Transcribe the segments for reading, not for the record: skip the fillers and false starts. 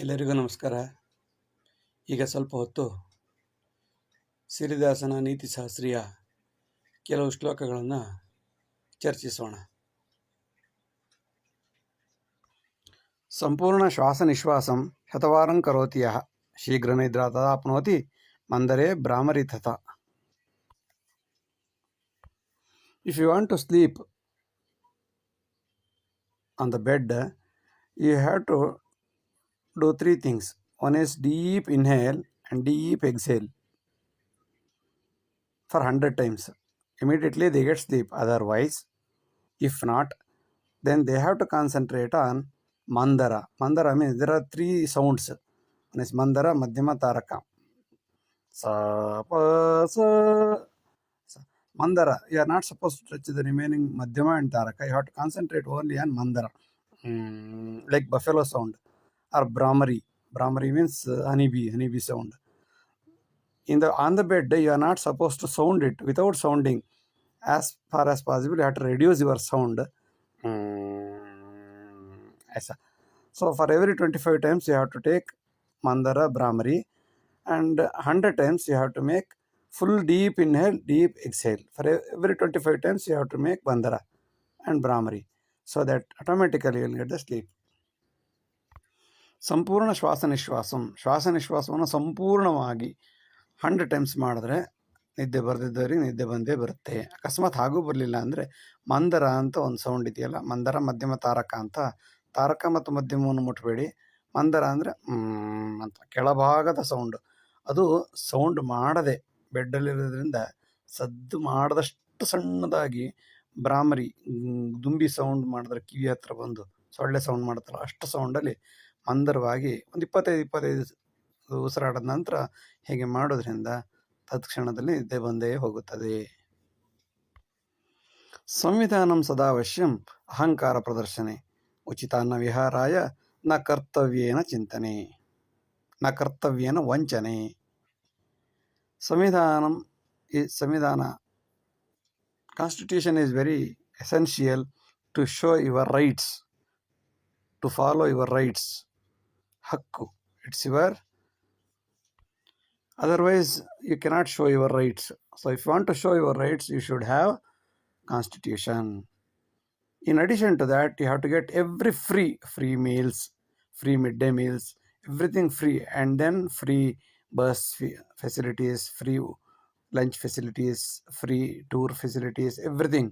ಎಲ್ಲರಿಗೂ ನಮಸ್ಕಾರ. ಈಗ ಸ್ವಲ್ಪ ಹೊತ್ತು ಸಿರಿದಾಸನ ನೀತಿಶಾಸ್ತ್ರೀಯ ಕೆಲವು ಶ್ಲೋಕಗಳನ್ನು ಚರ್ಚಿಸೋಣ. ಸಂಪೂರ್ಣ ಶ್ವಾಸನಿಶ್ವಾಸಂ ಶತವಾರಂ ಕರೋತಿ ಯಃ ಶೀಘ್ರನಿದ್ರಾ ತದಾಪ್ನೋತಿ ಮಂದರೆ ಭ್ರಾಮರಿ ತಥಾ. If you want to sleep on the bed, you have to do three things. One is deep inhale and deep exhale for 100 times. Immediately they get sleep. Otherwise, if not, then they have to concentrate on Mandara. Mandara means there are three sounds. One is Mandara, Madhyama, Taraka. Sa, pa, sa. Mandara, you are not supposed to touch the remaining Madhyama and Taraka. You have to concentrate only on Mandara. Like buffalo sound or Brahmari. Brahmari means honeybee sound. On the bed, you are not supposed to sound it without sounding. As far as possible, you have to reduce your sound. So for every 25 times, you have to take Mandara, Brahmari, and 100 times you have to make full deep inhale, deep exhale. For every 25 times, you have to make Mandara and Brahmari, so that automatically you will get the sleep. ಸಂಪೂರ್ಣ ಶ್ವಾಸನಿಶ್ವಾಸವನ್ನು ಸಂಪೂರ್ಣವಾಗಿ 100 times ಮಾಡಿದ್ರೆ ನಿದ್ದೆ ಬರೆದಿದ್ದವರಿಗೆ ನಿದ್ದೆ ಬಂದೇ ಬರುತ್ತೆ. ಅಕಸ್ಮಾತ್ ಹಾಗೂ ಬರಲಿಲ್ಲ ಅಂದರೆ ಮಂದರ ಅಂತ ಒಂದು ಸೌಂಡ್ ಇದೆಯಲ್ಲ, ಮಂದರ, ಮಧ್ಯಮ, ತಾರಕ ಅಂತ. ತಾರಕ ಮತ್ತು ಮಧ್ಯಮವನ್ನು ಮುಟ್ಟಬೇಡಿ. ಮಂದರ ಅಂದರೆ ಅಂತ ಕೆಳಭಾಗದ ಸೌಂಡು. ಅದು ಸೌಂಡ್ ಮಾಡದೆ ಬೆಡ್ಡಲ್ಲಿರೋದ್ರಿಂದ ಸದ್ದು ಮಾಡದಷ್ಟು ಸಣ್ಣದಾಗಿ ಭ್ರಾಮರಿ ದುಂಬಿ ಸೌಂಡ್ ಮಾಡಿದ್ರೆ ಕಿವಿ ಹತ್ರ ಬಂದು ಸೊಳ್ಳೆ ಸೌಂಡ್ ಮಾಡುತ್ತಲ್ಲ, ಅಷ್ಟು ಸೌಂಡಲ್ಲಿ ಮಂದರವಾಗಿ ಒಂದು 25 ಉಸಿರಾಡಿದ ನಂತರ ಹೀಗೆ ಮಾಡೋದ್ರಿಂದ ತತ್ಕ್ಷಣದಲ್ಲಿ ನಿದ್ದೆ ಬಂದೇ ಹೋಗುತ್ತದೆ. ಸಂವಿಧಾನಂ ಸದಾವಶ್ಯಂ ಅಹಂಕಾರ ಪ್ರದರ್ಶನೆ ಉಚಿತಾನ್ನ ವಿಹಾರಾಯ ನ ಕರ್ತವ್ಯೇನ ಚಿಂತನೆ ನ ಕರ್ತವ್ಯೇನ ವಂಚನೆ. ಸಂವಿಧಾನ constitution is very essential to show your rights, to follow your rights. ಹಕ್ಕು, it's your. Otherwise, you cannot show your rights. So if you want to show your rights, you should have constitution. In addition to that, you have to get every free meals, free midday meals, everything free, and then free bus facilities, free lunch facilities, free tour facilities, everything,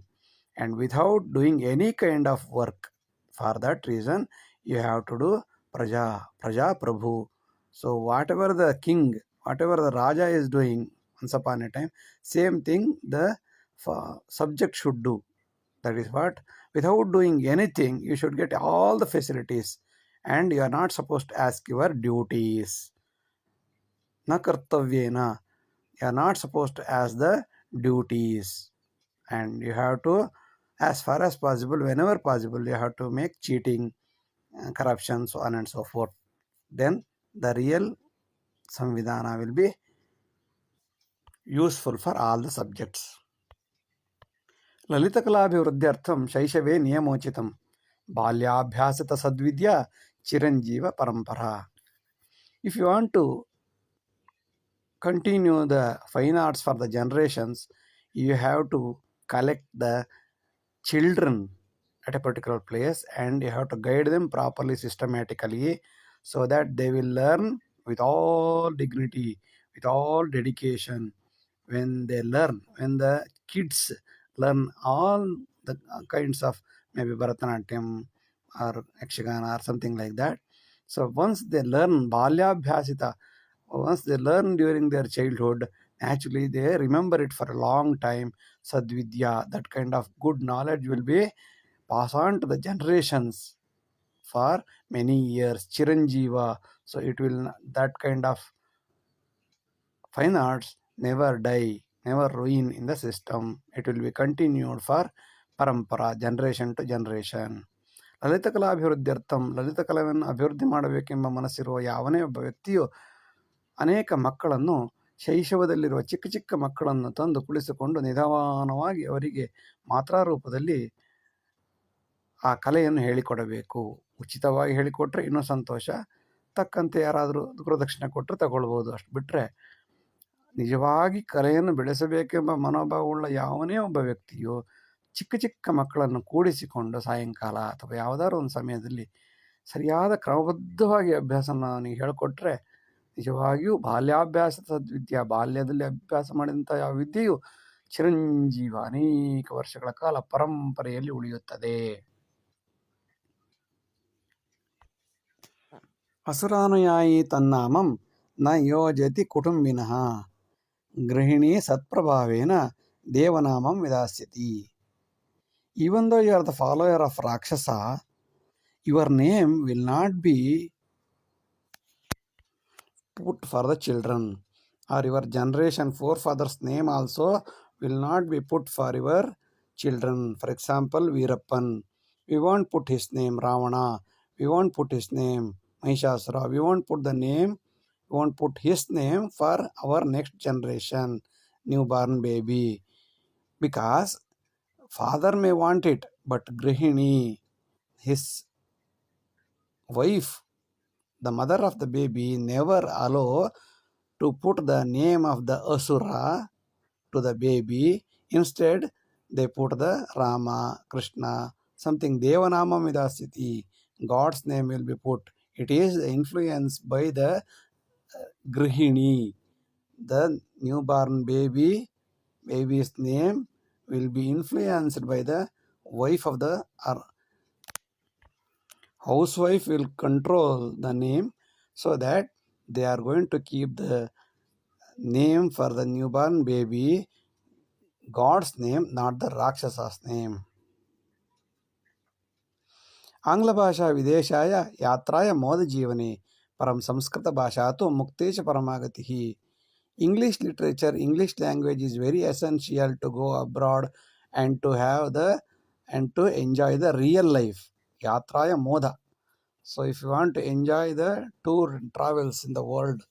and without doing any kind of work. For that reason, you have to do praja prabhu. So whatever the king, whatever the Raja is doing once upon a time, same thing the subject should do. That is what, without doing anything, you should get all the facilities, and you are not supposed to ask your duties. Na kartavyena, you are not supposed to ask the duties, and you have to, as far as possible, whenever possible, you have to make cheating, corruption, so on and so forth. Then the real Samvidhana will be useful for all the subjects. ಲಲಿತಕಲಾಭಿವೃದ್ಧ್ಯರ್ಥಂ ಶೈಶವೇ ನಿಯಮೋಚಿತಂ ಬಾಲ್ಯಾಭ್ಯಾಸತ ಸದ್ವಿದ್ಯಾ Chiranjeev ಪರಂಪರಾ. If you want to continue the fine arts for the generations, you have to collect the children at a particular place, and you have to guide them properly, systematically, so that they will learn with all dignity, with all dedication. When the kids learn all the kinds of maybe Bharatanatyam or Yakshagana or something like that. So once they learn Balyabhyasita, once they learn during their childhood, actually they remember it for a long time. Sadvidya, that kind of good knowledge will be passed on to the generations for many years. Chiranjeeva, so it will, that kind of fine arts never die, never ruin in the system. It will be continued for parampara, generation to generation. ಲಲಿತಕಲಾಭಿವೃದ್ಧ್ಯರ್ಥಂ, ಲಲಿತಕಲೆಯನ್ನು ಅಭಿವೃದ್ಧಿ ಮಾಡಬೇಕೆಂಬ ಮನಸ್ಸಿರುವ ಯಾವನೇ ಒಬ್ಬ ವ್ಯಕ್ತಿಯು ಅನೇಕ ಮಕ್ಕಳನ್ನು, ಶೈಶವದಲ್ಲಿರುವ ಚಿಕ್ಕ ಚಿಕ್ಕ ಮಕ್ಕಳನ್ನು ತಂದು ಕುಳಿಸಿಕೊಂಡು ನಿಧಾನವಾಗಿ ಅವರಿಗೆ ಮಾತ್ರಾ ರೂಪದಲ್ಲಿ ಆ ಕಲೆಯನ್ನು ಹೇಳಿಕೊಡಬೇಕು. ಉಚಿತವಾಗಿ ಹೇಳಿಕೊಟ್ರೆ ಇನ್ನೂ ಸಂತೋಷ, ತಕ್ಕಂತೆ ಯಾರಾದರೂ ಗುರುದಕ್ಷಿಣೆ ಕೊಟ್ಟರೆ ತಗೊಳ್ಬೋದು. ಅಷ್ಟು ಬಿಟ್ಟರೆ ನಿಜವಾಗಿ ಕಲೆಯನ್ನು ಬೆಳೆಸಬೇಕೆಂಬ ಮನೋಭಾವವುಳ್ಳ ಯಾವನೇ ಒಬ್ಬ ವ್ಯಕ್ತಿಯು ಚಿಕ್ಕ ಚಿಕ್ಕ ಮಕ್ಕಳನ್ನು ಕೂಡಿಸಿಕೊಂಡು ಸಾಯಂಕಾಲ ಅಥವಾ ಯಾವುದಾದ್ರು ಒಂದು ಸಮಯದಲ್ಲಿ ಸರಿಯಾದ ಕ್ರಮಬದ್ಧವಾಗಿ ಅಭ್ಯಾಸನ ಅವನಿಗೆ ಹೇಳಿಕೊಟ್ರೆ ನಿಜವಾಗಿಯೂ ಬಾಲ್ಯಾಭ್ಯಾಸದ ವಿದ್ಯೆ, ಬಾಲ್ಯದಲ್ಲಿ ಅಭ್ಯಾಸ ಮಾಡಿದಂಥ ಯಾವ ವಿದ್ಯೆಯು ಚಿರಂಜೀವ ಅನೇಕ ವರ್ಷಗಳ ಕಾಲ ಪರಂಪರೆಯಲ್ಲಿ ಉಳಿಯುತ್ತದೆ. ಅಸುರಾನುಯಾಯಿ ತನ್ನಾಮಂ ನ ಯೋಜತಿ ಕುಟುಂಬಿನಃ ಗೃಹಿಣಿ ಸತ್ಪ್ರಭಾವೇನ ದೇವನಾಮಂ ವಿದಾಸ್ಯತಿ. Even though you are the follower of Rakshasa, your name will not be put for the children, or your generation forefathers' name also will not be put for your children. For example, Veerappan, we won't put his name Ravana, we won't put his name Mahishasura, we won't put his name for our next generation, newborn baby, because father may want it, but Grihini, his wife, the mother of the baby, never allow to put the name of the Asura to the baby. Instead, they put the Rama, Krishna, something Devanama Vidasyati. God's name will be put. It is influenced by the Grihini. The newborn baby's name will be influenced by the wife of the housewife will control the name, so that they are going to keep the name for the newborn baby God's name, not the Rakshasa's name. आंग्ल भाषा विदेशाय यात्राय मोद जीवने परम संस्कृत भाषा तो Muktesh परमागति. English literature, English language is very essential to go abroad and to enjoy the real life. Yatraya moda. So if you want to enjoy the tour and travels in the world,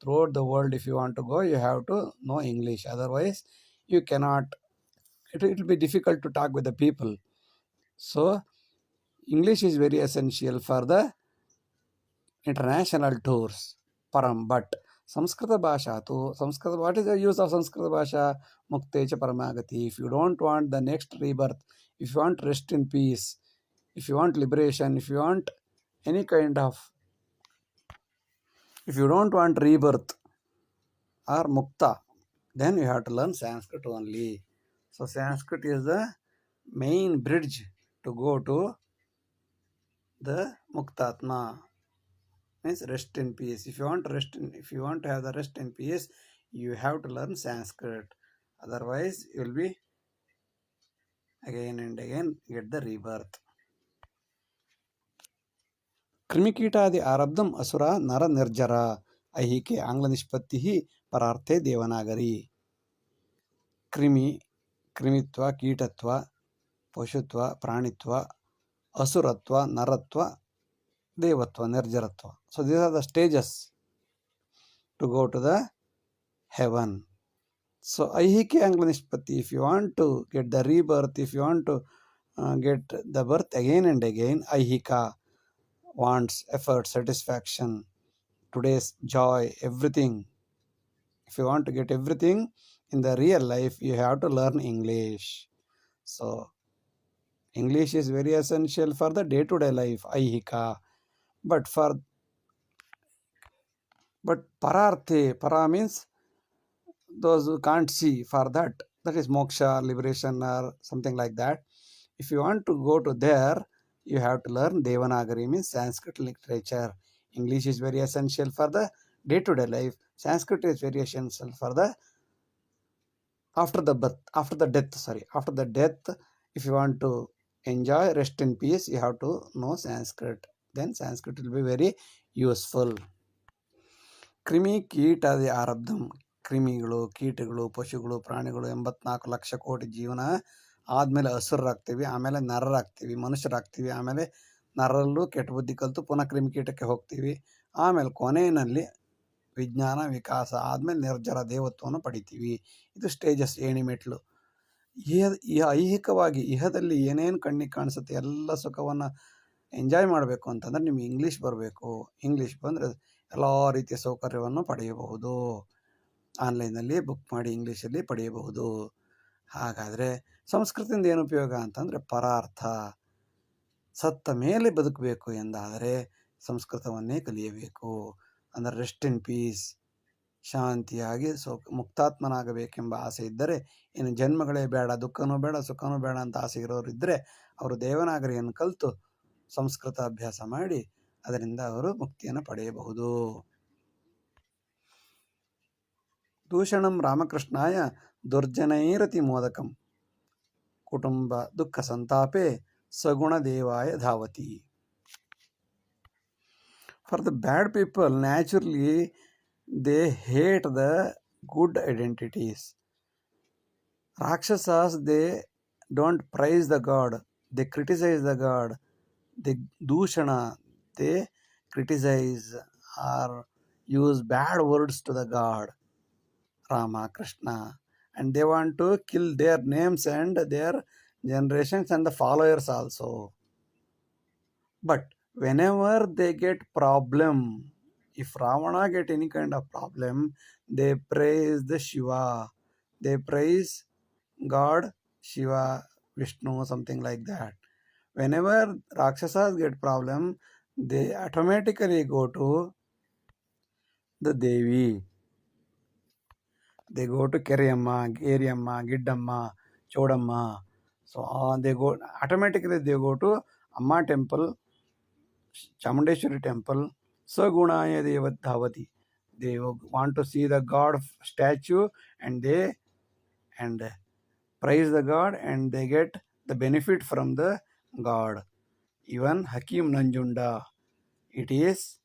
throughout the world, if you want to go, you have to know English. Otherwise, you cannot. It will be difficult to talk with the people. So English is very essential for the international tours. Param, but Samskrita Bhasha to Sanskrit. What is the use of Sanskrit Bhasha? Muktecha Paramagati. If you don't want the next rebirth, if you want rest in peace, if you want liberation, if you want any kind of, if you don't want rebirth or mukta, then you have to learn Sanskrit only. So Sanskrit is the main bridge to go to the muktatma, means rest in peace. If you want to have the rest in peace, you have to learn Sanskrit. Otherwise, you will be again and again get the rebirth. क्रिमिकीटादि आरब्धम asura नर निर्जरा ऐहिके आंग्ल निष्पत्ति परार्थे देवनागरी. क्रिमित्व, कीटत्व, पशुत्व, प्राणित्व, असुरत्व, नरत्व, देवत्व, निर्जरत्व. So these are the stages to go to the heaven. So ऐहिके आंग्ल निष्पत्ति, if you want to get the rebirth, if you want to get the birth again and again, ऐहिका wants, effort, satisfaction, today's joy, everything. If you want to get everything in the real life, you have to learn English. So English is very essential for the day-to-day life, aihika. But pararthe, para means those who can't see, for that is moksha, liberation, or something like that. If you want to go to there, you have to learn Devanagari, means Sanskrit literature. English is very essential for the day-to-day life. Sanskrit is very essential for the after the death. If you want to enjoy rest in peace, you have to know Sanskrit. Then Sanskrit will be very useful. ಕ್ರಿಮಿ ಕೀಟದಿ ಆರಬ್ಧಂ. ಕ್ರಿಮಿಗಳು, ಕೀಟಗಳು, ಪಶುಗಳು, ಪ್ರಾಣಿಗಳು 84 ಲಕ್ಷ ಕೋಟಿ ಜೀವನ ಆದಮೇಲೆ ಹಸುರಾಗ್ತೀವಿ, ಆಮೇಲೆ ನರರಾಗ್ತೀವಿ, ಮನುಷ್ಯರಾಗ್ತೀವಿ, ಆಮೇಲೆ ನರರಲ್ಲೂ ಕೆಟ್ಟ ಬುದ್ಧಿ ಕಲಿತು ಪುನಃ ಕ್ರಿಮಿಕೀಟಕ್ಕೆ ಹೋಗ್ತೀವಿ, ಆಮೇಲೆ ಕೊನೆಯಲ್ಲಿ ವಿಜ್ಞಾನ ವಿಕಾಸ ಆದಮೇಲೆ ನಿರ್ಜರ ದೇವತ್ವವನ್ನು ಪಡಿತೀವಿ. ಇದು ಸ್ಟೇಜಸ್, ಏಣಿಮೆಟ್ಲು. ಐಹಿಕವಾಗಿ ಇಹದಲ್ಲಿ ಏನೇನು ಕಣ್ಣಿಗೆ ಕಾಣಿಸುತ್ತೆ ಎಲ್ಲ ಸುಖವನ್ನು ಎಂಜಾಯ್ ಮಾಡಬೇಕು ಅಂತಂದರೆ ನಿಮಗೆ ಇಂಗ್ಲೀಷ್ ಬರಬೇಕು. ಇಂಗ್ಲೀಷ್ ಬಂದರೆ ಎಲ್ಲ ರೀತಿಯ ಸೌಕರ್ಯವನ್ನು ಪಡೆಯಬಹುದು. ಆನ್ಲೈನಲ್ಲಿ ಬುಕ್ ಮಾಡಿ ಇಂಗ್ಲೀಷಲ್ಲಿ ಪಡೆಯಬಹುದು. ಹಾಗಾದರೆ ಸಂಸ್ಕೃತದಿಂದ ಏನು ಉಪಯೋಗ ಅಂತಂದರೆ ಪರಾರ್ಥ. ಸತ್ತ ಮೇಲೆ ಬದುಕಬೇಕು ಎಂದಾದರೆ ಸಂಸ್ಕೃತವನ್ನೇ ಕಲಿಯಬೇಕು. ಅಂದರೆ ರೆಸ್ಟ್ ಇನ್ ಪೀಸ್, ಶಾಂತಿಯಾಗಿ ಮುಕ್ತಾತ್ಮನಾಗಬೇಕೆಂಬ ಆಸೆ ಇದ್ದರೆ, ಇನ್ನು ಜನ್ಮಗಳೇ ಬೇಡ, ದುಃಖನೂ ಬೇಡ, ಸುಖನೂ ಬೇಡ ಅಂತ ಆಸೆ ಇರೋರು ಇದ್ದರೆ ಅವರು ದೇವನಾಗರಿಯನ್ನು ಕಲಿತು ಸಂಸ್ಕೃತ ಅಭ್ಯಾಸ ಮಾಡಿ ಅದರಿಂದ ಅವರು ಮುಕ್ತಿಯನ್ನು ಪಡೆಯಬಹುದು. ದೂಷಣಂ ರಾಮಕೃಷ್ಣಾಯ ದುರ್ಜನೈರತಿ ಮೋದಕಂ ಕುಟುಂಬ ದುಃಖ ಸಂತಾಪೆ ಸಗುಣ ದೇವಾಯ ಧಾವತಿ. For the bad people naturally they hate the good identities. Rakshasas, they don't praise the god, they criticize the god. They dushana, they criticize or use bad words to the god Rama, Krishna, and they want to kill their names and their generations and the followers also. But whenever they get problem, if Ravana get any kind of problem, they praise the Shiva, they praise God, Shiva, Vishnu, something like that. Whenever Rakshasas get problem, they automatically go to the Devi. They go to Keriyamma, Geriyamma, Giddamma, Chodamma. So they go automatically, they go to Amma temple, Chamundeshwari temple, Sagunaya Devatavati. They want to see the god statue and they praise the god and they get the benefit from the god. Even Hakim Nanjunda, it is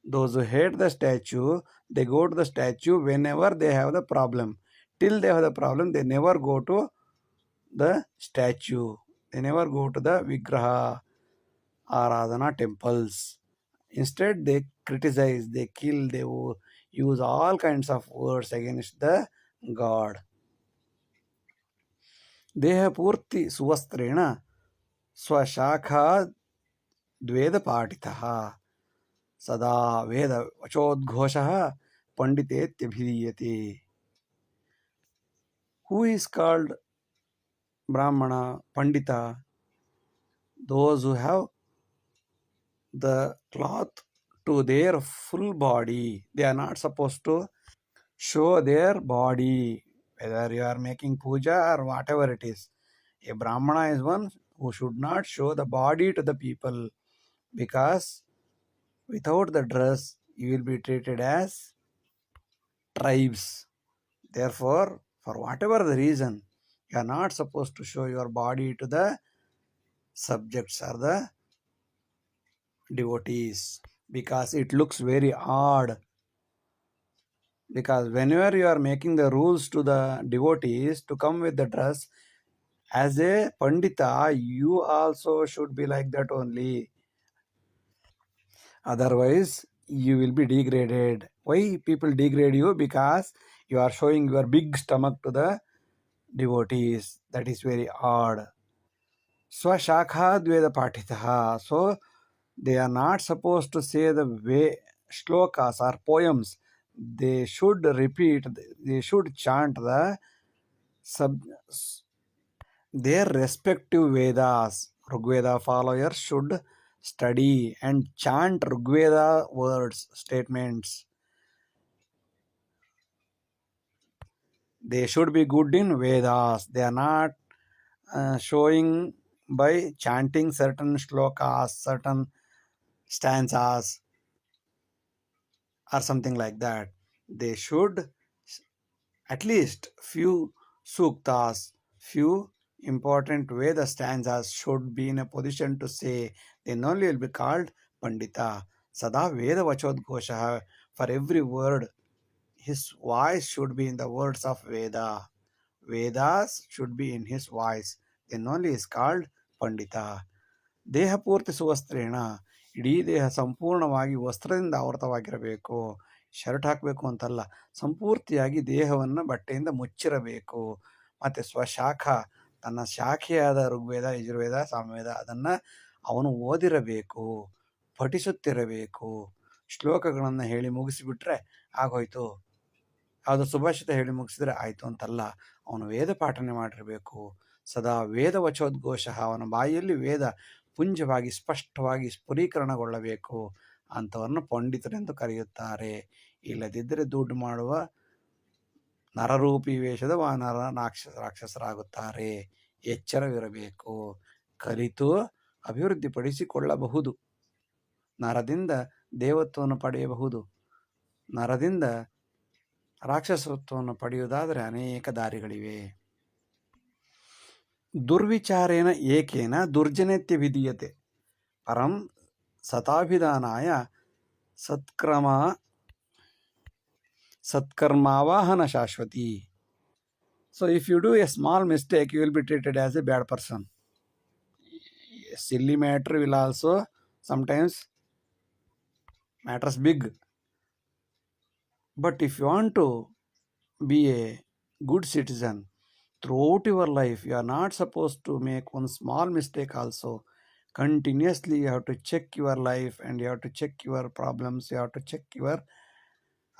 those who hate the statue, they go to the statue whenever they have the problem. Till they have the problem, they never go to the statue. They never go to the Vigraha Aradhana temples. Instead, they criticize, they kill, they use all kinds of words against the god. ದೇಹಪೂರ್ತಿ ಸುವಸ್ತ್ರೇಣ ಸ್ವಶಾಖಾ ದ್ವೇದ ಪಾಠಿತಃ ಸದಾ ವೇದ ವಚೋದ್ಘೋಷಃ ಪಂಡಿತೇತ್ಯಭಿಧೀಯತೆ. Who is called Brahmana, Pandita? Those who have the cloth to their full body. They are not supposed to show their body, whether you are making puja or whatever it is. A Brahmana is one who should not show the body to the people, because without the dress you will be treated as tribes. Therefore, for whatever the reason, you are not supposed to show your body to the subjects or the devotees, because it looks very odd. Because whenever you are making the rules to the devotees to come with the dress, as a Pandita, you also should be like that only. Otherwise, you will be degraded. Why people degrade you? Because you are showing your big stomach to the devotees. That is very odd. Swashakha dveda patitaha. So, they are not supposed to say the way shlokas or poems. They should repeat, they should chant their respective Vedas. Rigveda followers should study and chant Rigveda words, statements. They should be good in Vedas. They are not showing by chanting certain shlokas, certain stanzas, or something like that. They should at least few suktas, few important Veda stanzas should be in a position to say. Then only will be called Pandita. Sada Veda Vachotghosha. For every word, his voice should be in the words of Veda. Vedas should be in his voice. Then only is called Pandita. ದೇಹಪೂರ್ತಿ ಸುವಸ್ತ್ರೇಣ, ಇಡೀ ದೇಹ ಸಂಪೂರ್ಣವಾಗಿ ವಸ್ತ್ರದಿಂದ ಆವೃತವಾಗಿರಬೇಕು. Shirt ಹಾಕಬೇಕು ಅಂತಲ್ಲ, ಸಂಪೂರ್ತಿಯಾಗಿ ದೇಹವನ್ನು ಬಟ್ಟೆಯಿಂದ ಮುಚ್ಚಿರಬೇಕು. ಮತ್ತು ಸ್ವಶಾಖ, ತನ್ನ ಶಾಖೆಯಾದ ಋಗ್ವೇದ, ಯಜುರ್ವೇದ, ಸಾಮವೇದ ಅದನ್ನು ಅವನು ಓದಿರಬೇಕು, ಪಠಿಸುತ್ತಿರಬೇಕು. ಶ್ಲೋಕಗಳನ್ನು ಹೇಳಿ ಮುಗಿಸಿಬಿಟ್ರೆ ಆಗೋಯ್ತು, ಯಾವುದೋ ಸುಭಾಷಿತ ಹೇಳಿ ಮುಗಿಸಿದ್ರೆ ಆಯಿತು ಅಂತಲ್ಲ. ಅವನು ವೇದ ಪಾಠನೆ ಮಾಡಿರಬೇಕು. ಸದಾ ವೇದ ವಚೋದ್ಘೋಷ, ಅವನ ಬಾಯಿಯಲ್ಲಿ ವೇದ ಪುಂಜವಾಗಿ ಸ್ಪಷ್ಟವಾಗಿ ಸ್ಫುರೀಕರಣಗೊಳ್ಳಬೇಕು. ಅಂಥವನ್ನು ಪಂಡಿತರೆಂದು ಕರೆಯುತ್ತಾರೆ. ಇಲ್ಲದಿದ್ದರೆ ದುಡ್ಡು ಮಾಡುವ ನರರೂಪಿ ವೇಷದ ವಾನರ ರಾಕ್ಷಸರಾಗುತ್ತಾರೆ. ಎಚ್ಚರವಿರಬೇಕು. ಕಲಿತು ಅಭಿವೃದ್ಧಿಪಡಿಸಿಕೊಳ್ಳಬಹುದು. ನರದಿಂದ ದೇವತ್ವವನ್ನು ಪಡೆಯಬಹುದು. ನರದಿಂದ ರಾಕ್ಷಸತ್ವವನ್ನು ಪಡೆಯುವುದಾದರೆ ಅನೇಕ ದಾರಿಗಳಿವೆ. ದುರ್ವಿಚಾರೇಣ ಏಕೇನ ದುರ್ಜನತ್ಯ ವಿಧೀಯತೆ ಪರಂ ಸತಾಭಿಧಾನಾಯ ಸತ್ಕರ್ಮಾವಾಹನ Shashwati. So if you do a small mistake, you will be treated as a bad person. A silly matter will also sometimes matters big. But if you want to be a good citizen throughout your life, you are not supposed to make one small mistake also. Continuously you have to check your life, and you have to check your problems, you have to check your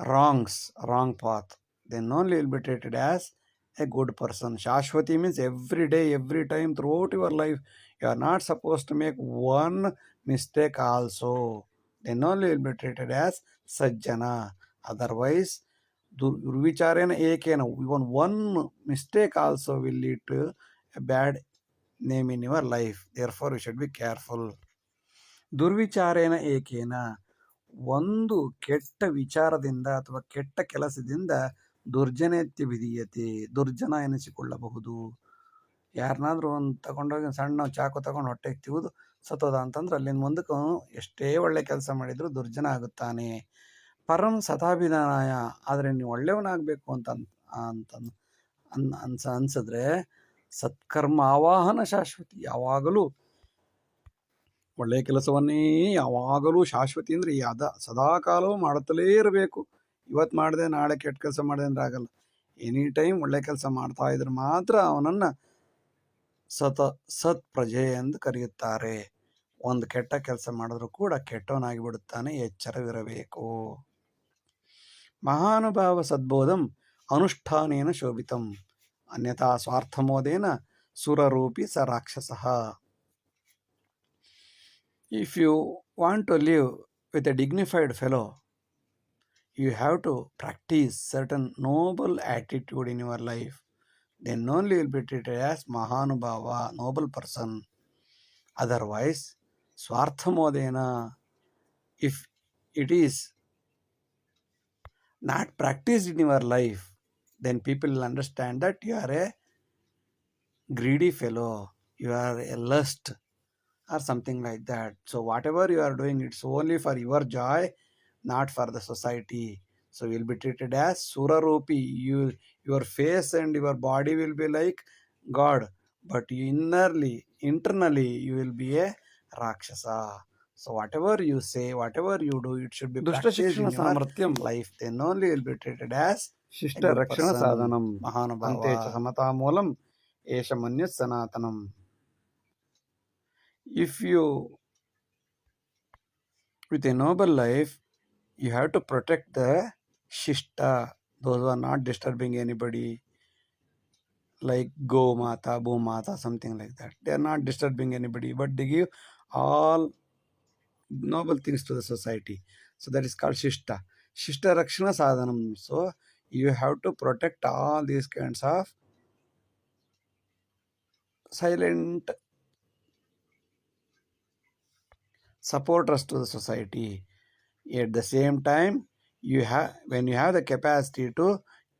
wrong path. Then only you will be treated as a good person. Shashwati means every day, every time, throughout your life, you are not supposed to make one mistake also. Then only you will be treated as Sajjana. Otherwise, Durvicharena ekena, even one mistake also will lead to a bad name in your life. Therefore, you should be careful. Durvicharena ekena, ಒಂದು ಕೆಟ್ಟ ವಿಚಾರದಿಂದ ಅಥವಾ ಕೆಟ್ಟ ಕೆಲಸದಿಂದ ದುರ್ಜನತ್ಯ ವಿಧೀಯತೆ, ದುರ್ಜನ ಎನಿಸಿಕೊಳ್ಳಬಹುದು. ಯಾರನ್ನಾದ್ರೂ ಒಂದು ತಗೊಂಡೋಗಿ ಸಣ್ಣ ಚಾಕು ತಗೊಂಡು ಹೊಟ್ಟೆಗೆ ತಿವಿದು ಸತ್ತೋದ ಅಂತಂದ್ರೆ ಅಲ್ಲಿಂದ ಮುಂದಕ್ಕೆ ಎಷ್ಟೇ ಒಳ್ಳೆ ಕೆಲಸ ಮಾಡಿದ್ರು ದುರ್ಜನ ಆಗುತ್ತಾನೆ. ಪರಂ ಸತಾಭಿಧಾನಾಯ, ಆದರೆ ನೀವು ಒಳ್ಳೆಯವನಾಗಬೇಕು ಅಂತ ಅನ್ಸಿದ್ರೆ ಸತ್ಕರ್ಮ ಆವಾಹನ ಶಾಶ್ವತಿ, ಯಾವಾಗಲೂ ಒಳ್ಳೆಯ ಕೆಲಸವನ್ನೇ ಯಾವಾಗಲೂ ಶಾಶ್ವತಿ ಅಂದರೆ ಸದಾಕಾಲವೂ ಮಾಡುತ್ತಲೇ ಇರಬೇಕು. ಇವತ್ತು ಮಾಡಿದೆ ನಾಳೆ ಕೆಟ್ಟ ಕೆಲಸ ಮಾಡಿದೆ ಅಂದರೆ ಆಗಲ್ಲ. ಎನಿ ಟೈಮ್ ಒಳ್ಳೆ ಕೆಲಸ ಮಾಡ್ತಾ ಇದ್ರೆ ಮಾತ್ರ ಅವನನ್ನು ಸತ್ ಪ್ರಜೆ ಎಂದು ಕರೆಯುತ್ತಾರೆ. ಒಂದು ಕೆಟ್ಟ ಕೆಲಸ ಮಾಡಿದ್ರೂ ಕೂಡ ಕೆಟ್ಟವನಾಗಿ ಬಿಡುತ್ತಾನೆ. ಎಚ್ಚರವಿರಬೇಕು. ಮಹಾನುಭಾವ ಸದ್ಬೋಧಂ ಅನುಷ್ಠಾನೇನ ಶೋಭಿತಂ, ಅನ್ಯಥಾ ಸ್ವಾರ್ಥಮೋದೇನ ಸುರರೂಪಿ ಸ ರಾಕ್ಷಸಃ. If you want to live with a dignified fellow, you have to practice certain noble attitude in your life. Then only you will be treated as Mahanubhava, noble person. Otherwise, Swarthamodena, if it is not practiced in your life, then people will understand that you are a greedy fellow, you are a lust, or something like that. So whatever you are doing, it's only for your joy, not for the society. So you will be treated as Surarupi. Your face and your body will be like God, but internally you will be a Rakshasa. So whatever you say, whatever you do, it should be practiced in your life. Then only you will be treated as Shishta Rakshana Sadhanam Mahanubhava. Antecha Samata Moolam Esha Manyat Sanatanam. If you, with a noble life, you have to protect the Shishta, those who are not disturbing anybody, like Go Mata, Bhu Mata, something like that. They are not disturbing anybody, but they give all noble things to the society. So that is called Shishta. Shishta Rakshana Sadhanam. So you have to protect all these kinds of silent supporters to the society. At the same time, when you have the capacity to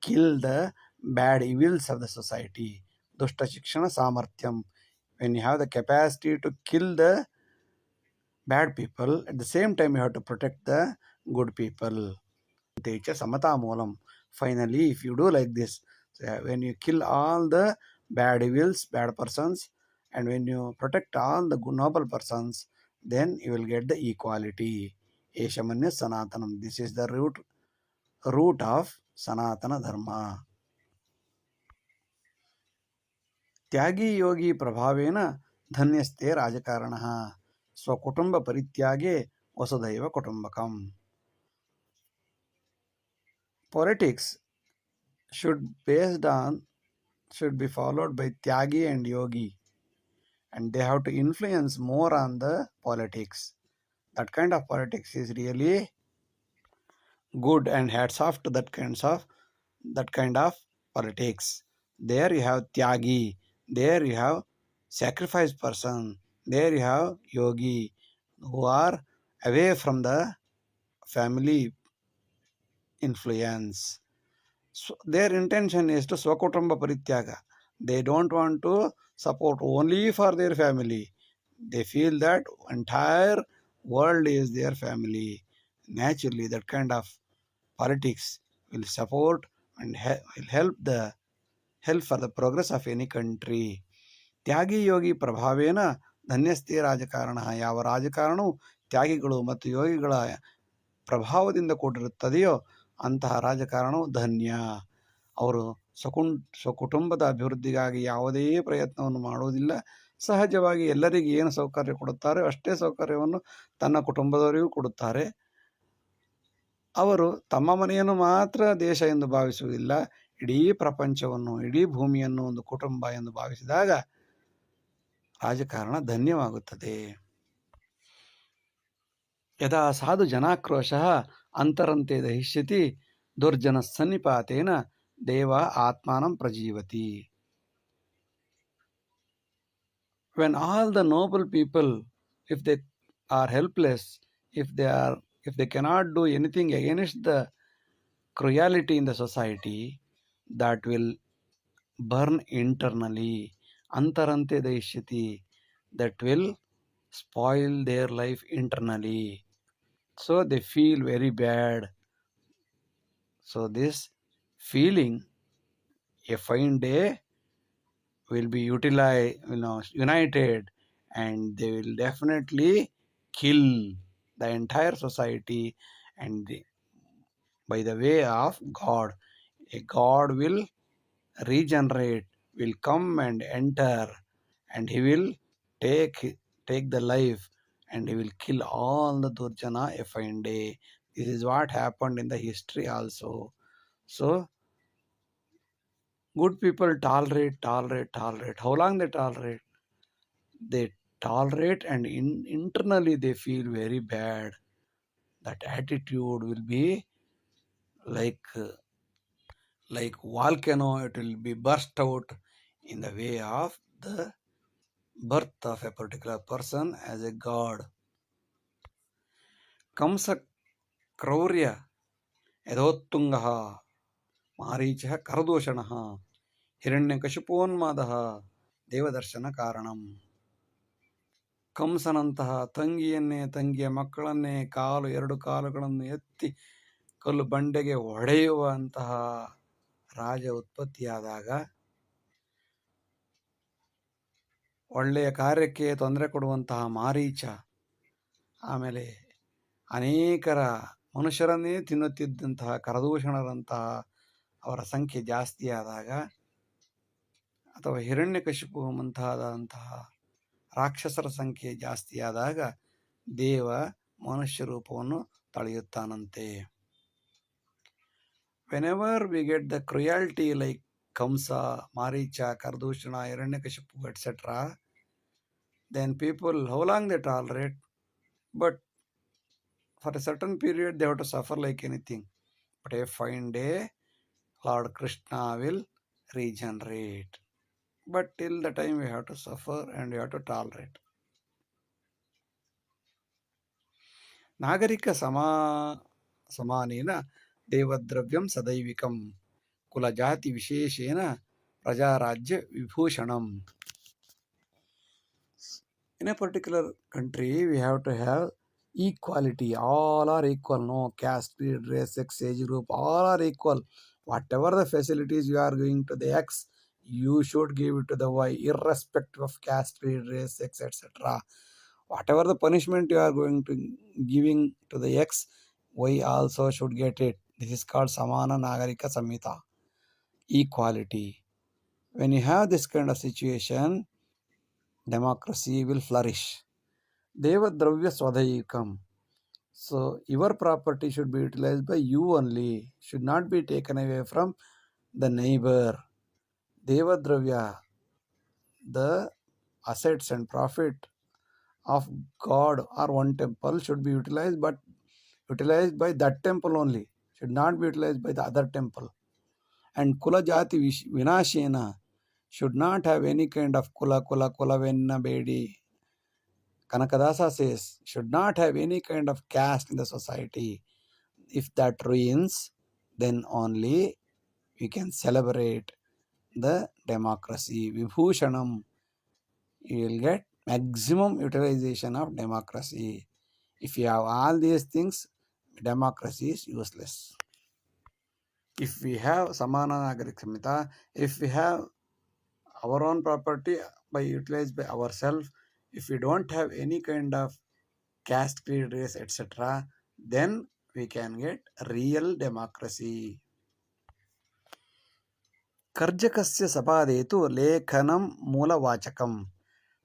kill the bad evils of the society, Dushta Shikshana Samarthyam, when you have the capacity to kill the bad people, at the same time you have to protect the good people. Techa Samata Moolam. Finally, if you do like this, when you kill all the bad evils, bad persons, and when you protect all the good noble persons, then you will get the equality. Eshamanya Sanatanam. This is the root of Sanatana Dharma. Tyagi Yogi ಪ್ರಭಾವೇನ ಧನ್ಯಸ್ತೆ ರಾಜಕಾರಣಃ ಸ್ವಕುಟುಂಬ ಪರಿತ್ಯಾಗೆ ವಸುದೈವ Kutumbakam. Politics should be followed by Tyagi and Yogi, and they have to influence more on the politics. That kind of politics is really good, and hats off to that kind of politics. There you have Tyagi, there you have sacrifice person, there you have Yogi, who are away from the family influence. So their intention is to Swakutumba Parityaga. They don't want to support only for their family. They feel that entire world is their family. Naturally, that kind of politics will support and will help for the progress of any country. ತ್ಯಾಗಿ ಯೋಗಿ ಪ್ರಭಾವೇನ ಧನ್ಯಸ್ತೆ ರಾಜಕಾರಣ. ಯಾವ ರಾಜಕಾರಣವು ತ್ಯಾಗಿಗಳು ಮತ್ತು ಯೋಗಿಗಳ ಪ್ರಭಾವದಿಂದ ಕೂಡಿರುತ್ತದೆಯೋ ಅಂತಹ ರಾಜಕಾರಣವು ಧನ್ಯ. ಅವರು ಸ್ವಕುಟುಂಬದ ಅಭಿವೃದ್ಧಿಗಾಗಿ ಯಾವುದೇ ಪ್ರಯತ್ನವನ್ನು ಮಾಡುವುದಿಲ್ಲ. ಸಹಜವಾಗಿ ಎಲ್ಲರಿಗೆ ಏನು ಸೌಕರ್ಯ ಕೊಡುತ್ತಾರೆ ಅಷ್ಟೇ ಸೌಕರ್ಯವನ್ನು ತನ್ನ ಕುಟುಂಬದವರಿಗೂ ಕೊಡುತ್ತಾರೆ. ಅವರು ತಮ್ಮ ಮನೆಯನ್ನು ಮಾತ್ರ ದೇಶ ಎಂದು ಭಾವಿಸುವುದಿಲ್ಲ. ಇಡೀ ಪ್ರಪಂಚವನ್ನು, ಇಡೀ ಭೂಮಿಯನ್ನು ಒಂದು ಕುಟುಂಬ ಎಂದು ಭಾವಿಸಿದಾಗ ರಾಜಕಾರಣ ಧನ್ಯವಾಗುತ್ತದೆ. ಯದಾ ಸಾಧು ಜನಾಕ್ರೋಶಃ ಅಂತರಂತೆ ದಹಿಷ್ಯತಿ ದುರ್ಜನ ಸನ್ನಿಪಾತೇನ ದೇವ ಆತ್ಮಾನಂ ಪ್ರಜೀವತಿ. When all the noble people, if they are helpless, if they cannot do anything against the cruelty in the society, that will burn internally. Antarante daishyati, that will spoil their life internally. So they feel very bad. So this feeling, a fine day, will be united, and they will definitely kill the entire society, and by the way of God, a God will regenerate, will come and enter, and he will take the life, and he will kill all the Durjana a fine day. This is what happened in the history also. So good people tolerate. How long they tolerate? They tolerate, and internally they feel very bad. That attitude will be like volcano. It will be burst out in the way of the birth of a particular person as a god. Kamsa Kraurya Yadhottungaಃ Mareechah Karadoshanaಃ Hiranyakashipoನ್ಮಾದಃ ದೇವದರ್ಶನ ಕಾರಣಂ. ಕಂಸನಂತಹ ತಂಗಿಯ ಮಕ್ಕಳನ್ನೇ ಎರಡು ಕಾಲುಗಳನ್ನು ಎತ್ತಿ ಕಲ್ಲು ಬಂಡೆಗೆ ಹೊಡೆಯುವಂತಹ ರಾಜ ಉತ್ಪತ್ತಿಯಾದಾಗ, ಒಳ್ಳೆಯ ಕಾರ್ಯಕ್ಕೆ ತೊಂದರೆ ಕೊಡುವಂತಹ ಮಾರೀಚ, ಆಮೇಲೆ ಅನೇಕರ ಮನುಷ್ಯರನ್ನೇ ತಿನ್ನುತ್ತಿದ್ದಂತಹ ಕರದೂಷಣರಂತಹ ಅವರ ಸಂಖ್ಯೆ ಜಾಸ್ತಿಯಾದಾಗ, ಅಥವಾ ಹಿರಣ್ಯಕಶಿಪು ಮುಂತಾದಂತಹ ರಾಕ್ಷಸರ ಸಂಖ್ಯೆ ಜಾಸ್ತಿಯಾದಾಗ ದೇವ ಮನುಷ್ಯ ರೂಪವನ್ನು ತಳೆಯುತ್ತಾನಂತೆ. Whenever we get the cruelty like Kamsa, Maricha, Kardushana, Hiranyakashipu, etc., then people, how long they tolerate? But for a certain period they have to suffer like anything. But a fine day, Lord Krishna will regenerate. But till the time we have to suffer and we have to tolerate. ನಾಗರಿಕ ಸಮಾನೇನ ದೇವದ್ರವ್ಯಂ ಸದೈವಿಕಂ ಕುಲಜಾತಿ ವಿಶೇಷೇನ ಪ್ರಜಾರಾಜ್ಯ ವಿಭೂಷಣಂ. In a particular country, we have to have equality. All are equal. No caste, creed, race, sex, age group. All are equal. Whatever the facilities you are giving to the X, you should give it to the Y, irrespective of caste, creed, race, sex, etc. Whatever the punishment you are going to giving to the X, Y also should get it. This is called Samana Nagarika Samhita. Equality. When you have this kind of situation, democracy will flourish. Devadravya Swadhaikam. So your property should be utilized by you only, should not be taken away from the neighbor. Devadravya, the assets and profit of God or one temple should be utilized, but utilized by that temple only, should not be utilized by the other temple. And Kula Jati Vinashena, should not have any kind of Kula Venna Bedi. Kanakadasa says, should not have any kind of caste in the society. If that ruins, then only we can celebrate the democracy. Vibhushanam, you will get maximum utilization of democracy. If you have all these things, democracy is useless. If we have Samana Nagarik Samhita, if we have our own property by utilized by ourselves, if we don't have any kind of caste, creed, race, etc., then we can get real democracy. कर्जकस्य सपादे तु लेखनं मूलवाचकं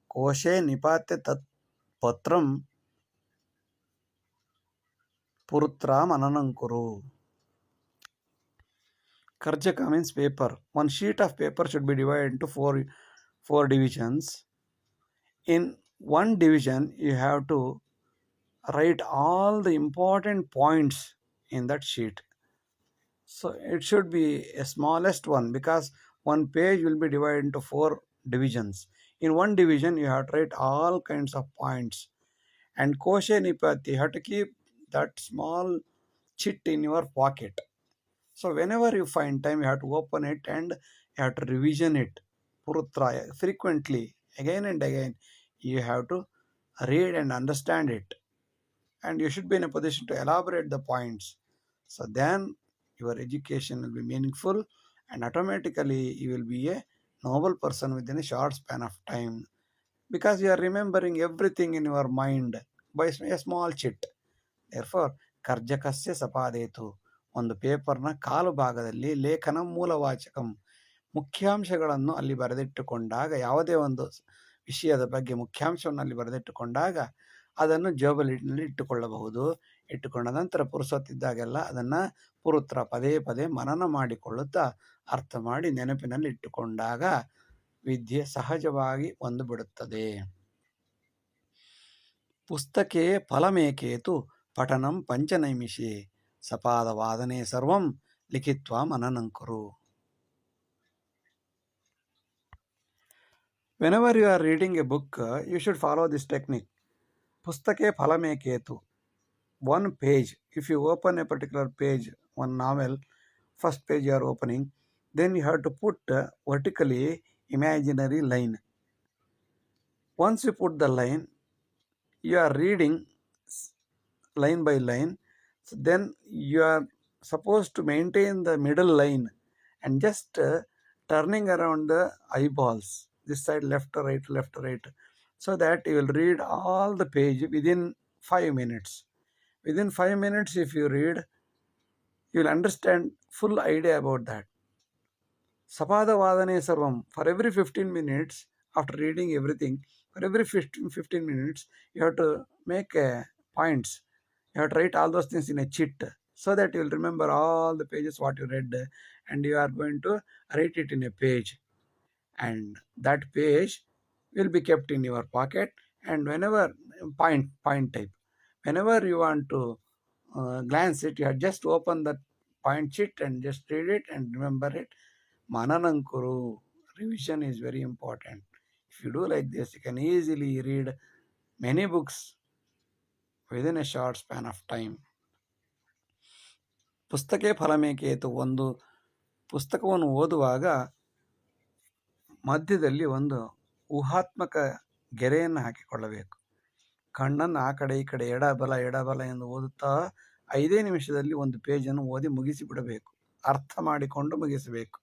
कोशे निपात्य तत् पत्रं पुरुत्रा मननं कुरु. Karjaka means paper. One sheet of paper should be divided into four divisions. In one division, you have to write all the important points in that sheet. So it should be a smallest one, because one page will be divided into 4 divisions. In one division, you have to write all kinds of points. And Koshe Nipati, you have to keep that small chit in your pocket. So whenever you find time, you have to open it and you have to revision it purutraya frequently, again and again. You have to read and understand it, and you should be in a position to elaborate the points. So then your education will be meaningful, and automatically you will be a noble person within a short span of time, because you are remembering everything in your mind by a small chit. Therefore, Karjakasya Sapadetu, ಒಂದು ಪೇಪರ್ನ ಕಾಲು ಭಾಗದಲ್ಲಿ ಲೇಖನ ಮೂಲವಾಚಕಂ, ಮುಖ್ಯಾಂಶಗಳನ್ನು ಅಲ್ಲಿ ಬರೆದಿಟ್ಟುಕೊಂಡಾಗ, ಯಾವುದೇ ಒಂದು ವಿಷಯದ ಬಗ್ಗೆ ಮುಖ್ಯಾಂಶವನ್ನು ಅಲ್ಲಿ ಬರೆದಿಟ್ಟುಕೊಂಡಾಗ ಅದನ್ನು ಜೋಬಲಿನಲ್ಲಿ ಇಟ್ಟುಕೊಳ್ಳಬಹುದು. ಇಟ್ಟುಕೊಂಡ ನಂತರ ಪುರುಸೊತ್ತಿದ್ದಾಗೆಲ್ಲ ಅದನ್ನು ಪುರುತ್ರ ಪದೇ ಪದೇ ಮನನ ಮಾಡಿಕೊಳ್ಳುತ್ತಾ ಅರ್ಥ ಮಾಡಿ ನೆನಪಿನಲ್ಲಿ ಇಟ್ಟುಕೊಂಡಾಗ ವಿದ್ಯೆ ಸಹಜವಾಗಿ ಒಂದು ಬಿಡುತ್ತದೆ. ಪುಸ್ತಕೆ ಫಲಮೇಕೇತು ಪಠನಂ ಪಂಚನೈಮಿಷೆ ಸಪಾದವಾದನೆ ಸರ್ವಂ ಲಿಖಿತ್ವಾ ಮನನಂಕುರು. Whenever you are reading a book, you should follow this technique. Pustake phalameketu. One page. If you open a particular page, one novel, first page you are opening, then you have to put vertically imaginary line. Once you put the line, you are reading line by line. So then you are supposed to maintain the middle line and just turning around the eyeballs, this side left to right, so that you will read all the page within 5 minutes. Within 5 minutes, if you read, you will understand full idea about that. Sapada Vadane Sarvam, for every 15 minutes, after reading everything, for every 15 minutes, you have to make points. You have to write all those things in a chit, so that you will remember all the pages what you read, and you are going to write it in a page. And that page will be kept in your pocket, and whenever point type, whenever you want to glance it, you have just open that point sheet and just read it and remember it. Mananankuru, revision is very important. If you do like this, you can easily read many books within a short span of time. ಪುಸ್ತಕೆ ಫಲಮೇಕೇತು, ಒಂದು ಪುಸ್ತಕವನ್ನು ಓದುವಾಗ ಮಧ್ಯದಲ್ಲಿ ಒಂದು ಊಹಾತ್ಮಕ ಗೆರೆಯನ್ನು ಹಾಕಿಕೊಳ್ಳಬೇಕು. ಕಣ್ಣನ್ನು ಆ ಕಡೆ ಈ ಕಡೆ ಎಡಬಲ ಎಂದು ಓದುತ್ತಾ 5 ನಿಮಿಷದಲ್ಲಿ ಒಂದು ಪೇಜನ್ನು ಓದಿ ಮುಗಿಸಿಬಿಡಬೇಕು, ಅರ್ಥ ಮಾಡಿಕೊಂಡು ಮುಗಿಸಬೇಕು.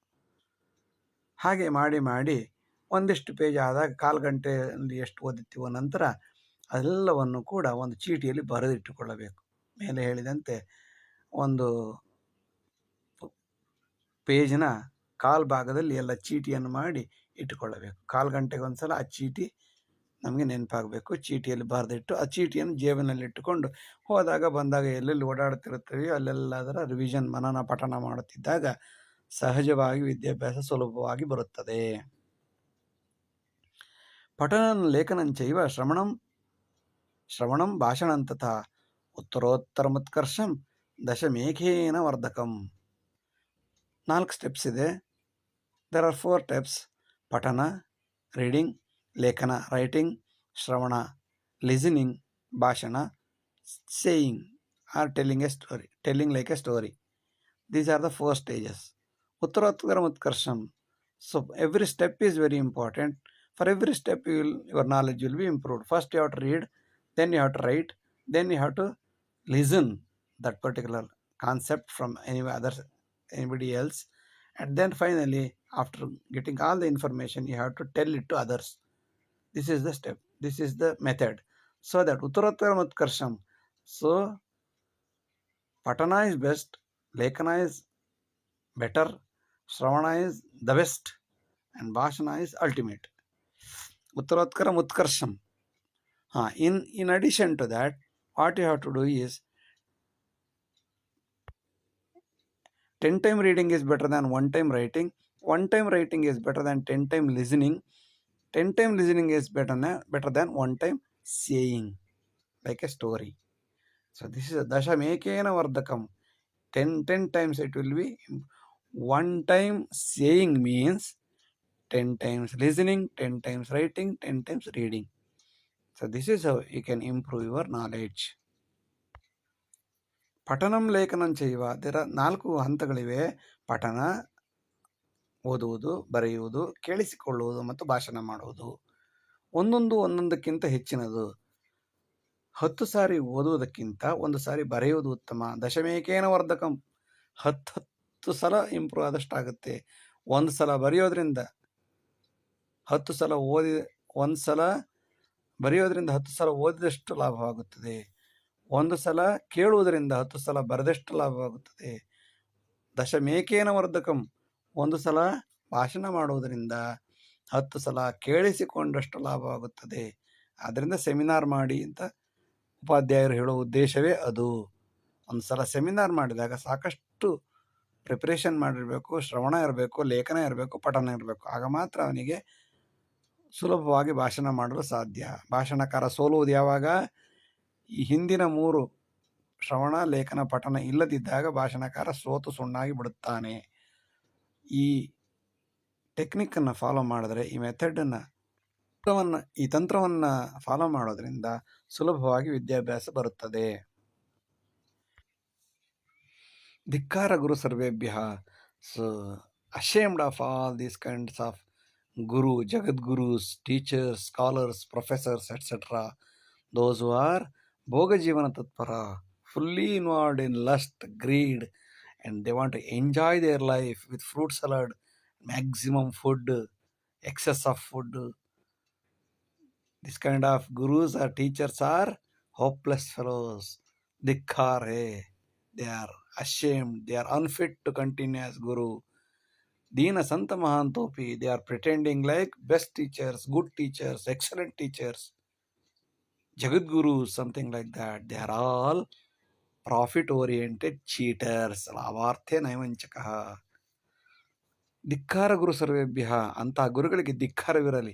ಹಾಗೆ ಮಾಡಿ ಒಂದಿಷ್ಟು ಪೇಜ್ ಆದಾಗ 1/4 ಗಂಟೆಯಲ್ಲಿ ಎಷ್ಟು ಓದುತ್ತೀವೋ ನಂತರ ಅದೆಲ್ಲವನ್ನು ಕೂಡ ಒಂದು ಚೀಟಿಯಲ್ಲಿ ಬರೆದಿಟ್ಟುಕೊಳ್ಳಬೇಕು. ಮೇಲೆ ಹೇಳಿದಂತೆ ಒಂದು ಪೇಜ್ನ ಕಾಲು ಭಾಗದಲ್ಲಿ ಎಲ್ಲ ಚೀಟಿಯನ್ನು ಮಾಡಿ ಇಟ್ಟುಕೊಳ್ಳಬೇಕು. ಕಾಲು ಗಂಟೆಗೆ ಒಂದು ಸಲ ಆ ಚೀಟಿ ನಮಗೆ ನೆನಪಾಗಬೇಕು. ಚೀಟಿಯಲ್ಲಿ ಬರೆದಿಟ್ಟು ಆ ಚೀಟಿಯನ್ನು ಜೇಬಿನಲ್ಲಿಟ್ಟುಕೊಂಡು ಹೋದಾಗ ಬಂದಾಗ ಎಲ್ಲೆಲ್ಲಿ ಓಡಾಡ್ತಿರುತ್ತೀವಿ ಅಲ್ಲೆಲ್ಲದರ ರಿವಿಷನ್ ಮನನ ಪಠನ ಮಾಡುತ್ತಿದ್ದಾಗ ಸಹಜವಾಗಿ ವಿದ್ಯಾಭ್ಯಾಸ ಸುಲಭವಾಗಿ ಬರುತ್ತದೆ. ಪಠನಂ ಲೇಖನಂಚೈವ ಶ್ರವಣಂ ಭಾಷಣಂ ತಥಾ ಉತ್ತರೋತ್ತರಮುತ್ಕರ್ಷಂ ದಶಮೇಘೇನ ವರ್ಧಕಂ. 4 ಸ್ಟೆಪ್ಸ್ ಇದೆ. ದೆರ್ ಆರ್ 4 ಸ್ಟೆಪ್ಸ್: ಪಠನ, ರೀಡಿಂಗ್, ಲೇಖನ, ರೈಟಿಂಗ್, ಶ್ರವಣ, ಲಿಸನಿಂಗ್, ಭಾಷಣ, saying are telling like A story. These are the 4 stages. Uttarottaram Utkarsham. So every step is very important. For every step your knowledge will be improved. First you have to read, then you have to write, then you have to listen that particular concept from anybody else, and then finally after getting all the information you have to tell it to others. This is the step. This is the method. So that Uttarottaram Utkarsham. So Patana is best, Lekana is better, Shravana is the best, and Bhashana is ultimate. Uttarottaram Utkarsham. In addition to that, what you have to do is 10-time reading is better than 1-time writing. 1-time writing is better than 10-time listening. 10-time listening is better than 1-time saying like a story. So this is a Dashamekena Vardhakam. 10 times it will be. 1-time saying means 10 times listening, 10 times writing, 10 times reading. So this is how you can improve your knowledge. ಪಠನಂ ಲೇಖನಂ ಚೈವ. ಇದರ 4 ಹಂತಗಳಿವೆ: ಪಠನ, ಓದುವುದು, ಬರೆಯುವುದು, ಕೇಳಿಸಿಕೊಳ್ಳುವುದು ಮತ್ತು ಭಾಷಣ ಮಾಡುವುದು. ಒಂದೊಂದಕ್ಕಿಂತ ಹೆಚ್ಚಿನದು. 10 ಸಾರಿ ಓದುವುದಕ್ಕಿಂತ 1 ಸಾರಿ ಬರೆಯುವುದು ಉತ್ತಮ. ದಶಮೇಕೇನ ವರ್ಧಕಂ. 10 ಸಲ ಇಂಪ್ರೂವ್ ಆದಷ್ಟಾಗುತ್ತೆ. 1 ಸಲ ಬರೆಯೋದ್ರಿಂದ 10 ಸಲ ಬರೆಯೋದ್ರಿಂದ 10 ಸಲ ಓದಿದಷ್ಟು ಲಾಭವಾಗುತ್ತದೆ. 1 ಸಲ ಕೇಳುವುದರಿಂದ 10 ಸಲ ಬರೆದಷ್ಟು ಲಾಭವಾಗುತ್ತದೆ. ದಶಮೇಕೇನ ವರ್ಧಕಂ. 1 ಸಲ ಭಾಷಣ ಮಾಡುವುದರಿಂದ 10 ಸಲ ಕೇಳಿಸಿಕೊಂಡಷ್ಟು ಲಾಭವಾಗುತ್ತದೆ. ಆದ್ದರಿಂದ ಸೆಮಿನಾರ್ ಮಾಡಿ ಅಂತ ಉಪಾಧ್ಯಾಯರು ಹೇಳುವ ಉದ್ದೇಶವೇ ಅದು. 1 ಸಲ ಸೆಮಿನಾರ್ ಮಾಡಿದಾಗ ಸಾಕಷ್ಟು ಪ್ರಿಪ್ರೇಷನ್ ಮಾಡಿರಬೇಕು, ಶ್ರವಣ ಇರಬೇಕು, ಲೇಖನ ಇರಬೇಕು, ಪಠನ ಇರಬೇಕು. ಆಗ ಮಾತ್ರ ಅವನಿಗೆ ಸುಲಭವಾಗಿ ಭಾಷಣ ಮಾಡಲು ಸಾಧ್ಯ. ಭಾಷಣಕಾರ ಸೋಲುವುದು ಯಾವಾಗ? ಈ ಹಿಂದಿನ 3 ಶ್ರವಣ, ಲೇಖನ, ಪಠನ ಇಲ್ಲದಿದ್ದಾಗ ಭಾಷಣಕಾರ ಸೋತು ಸುಣ್ಣಾಗಿ ಬಿಡುತ್ತಾನೆ. ಈ ಟೆಕ್ನಿಕ್ಕನ್ನು ಫಾಲೋ ಮಾಡಿದ್ರೆ, ಈ ಮೆಥಡನ್ನು, ಈ ತಂತ್ರವನ್ನು ಫಾಲೋ ಮಾಡೋದ್ರಿಂದ ಸುಲಭವಾಗಿ ವಿದ್ಯಾಭ್ಯಾಸ ಬರುತ್ತದೆ. ಧಿಕ್ಕಾರ ಗುರು ಸರ್ವೇಭ್ಯ. So ashamed of all these kinds of guru, jagadgurus, teachers, scholars, professors, etc. Those who are bhoga jivana tatpara, fully involved in lust, greed, and they want to enjoy their life with fruit salad, maximum food, excess of food. This kind of gurus or teachers are hopeless fellows. Dhikkar hai. They are ashamed. They are unfit to continue as guru. Dina Santa Mahantopi, they are pretending like best teachers, good teachers, excellent teachers, Jagadgurus, something like that. They are all profit-oriented cheaters. Lavarthe naivanchakaha. ಧಿಕ್ಕಾರ ಗುರು ಸರ್ವೇಭ್ಯ. ಅಂತಹ ಗುರುಗಳಿಗೆ ಧಿಕ್ಕಾರವಿರಲಿ,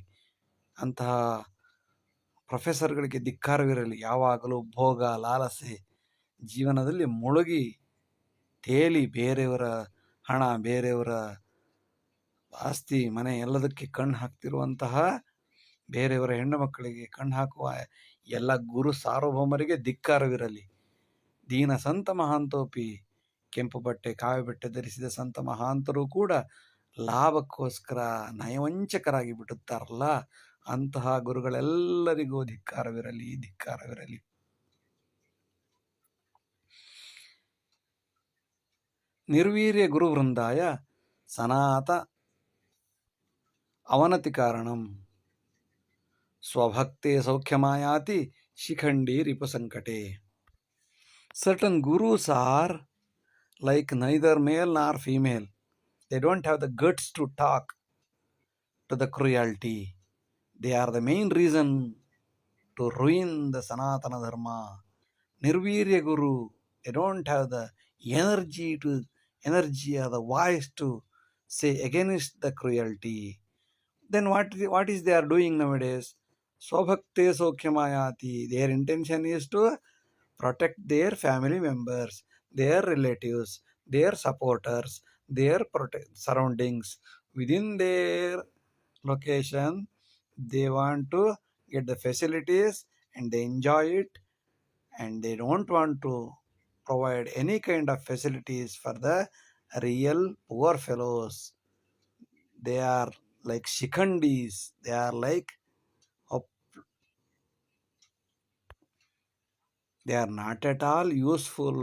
ಅಂತಹ ಪ್ರೊಫೆಸರ್ಗಳಿಗೆ ಧಿಕ್ಕಾರವಿರಲಿ. ಯಾವಾಗಲೂ ಭೋಗ, ಲಾಲಸೆ ಜೀವನದಲ್ಲಿ ಮುಳುಗಿ ತೇಲಿ ಬೇರೆಯವರ ಹಣ, ಬೇರೆಯವರ ಆಸ್ತಿ, ಮನೆ ಎಲ್ಲದಕ್ಕೆ ಕಣ್ಣು ಹಾಕ್ತಿರುವಂತಹ, ಬೇರೆಯವರ ಹೆಣ್ಣು ಮಕ್ಕಳಿಗೆ ಕಣ್ಣು ಹಾಕುವ ಎಲ್ಲ ಗುರು ಸಾರ್ವಭೌಮರಿಗೆ ಧಿಕ್ಕಾರವಿರಲಿ. ದೀನ ಸಂತ ಮಹಾಂತೋಪಿ. ಕೆಂಪು ಬಟ್ಟೆ, ಕಾವಿ ಬಟ್ಟೆ ಧರಿಸಿದ ಸಂತ ಮಹಾಂತರು ಕೂಡ ಲಾಭಕ್ಕೋಸ್ಕರ ನಯವಂಚಕರಾಗಿ ಬಿಡುತ್ತಾರಲ್ಲ, ಅಂತಹ ಗುರುಗಳೆಲ್ಲರಿಗೂ ಧಿಕ್ಕಾರವಿರಲಿ, ಧಿಕ್ಕಾರವಿರಲಿ. ನಿರ್ವೀರ್ಯ ಗುರುವೃಂದಾಯ ಸನಾತ ಅವನತಿ ಕಾರಣಂ ಸ್ವಭಕ್ತೆ ಸೌಖ್ಯಮಾಯಾತಿ Shikhandi ರಿಪುಸಂಕಟೆ. Certain gurus are like neither male nor female. They don't have the guts to talk to the cruelty. They are the main reason to ruin the Sanatana Dharma. Nirvirya Guru, they don't have the energy or the voice to say against the cruelty. Then what is they are doing nowadays? Swabhakte Sokyamayati. Their intention is to protect their family members, their relatives, their supporters, their surroundings within their location. They want to get the facilities and they enjoy it, and they don't want to provide any kind of facilities for the real poor fellows. They are like shikhandis. They are like they are not at all useful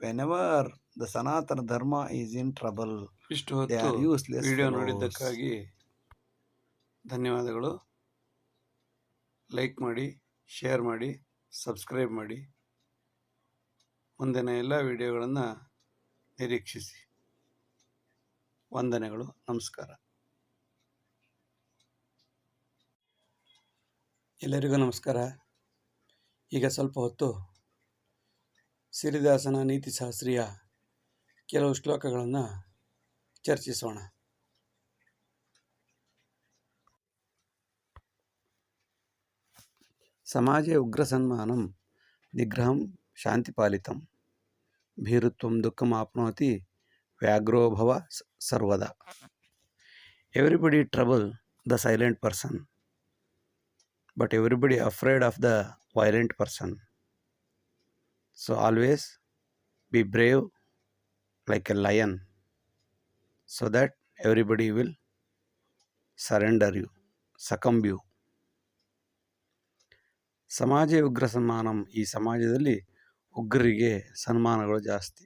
whenever the Sanatana Dharma is in trouble. ಇಷ್ಟು They ಹೊತ್ತು are useless video fellows. ನೋಡಿದ್ದಕ್ಕಾಗಿ ಧನ್ಯವಾದಗಳು. Like ಮಾಡಿ, share ಮಾಡಿ, subscribe ಮಾಡಿ. ಮುಂದಿನ ಎಲ್ಲ ವಿಡಿಯೋಗಳನ್ನು ನಿರೀಕ್ಷಿಸಿ. ವಂದನೆಗಳು. ನಮಸ್ಕಾರ. ಎಲ್ಲರಿಗೂ ನಮಸ್ಕಾರ. ಈಗ ಸ್ವಲ್ಪ ಹೊತ್ತು ಸಿರಿದಾಸನ ನೀತಿಶಾಸ್ತ್ರೀಯ ಕೆಲವು ಶ್ಲೋಕಗಳನ್ನು ಚರ್ಚಿಸೋಣ. ಸಮಾಜೆ ಉಗ್ರಸನ್ಮಾನಂ ನಿಗ್ರಹಂ ಶಾಂತಿಪಾಲಿತಂ ಭೀರುತ್ವಂ ದುಃಖಂ ಆಪ್ನೋತಿ ವ್ಯಾಘ್ರೋಭವ ಸರ್ವದಾ. Everybody trouble the silent person, but everybody afraid of the violent person. So always be brave like a lion, so that everybody will surrender you, succumb you. ಸಮಾಜ ಉಗ್ರ ಸನ್ಮಾನಂ, ಈ ಸಮಾಜದಲ್ಲಿ ಉಗ್ರರಿಗೆ ಸನ್ಮಾನಗಳು ಜಾಸ್ತಿ.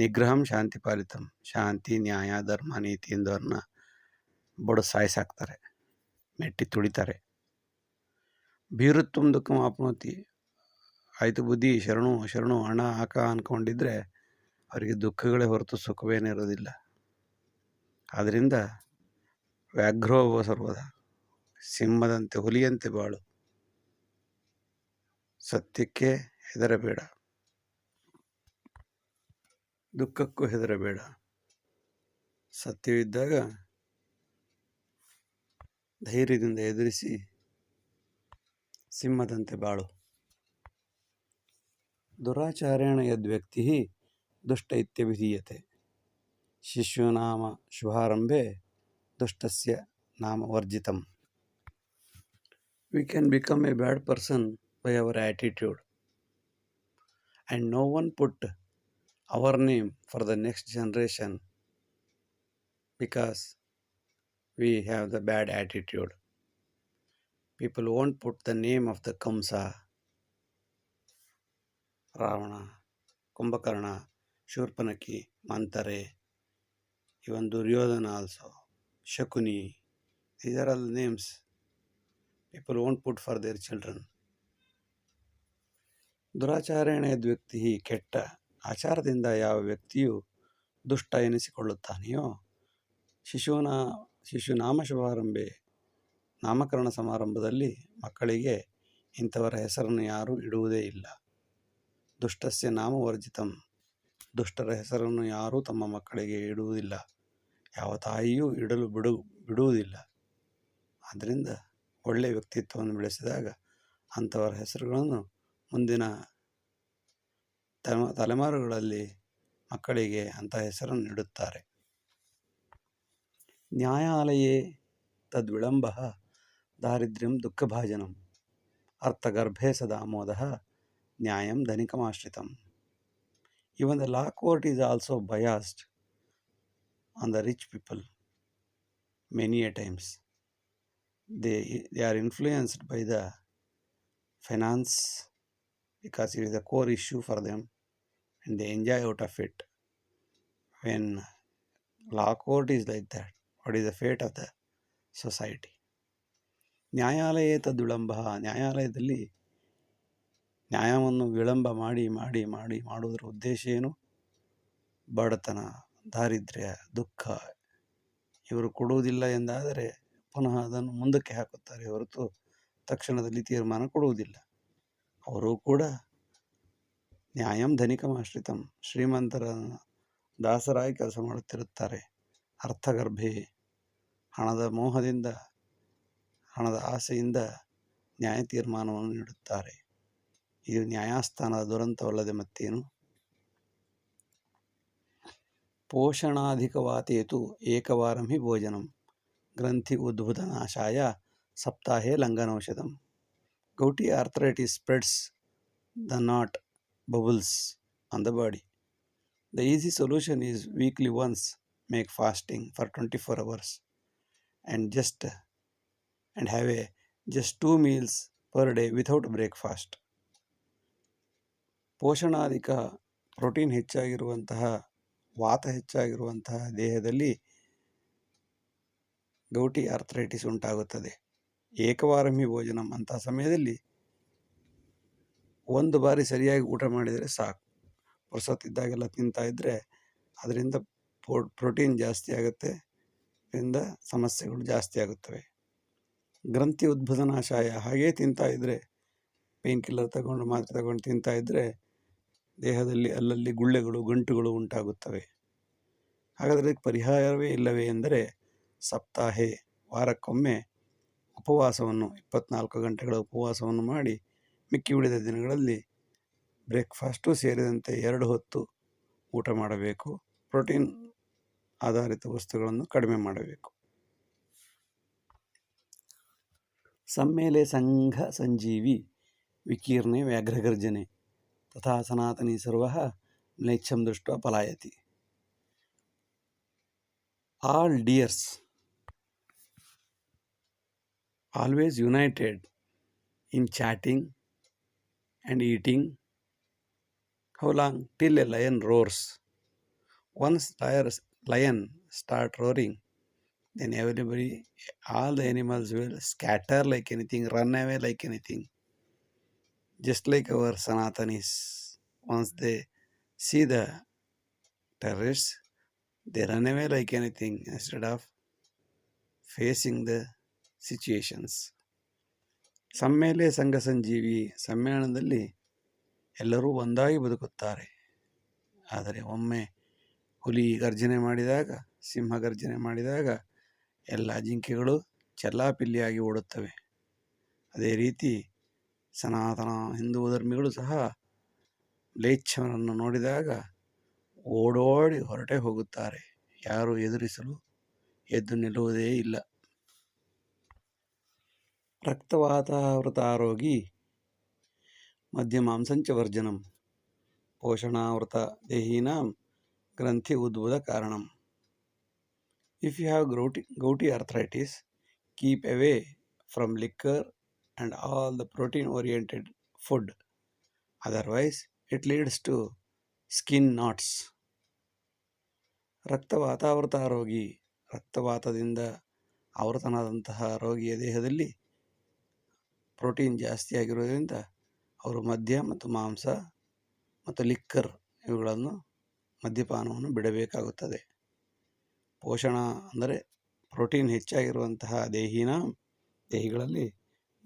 ನಿಗ್ರಹಂ ಶಾಂತಿ ಪಾಲಿತಂ, ಶಾಂತಿ ನ್ಯಾಯ ಧರ್ಮ ನೀತಿ ಎಂದವ್ರನ್ನ ಬಡದು ಸಾಯಿಸಾಕ್ತಾರೆ, ಮೆಟ್ಟಿ ತುಳಿತಾರೆ. ಭೀರುತ್ವಂ ದುಃಖಂ ಆಪ್ನೋತಿ, ಆಯಿತು ಬುದ್ಧಿ ಶರಣು ಹಣ ಹಾಕ ಅಂದ್ಕೊಂಡಿದ್ರೆ ಅವರಿಗೆ ದುಃಖಗಳೇ ಹೊರತು ಸುಖವೇನಿರೋದಿಲ್ಲ. ಆದ್ದರಿಂದ ವ್ಯಾಘ್ರೋಭವ ಸರ್ವದ, ಸಿಂಹದಂತೆ ಹುಲಿಯಂತೆ ಬಾಳು, ಸತ್ಯಕ್ಕೆ ಹೆದರಬೇಡ, ದುಃಖಕ್ಕೂ ಹೆದರಬೇಡ. ಸತ್ಯವಿದ್ದಾಗ ಧೈರ್ಯದಿಂದ ಎದುರಿಸಿ ಸಿಂಹದಂತೆ ಬಾಳು. ದುರಾಚಾರೇಣ ಯದ್ವ್ಯಕ್ತಿ ದುಷ್ಟ ಇತ್ಯಭಿಧೀಯತೆ, ಶಿಶುನಾಮ ಶುಭಾರಂಭೆ ದುಷ್ಟಸ್ಯ ನಾಮ ವರ್ಜಿತಂ. We can become a bad person by our attitude, and no one put our name for the next generation because we have the bad attitude. People won't put the name of the Kamsa, Ravana, Kumbhakarna, Shurpanaki, Mantare, even Duryodhana also, Shakuni. These are all the names people won't put for their children. ದುರಾಚಾರೇಣ ಯದ್ವ್ಯಕ್ತಿ, ಕೆಟ್ಟ ಆಚಾರದಿಂದ ಯಾವ ವ್ಯಕ್ತಿಯು ದುಷ್ಟ ಎನಿಸಿಕೊಳ್ಳುತ್ತಾನೆಯೋ, ಶಿಶುನಾಮ ಶುಭಾರಂಭೆ, ನಾಮಕರಣ ಸಮಾರಂಭದಲ್ಲಿ ಮಕ್ಕಳಿಗೆ ಇಂಥವರ ಹೆಸರನ್ನು ಯಾರೂ ಇಡುವುದೇ ಇಲ್ಲ. ದುಷ್ಟಸ್ಯ ನಾಮ ವರ್ಜಿತಂ, ದುಷ್ಟರ ಹೆಸರನ್ನು ಯಾರೂ ತಮ್ಮ ಮಕ್ಕಳಿಗೆ ಇಡುವುದಿಲ್ಲ, ಯಾವ ತಾಯಿಯೂ ಇಡಲು ಬಿಡುವುದಿಲ್ಲ. ಆದ್ದರಿಂದ ಒಳ್ಳೆಯ ವ್ಯಕ್ತಿತ್ವವನ್ನು ಬೆಳೆಸಿದಾಗ ಅಂಥವರ ಹೆಸರುಗಳನ್ನು ಮುಂದಿನ ತಲೆಮಾರುಗಳಲ್ಲಿ ಮಕ್ಕಳಿಗೆ ಅಂಥ ಹೆಸರನ್ನು ಇಡುತ್ತಾರೆ. ನ್ಯಾಯಾಲಯೇ ತದ್ವಿಳಂಬ ದಾರಿದ್ರ್ಯಂ ದುಃಖಭಾಜನಂ ಅರ್ಥಗರ್ಭೆ ಸದಾಮೋದಃ ನ್ಯಾಯಂ ಧನಿಕಮಾಶ್ರಿತಂ. Even the law court is also biased on the rich people many a times. They are influenced by the finance because it is a core issue for them and they enjoy out of it. When law court is like that, what is the fate of the society? ನ್ಯಾಯಾಲಯ ತದ್ವಿಳಂಬ, ನ್ಯಾಯಾಲಯದಲ್ಲಿ ನ್ಯಾಯವನ್ನು ವಿಳಂಬ ಮಾಡುವುದರ ಉದ್ದೇಶ ಏನು? ಬಡತನ, ದಾರಿದ್ರ್ಯ, ದುಃಖ ಇವರು ಕೊಡುವುದಿಲ್ಲ ಎಂದಾದರೆ ಪುನಃ ಅದನ್ನು ಮುಂದಕ್ಕೆ ಹಾಕುತ್ತಾರೆ ಹೊರತು ತಕ್ಷಣದಲ್ಲಿ ತೀರ್ಮಾನ ಕೊಡುವುದಿಲ್ಲ. ಅವರು ಕೂಡ ನ್ಯಾಯಂ ಧನಿಕಮಾಶ್ರಿತಂ, ಶ್ರೀಮಂತರ ದಾಸರಾಗಿ ಕೆಲಸ ಮಾಡುತ್ತಿರುತ್ತಾರೆ. ಅರ್ಥಗರ್ಭೆ, ಹಣದ ಮೋಹದಿಂದ, ಹಣದ ಆಸೆಯಿಂದ ನ್ಯಾಯ ತೀರ್ಮಾನವನ್ನು ನೀಡುತ್ತಾರೆ. ಇದು ನ್ಯಾಯಸ್ಥಾನದ ದುರಂತವಲ್ಲದೆ ಮತ್ತೇನು? ಪೋಷಣಾಧಿಕವಾತೇತು ಏಕವಾರಂ ಹಿ ಭೋಜನಂ ಗ್ರಂಥಿ ಉದ್ಭುತನಾಶಾಯ ಸಪ್ತಾಹೇ ಲಂಘನೌಷಧಂ. ಗೌಟಿ arthritis spreads the knot bubbles on the body. The easy solution is weekly once make fasting for 24 hours and have just 2 meals per day without breakfast. ಪೋಷಣಾಧಿಕ, ಪ್ರೋಟೀನ್ ಹೆಚ್ಚಾಗಿರುವಂತಹ, ವಾತ ಹೆಚ್ಚಾಗಿರುವಂತಹ ದೇಹದಲ್ಲಿ ಗೌಟಿ ಆರ್ಥರೈಟಿಸ್ ಉಂಟಾಗುತ್ತದೆ. ಏಕವಾರಮಿ ಭೋಜನಂ ಅಂತಹ ಸಮಯದಲ್ಲಿ ಒಂದು ಬಾರಿ ಸರಿಯಾಗಿ ಊಟ ಮಾಡಿದರೆ ಸಾಕು. ಪುರ್ಸೊತ್ತಿದ್ದಾಗೆಲ್ಲ ತಿಂತಾ ಇದ್ದರೆ ಅದರಿಂದ ಪ್ರೋಟೀನ್ ಜಾಸ್ತಿ ಆಗುತ್ತೆ, ಇದರಿಂದ ಸಮಸ್ಯೆಗಳು ಜಾಸ್ತಿ ಆಗುತ್ತವೆ. ಗ್ರಂಥಿ ಉದ್ಭುತನಾಶಾಯ, ಹಾಗೇ ತಿಂತಾ ಇದ್ದರೆ, ಪೇನ್ ಕಿಲ್ಲರ್ ತಗೊಂಡು ಮಾತ್ರೆ ತಗೊಂಡು ತಿಂತಾ ಇದ್ದರೆ ದೇಹದಲ್ಲಿ ಅಲ್ಲಲ್ಲಿ ಗುಳ್ಳೆಗಳು, ಗಂಟುಗಳು ಉಂಟಾಗುತ್ತವೆ. ಹಾಗಾದರೆ ಪರಿಹಾರವೇ ಇಲ್ಲವೇ ಎಂದರೆ ಸಪ್ತಾಹೆ, ವಾರಕ್ಕೊಮ್ಮೆ ಉಪವಾಸವನ್ನು 24 ಗಂಟೆಗಳ ಉಪವಾಸವನ್ನು ಮಾಡಿ ಮಿಕ್ಕಿ ಉಳಿದ ದಿನಗಳಲ್ಲಿ ಬ್ರೇಕ್ಫಾಸ್ಟು ಸೇರಿದಂತೆ 2 ಹೊತ್ತು ಊಟ ಮಾಡಬೇಕು. ಪ್ರೋಟೀನ್ ಆಧಾರಿತ ವಸ್ತುಗಳನ್ನು ಕಡಿಮೆ ಮಾಡಬೇಕು. ಸಮ್ಮೇಲೆ ಸಂಘ ಸಂಜೀವಿ ವಿಕೀರ್ಣೆ ವ್ಯಾಘ್ರಗರ್ಜನೆ ತಥಾ ಸನಾತನಿ ಸರ್ವಃ ಮ್ಲೇಚ್ಛಂ ದೃಷ್ಟ ಪಲಾಯತಿ. All deers always united in chatting and eating. How long? Till a lion roars. Once lion start roaring, then everybody, all the animals will scatter like anything, run away like anything. Just like our Sanatanis, once they see the terrorists, they run away like anything instead of facing the situations. ಸಮ್ಮೇಲೆ ಸಂಘ ಸಂಜೀವಿ, ಸಮ್ಮೇಳನದಲ್ಲಿ ಎಲ್ಲರೂ ಒಂದಾಗಿ ಬದುಕುತ್ತಾರೆ. ಆದರೆ ಒಮ್ಮೆ ಹುಲಿ ಗರ್ಜನೆ ಮಾಡಿದಾಗ, ಸಿಂಹ ಗರ್ಜನೆ ಮಾಡಿದಾಗ ಎಲ್ಲ ಜಿಂಕೆಗಳು ಚೆಲ್ಲಾಪಿಲ್ಲಿಯಾಗಿ ಓಡುತ್ತವೆ. ಅದೇ ರೀತಿ ಸನಾತನ ಹಿಂದೂ ಧರ್ಮಿಗಳು ಸಹ ಮ್ಲೇಚ್ಛವನ್ನು ನೋಡಿದಾಗ ಓಡೋಡಿ ಹೊರಟೇ ಹೋಗುತ್ತಾರೆ. ಯಾರು ಎದುರಿಸಲು ಎದ್ದು ನಿಲ್ಲುವುದೇ ಇಲ್ಲ. ರಕ್ತವಾತಾವೃತಾರೋಗಿ ಮಧ್ಯಮಾಂಸಂಚ ವರ್ಜನಂ ಪೋಷಣಾವೃತ ದೇಹೀನಾಂ ಗ್ರಂಥಿ ಉದ್ಭುತ ಕಾರಣಂ. If you have gouty arthritis, keep away from liquor and all the protein oriented food, otherwise it leads to skin knots. ರಕ್ತವಾತಾವೃತ ರೋಗಿ, ರಕ್ತವಾತದಿಂದ ಆವೃತನಾದಂತಹ ರೋಗಿಯ ದೇಹದಲ್ಲಿ ಪ್ರೋಟೀನ್ ಜಾಸ್ತಿ ಆಗಿರೋದ್ರಿಂದ ಅವರು ಮದ್ಯ ಮತ್ತು ಮಾಂಸ ಮತ್ತು ಲಿಕ್ಕರ್ ಇವುಗಳನ್ನು ಮದ್ಯಪಾನವನ್ನು ಬಿಡಬೇಕಾಗುತ್ತದೆ. ಪೋಷಣ ಅಂದರೆ ಪ್ರೋಟೀನ್ ಹೆಚ್ಚಾಗಿರುವಂತಹ ದೇಹಿಗಳಲ್ಲಿ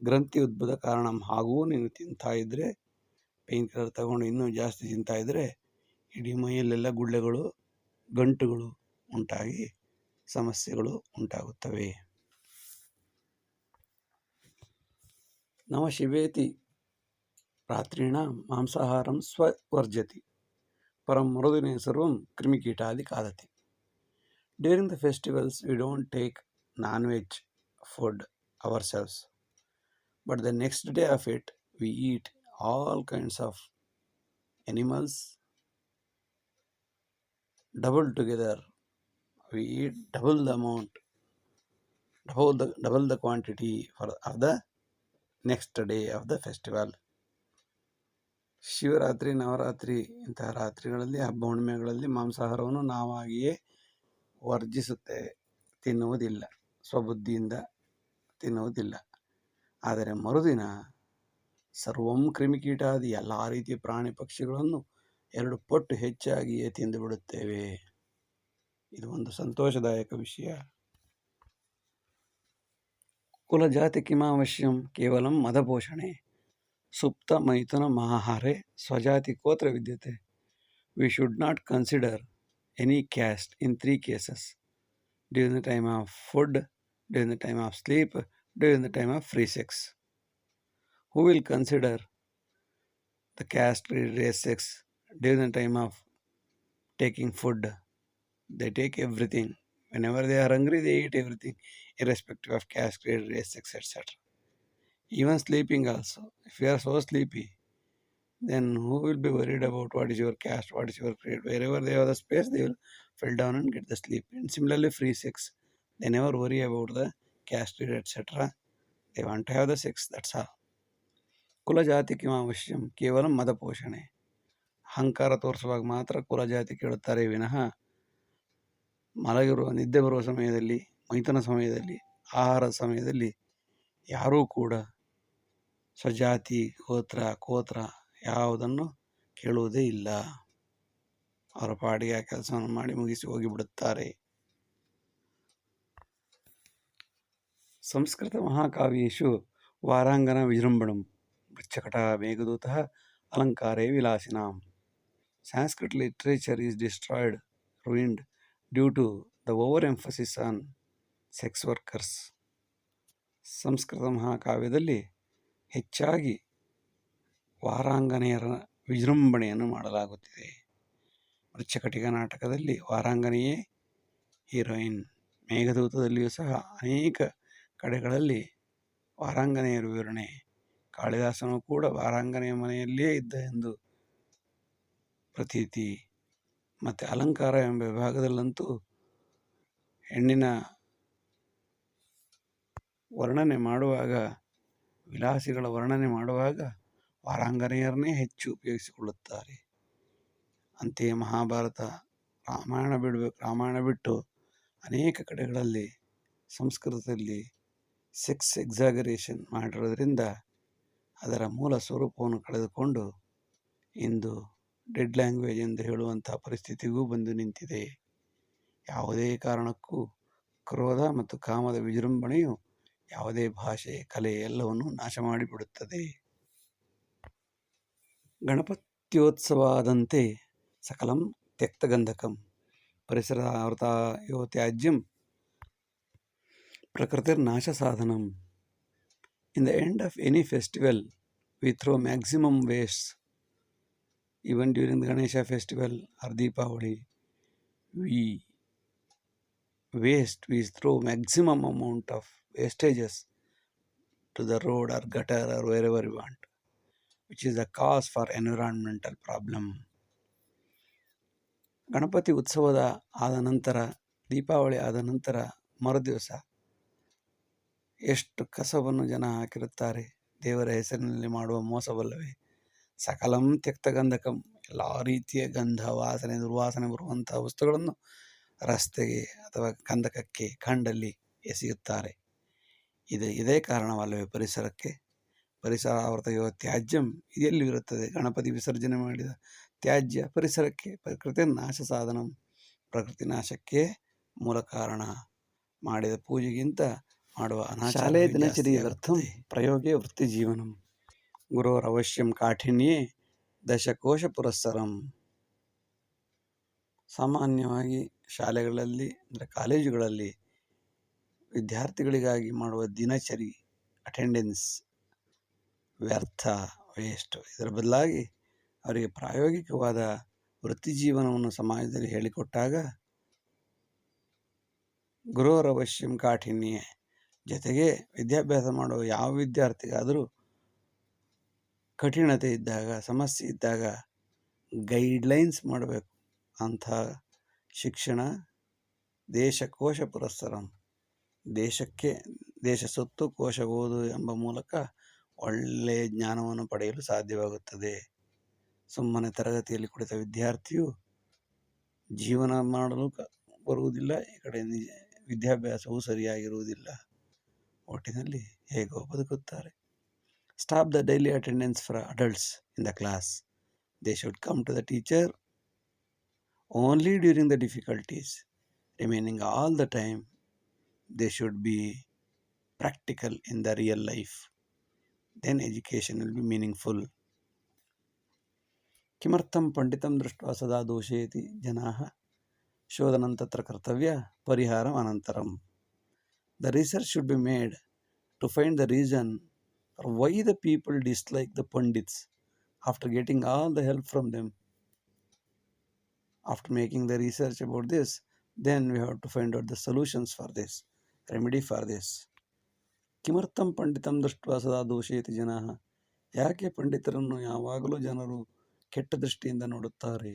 ಗ್ರಂಥಿ ಉದ್ಭುತ ಕಾರಣ. ಹಾಗೂ ನೀನು ತಿಂತಾ ಇದ್ದರೆ, ಪೇನ್ ಕಿಲ್ಲರ್ ತಗೊಂಡು ಇನ್ನೂ ಜಾಸ್ತಿ ತಿಂತಾ ಇದ್ದರೆ ಇಡೀ ಮೈಯಲ್ಲೆಲ್ಲ ಗುಳ್ಳೆಗಳು, ಗಂಟುಗಳು ಉಂಟಾಗಿ ಸಮಸ್ಯೆಗಳು ಉಂಟಾಗುತ್ತವೆ. ನವ ಶಿವೇತಿ ರಾತ್ರಿಣ ಮಾಂಸಾಹಾರಂ ಸ್ವರ್ಜತಿ ಪರಂ ಮರುದಿನೇ ಸರ್ವಂ ಕ್ರಿಮಿಕೀಟಾದಿ ಖಾದತಿ. During the festivals we don't take non-veg food ourselves, but the next day of it we eat all kinds of animals double together. We eat double the amount, double the quantity of the next day of the festival. Shivaratri, Navratri ಇಂತಹ ರಾತ್ರಿಗಳಲ್ಲಿ, ಹಬ್ಬ ಹುಣ್ಣಿಮೆಗಳಲ್ಲಿ ಮಾಂಸಾಹಾರವನ್ನು ನಾವಾಗಿಯೇ ವರ್ಜಿಸುತ್ತೇವೆ, ತಿನ್ನುವುದಿಲ್ಲ, ಸ್ವಬುದ್ಧಿಯಿಂದ ತಿನ್ನುವುದಿಲ್ಲ. ಆದರೆ ಮರುದಿನ ಸರ್ವಂ ಕ್ರಿಮಿಕೀಟಾದಿ ಎಲ್ಲ ರೀತಿಯ ಪ್ರಾಣಿ ಪಕ್ಷಿಗಳನ್ನು 2 ಪಟ್ಟು ಹೆಚ್ಚಾಗಿಯೇ ತಿಂದು ಬಿಡುತ್ತೇವೆ. ಇದು ಒಂದು ಸಂತೋಷದಾಯಕ ವಿಷಯ. ಕುಲಜಾತಿ ಕಿಮಾವಶ್ಯಂ ಕೇವಲಂ ಮದಪೋಷಣೆ ಸುಪ್ತ ಮೈಥುನ ಮಹಾಹಾರೆ ಸ್ವಜಾತಿ ಕೋತ್ರ ವಿದ್ಯತೆ. We should not consider any caste in 3 cases: during the time of food, during the time of sleep, during the time of free sex. Who will consider the caste, creed, race, sex during the time of taking food? They take everything. Whenever they are hungry, they eat everything, irrespective of caste, creed, race, sex, etc. Even sleeping also. If you are so sleepy, then who will be worried about what is your caste, what is your creed? Wherever they have the space, they will fall down and get the sleep. And similarly, free sex. They never worry about the caste, creed, etc. They want to have the sex, that's all. ಕುಲಜಾತಿ ಕಿಮಾವಶ್ಯಂ ಕೇವಲ ಮದಪೋಷಣೆ. ಅಹಂಕಾರ ತೋರಿಸುವಾಗ ಮಾತ್ರ ಕುಲಜಾತಿ ಕೇಳುತ್ತಾರೆ ವಿನಃ ನಿದ್ದೆ ಬರುವ ಸಮಯದಲ್ಲಿ, ಮೈಥುನ ಸಮಯದಲ್ಲಿ, ಆಹಾರದ ಸಮಯದಲ್ಲಿ ಯಾರೂ ಕೂಡ ಸ್ವಜಾತಿ, ಕೋತ್ರ ಯಾವುದನ್ನು ಕೇಳುವುದೇ ಇಲ್ಲ. ಅವರ ಪಾಡಿಗೆ ಆ ಕೆಲಸವನ್ನು ಮಾಡಿ ಮುಗಿಸಿ ಹೋಗಿಬಿಡುತ್ತಾರೆ. Sanskrit ಮಹಾಕಾವ್ಯೇಷು ವಾರಾಂಗನ ವಿಜೃಂಭಣಂ ಮೃಚ್ಛಕಟ ಮೇಘದೂತಃ ಅಲಂಕಾರೇ ವಿಲಾಸಿನಾಂ. Sanskrit literature is destroyed, ruined due to the overemphasis on sex workers. Sanskrit ಮಹಾಕಾವ್ಯದಲ್ಲಿ ಹೆಚ್ಚಾಗಿ ವಾರಾಂಗನೆಯರ ವಿಜೃಂಭಣೆಯನ್ನು ಮಾಡಲಾಗುತ್ತಿದೆ. ಮೃಚ್ಛಕಟಿಕ ನಾಟಕದಲ್ಲಿ ವಾರಾಂಗನೆಯೇ ಹೀರೋಯಿನ್. ಮೇಘದೂತದಲ್ಲಿಯೂ ಸಹ ಅನೇಕ ಕಡೆಗಳಲ್ಲಿ ವಾರಾಂಗನೆಯರ ವಿವರಣೆ. ಕಾಳಿದಾಸನು ಕೂಡ ವಾರಾಂಗನೆಯ ಮನೆಯಲ್ಲಿಯೇ ಇದ್ದ ಎಂದು ಪ್ರತೀತಿ. ಮತ್ತು ಅಲಂಕಾರ ಎಂಬ ವಿಭಾಗದಲ್ಲಂತೂ ಹೆಣ್ಣಿನ ವರ್ಣನೆ ಮಾಡುವಾಗ, ವಿಲಾಸಿಗಳ ವರ್ಣನೆ ಮಾಡುವಾಗ ವಾರಾಂಗನೆಯರನ್ನೇ ಹೆಚ್ಚು ಉಪಯೋಗಿಸಿಕೊಳ್ಳುತ್ತಾರೆ. ಅಂತೆಯೇ ಮಹಾಭಾರತ, ರಾಮಾಯಣ ಬಿಟ್ಟು ಅನೇಕ ಕಡೆಗಳಲ್ಲಿ ಸಂಸ್ಕೃತದಲ್ಲಿ ಸೆಕ್ಸ್ ಎಕ್ಸಾಗರೇಷನ್ ಮಾಡಿರೋದ್ರಿಂದ ಅದರ ಮೂಲ ಸ್ವರೂಪವನ್ನು ಕಳೆದುಕೊಂಡು ಇಂದು ಡೆಡ್ ಲ್ಯಾಂಗ್ವೇಜ್ ಎಂದು ಹೇಳುವಂತಹ ಪರಿಸ್ಥಿತಿಗೂ ಬಂದು ನಿಂತಿದೆ. ಯಾವುದೇ ಕಾರಣಕ್ಕೂ ಕ್ರೋಧ ಮತ್ತು ಕಾಮದ ವಿಜೃಂಭಣೆಯು ಯಾವುದೇ ಭಾಷೆ, ಕಲೆ ಎಲ್ಲವನ್ನು ನಾಶ ಮಾಡಿಬಿಡುತ್ತದೆ. ಗಣಪತ್ಯೋತ್ಸವಾದಂತೆ ಸಕಲಂ ತ್ಯಕ್ತಗಂಧಕಂ ಪರಿಸರಾವೃತಯೋ ತ್ಯಾಜ್ಯಂ ಪ್ರಕೃತಿರ್ನಾಶ ಸಾಧನಂ. In the end of any festival, we throw maximum waste. Even during the Ganesha festival or Deepavali, we throw maximum amount of wastages to the road or gutter or wherever we want, which is a cause for environmental problem. Ganapati ಉತ್ಸವದ ಆದ ನಂತರ, ದೀಪಾವಳಿ ಆದ ನಂತರ ಮರುದಿವಸ ಎಷ್ಟು ಕಸವನ್ನು ಜನ ಹಾಕಿರುತ್ತಾರೆ. ದೇವರ ಹೆಸರಿನಲ್ಲಿ ಮಾಡುವ ಮೋಸವಲ್ಲವೇ. ಸಕಲಂ ತ್ಯಕ್ತಗಂಧಕಂ, ಎಲ್ಲ ರೀತಿಯ ಗಂಧ, ವಾಸನೆ, ದುರ್ವಾಸನೆ ಬರುವಂತಹ ವಸ್ತುಗಳನ್ನು ರಸ್ತೆಗೆ ಅಥವಾ ಗಂಧಕಕ್ಕೆ, ಕಂಡಲ್ಲಿ ಎಸೆಯುತ್ತಾರೆ. ಇದೇ ಕಾರಣವಲ್ಲವೇ ಪರಿಸರಕ್ಕೆ. ಪರಿಸರಾವೃತಯೋ ತ್ಯಾಜ್ಯಂ ಇದೆಲ್ಲಿ ಇರುತ್ತದೆ? ಗಣಪತಿ ವಿಸರ್ಜನೆ ಮಾಡಿದ ತ್ಯಾಜ್ಯ ಪರಿಸರಕ್ಕೆ. ಪ್ರಕೃತಿ ನಾಶ ಸಾಧನಂ, ಪ್ರಕೃತಿ ನಾಶಕ್ಕೆ ಮೂಲ ಕಾರಣ. ಮಾಡಿದ ಪೂಜೆಗಿಂತ ಮಾಡುವ ಶಾಲೆಯ ದಿನಚರ್ಯರ್ಥಂ ಪ್ರಯೋಗೇ ವೃತ್ತಿ ಜೀವನಂ ಗುರೋರವಶ್ಯಂ ಕಾಠಿಣ್ಯೇ ದಶಕೋಶ ಪುರಸ್ಸರಂ. ಸಾಮಾನ್ಯವಾಗಿ ಶಾಲೆಗಳಲ್ಲಿ ಅಂದರೆ ಕಾಲೇಜುಗಳಲ್ಲಿ ವಿದ್ಯಾರ್ಥಿಗಳಿಗಾಗಿ ಮಾಡುವ ದಿನಚರಿ ಅಟೆಂಡೆನ್ಸ್ ವ್ಯರ್ಥ, ವೇಸ್ಟ್. ಇದರ ಬದಲಾಗಿ ಅವರಿಗೆ ಪ್ರಾಯೋಗಿಕವಾದ ವೃತ್ತಿ ಜೀವನವನ್ನು ಸಮಾಜದಲ್ಲಿ ಹೇಳಿಕೊಟ್ಟಾಗ ಗುರೋರವಶ್ಯಂ ಕಾಠಿಣ್ಯ, ಜೊತೆಗೆ ವಿದ್ಯಾಭ್ಯಾಸ ಮಾಡುವ ಯಾವ ವಿದ್ಯಾರ್ಥಿಗಾದರೂ ಕಠಿಣತೆ ಇದ್ದಾಗ, ಸಮಸ್ಯೆ ಇದ್ದಾಗ ಗೈಡ್ಲೈನ್ಸ್ ಮಾಡಬೇಕು. ಅಂಥ ಶಿಕ್ಷಣ ದೇಶಕೋಶ ಪುರಸ್ಸರಂ, ದೇಶ ಸೊತ್ತು ಕೋಶ ಓದು ಎಂಬ ಮೂಲಕ ಒಳ್ಳೆಯ ಜ್ಞಾನವನ್ನು ಪಡೆಯಲು ಸಾಧ್ಯವಾಗುತ್ತದೆ. ಸುಮ್ಮನೆ ತರಗತಿಯಲ್ಲಿ ಕುಳಿತ ವಿದ್ಯಾರ್ಥಿಯು ಜೀವನ ಮಾಡಲು ಬರುವುದಿಲ್ಲ, ಈ ಕಡೆ ವಿದ್ಯಾಭ್ಯಾಸವೂ ಸರಿಯಾಗಿರುವುದಿಲ್ಲ. ಒಟ್ಟಿನಲ್ಲಿ ಹೇಗೋ ಬದುಕುತ್ತಾರೆ. Stop the daily attendance for adults in the class. They should come to the teacher only during the difficulties. remaining all the time they should be practical in the real life. Then education will be meaningful. किमर्थं पंडितं दृष्ट्वा सदा दोषयति जनाः शोधनं तत्र कर्तव्य परिहारम् अनन्तरम्. The research should be made to find the reason for why the people dislike the Pandits after getting all the help from them. After making the research about this, then we have to find out the solutions for this, remedy for this. ಕಿಮರ್ಥಂ ಪಂಡಿತಂ ದೃಷ್ಟ್ವಾ ಸದಾ ದೋಷಯತಿ ಜನಾಃ. ಯಾಕೆ ಪಂಡಿತರನ್ನು ಯಾವಾಗಲೂ ಜನರು ಕೆಟ್ಟ ದೃಷ್ಟಿಯಿಂದ ನೋಡುತ್ತಾರೆ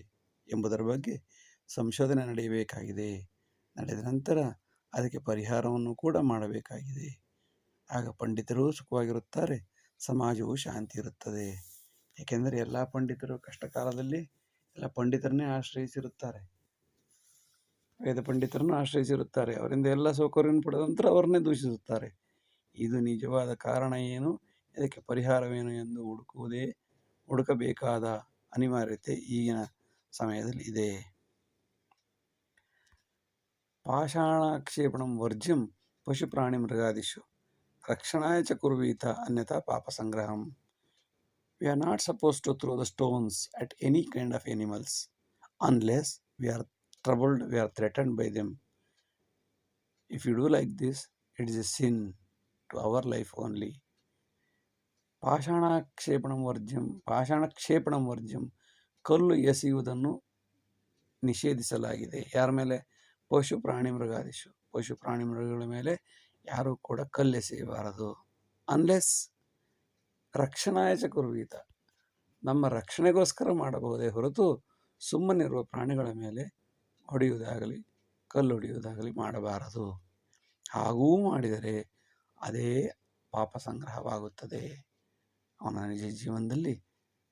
ಎಂಬುದರ ಬಗ್ಗೆ ಸಂಶೋಧನೆ ನಡೆಯಬೇಕಾಗಿದೆ. ನಡೆದ ನಂತರ ಅದಕ್ಕೆ ಪರಿಹಾರವನ್ನು ಕೂಡ ಮಾಡಬೇಕಾಗಿದೆ. ಆಗ ಪಂಡಿತರು ಸುಖವಾಗಿರುತ್ತಾರೆ, ಸಮಾಜವು ಶಾಂತಿ ಇರುತ್ತದೆ. ಏಕೆಂದರೆ ಎಲ್ಲ ಪಂಡಿತರು ಕಷ್ಟ ಕಾಲದಲ್ಲಿ ಎಲ್ಲ ಪಂಡಿತರನ್ನೇ ಆಶ್ರಯಿಸಿರುತ್ತಾರೆ, ವೇದ ಪಂಡಿತರನ್ನು ಆಶ್ರಯಿಸಿರುತ್ತಾರೆ. ಅವರಿಂದ ಎಲ್ಲ ಸೌಕರ್ಯವನ್ನು ಪಡೆದ ನಂತರ ಅವರನ್ನೇ ದೂಷಿಸುತ್ತಾರೆ. ಇದು ನಿಜವಾದ ಕಾರಣ ಏನು, ಇದಕ್ಕೆ ಪರಿಹಾರವೇನು ಎಂದು ಹುಡುಕಬೇಕಾದ ಅನಿವಾರ್ಯತೆ ಈಗಿನ ಸಮಯದಲ್ಲಿ ಇದೆ. ಪಾಷಾಣಕ್ಷೇಪಣಂ ವರ್ಜ್ಯಂ ಪಶು ಪ್ರಾಣಿ ಮೃಗಾದಿಷು ರಕ್ಷಣಾಯ ಚ ಕುರ್ವೀತ ಅನ್ಯಥಾ ಪಾಪ ಸಂಗ್ರಹಂ. We are not supposed to throw the stones at any kind of animals unless we are troubled, we are threatened by them. If you do like this, it is a sin to our life only. ಪಾಷಾಣಕ್ಷೇಪಣಂ ವರ್ಜ್ಯಂ ಕಲ್ಲು ಎಸೆಯುವುದನ್ನು ನಿಷೇಧಿಸಲಾಗಿದೆ. ಯಾರ ಮೇಲೆ? ಪಶು ಪ್ರಾಣಿ ಮೃಗಾದಿಷು, ಪಶು ಪ್ರಾಣಿ ಮೃಗಗಳ ಮೇಲೆ ಯಾರೂ ಕೂಡ ಕಲ್ಲೆಸೆಯಬಾರದು. ಅನ್ಲೆಸ್ ರಕ್ಷಣಾಯ ಚ ಕುರ್ವೀತ, ನಮ್ಮ ರಕ್ಷಣೆಗೋಸ್ಕರ ಮಾಡಬಹುದೇ ಹೊರತು ಸುಮ್ಮನಿರುವ ಪ್ರಾಣಿಗಳ ಮೇಲೆ ಹೊಡೆಯುವುದಾಗಲಿ ಕಲ್ಲು ಹೊಡೆಯುವುದಾಗಲಿ ಮಾಡಬಾರದು. ಹಾಗೂ ಮಾಡಿದರೆ ಅದೇ ಪಾಪ ಸಂಗ್ರಹವಾಗುತ್ತದೆ. ಅವನ ನಿಜ ಜೀವನದಲ್ಲಿ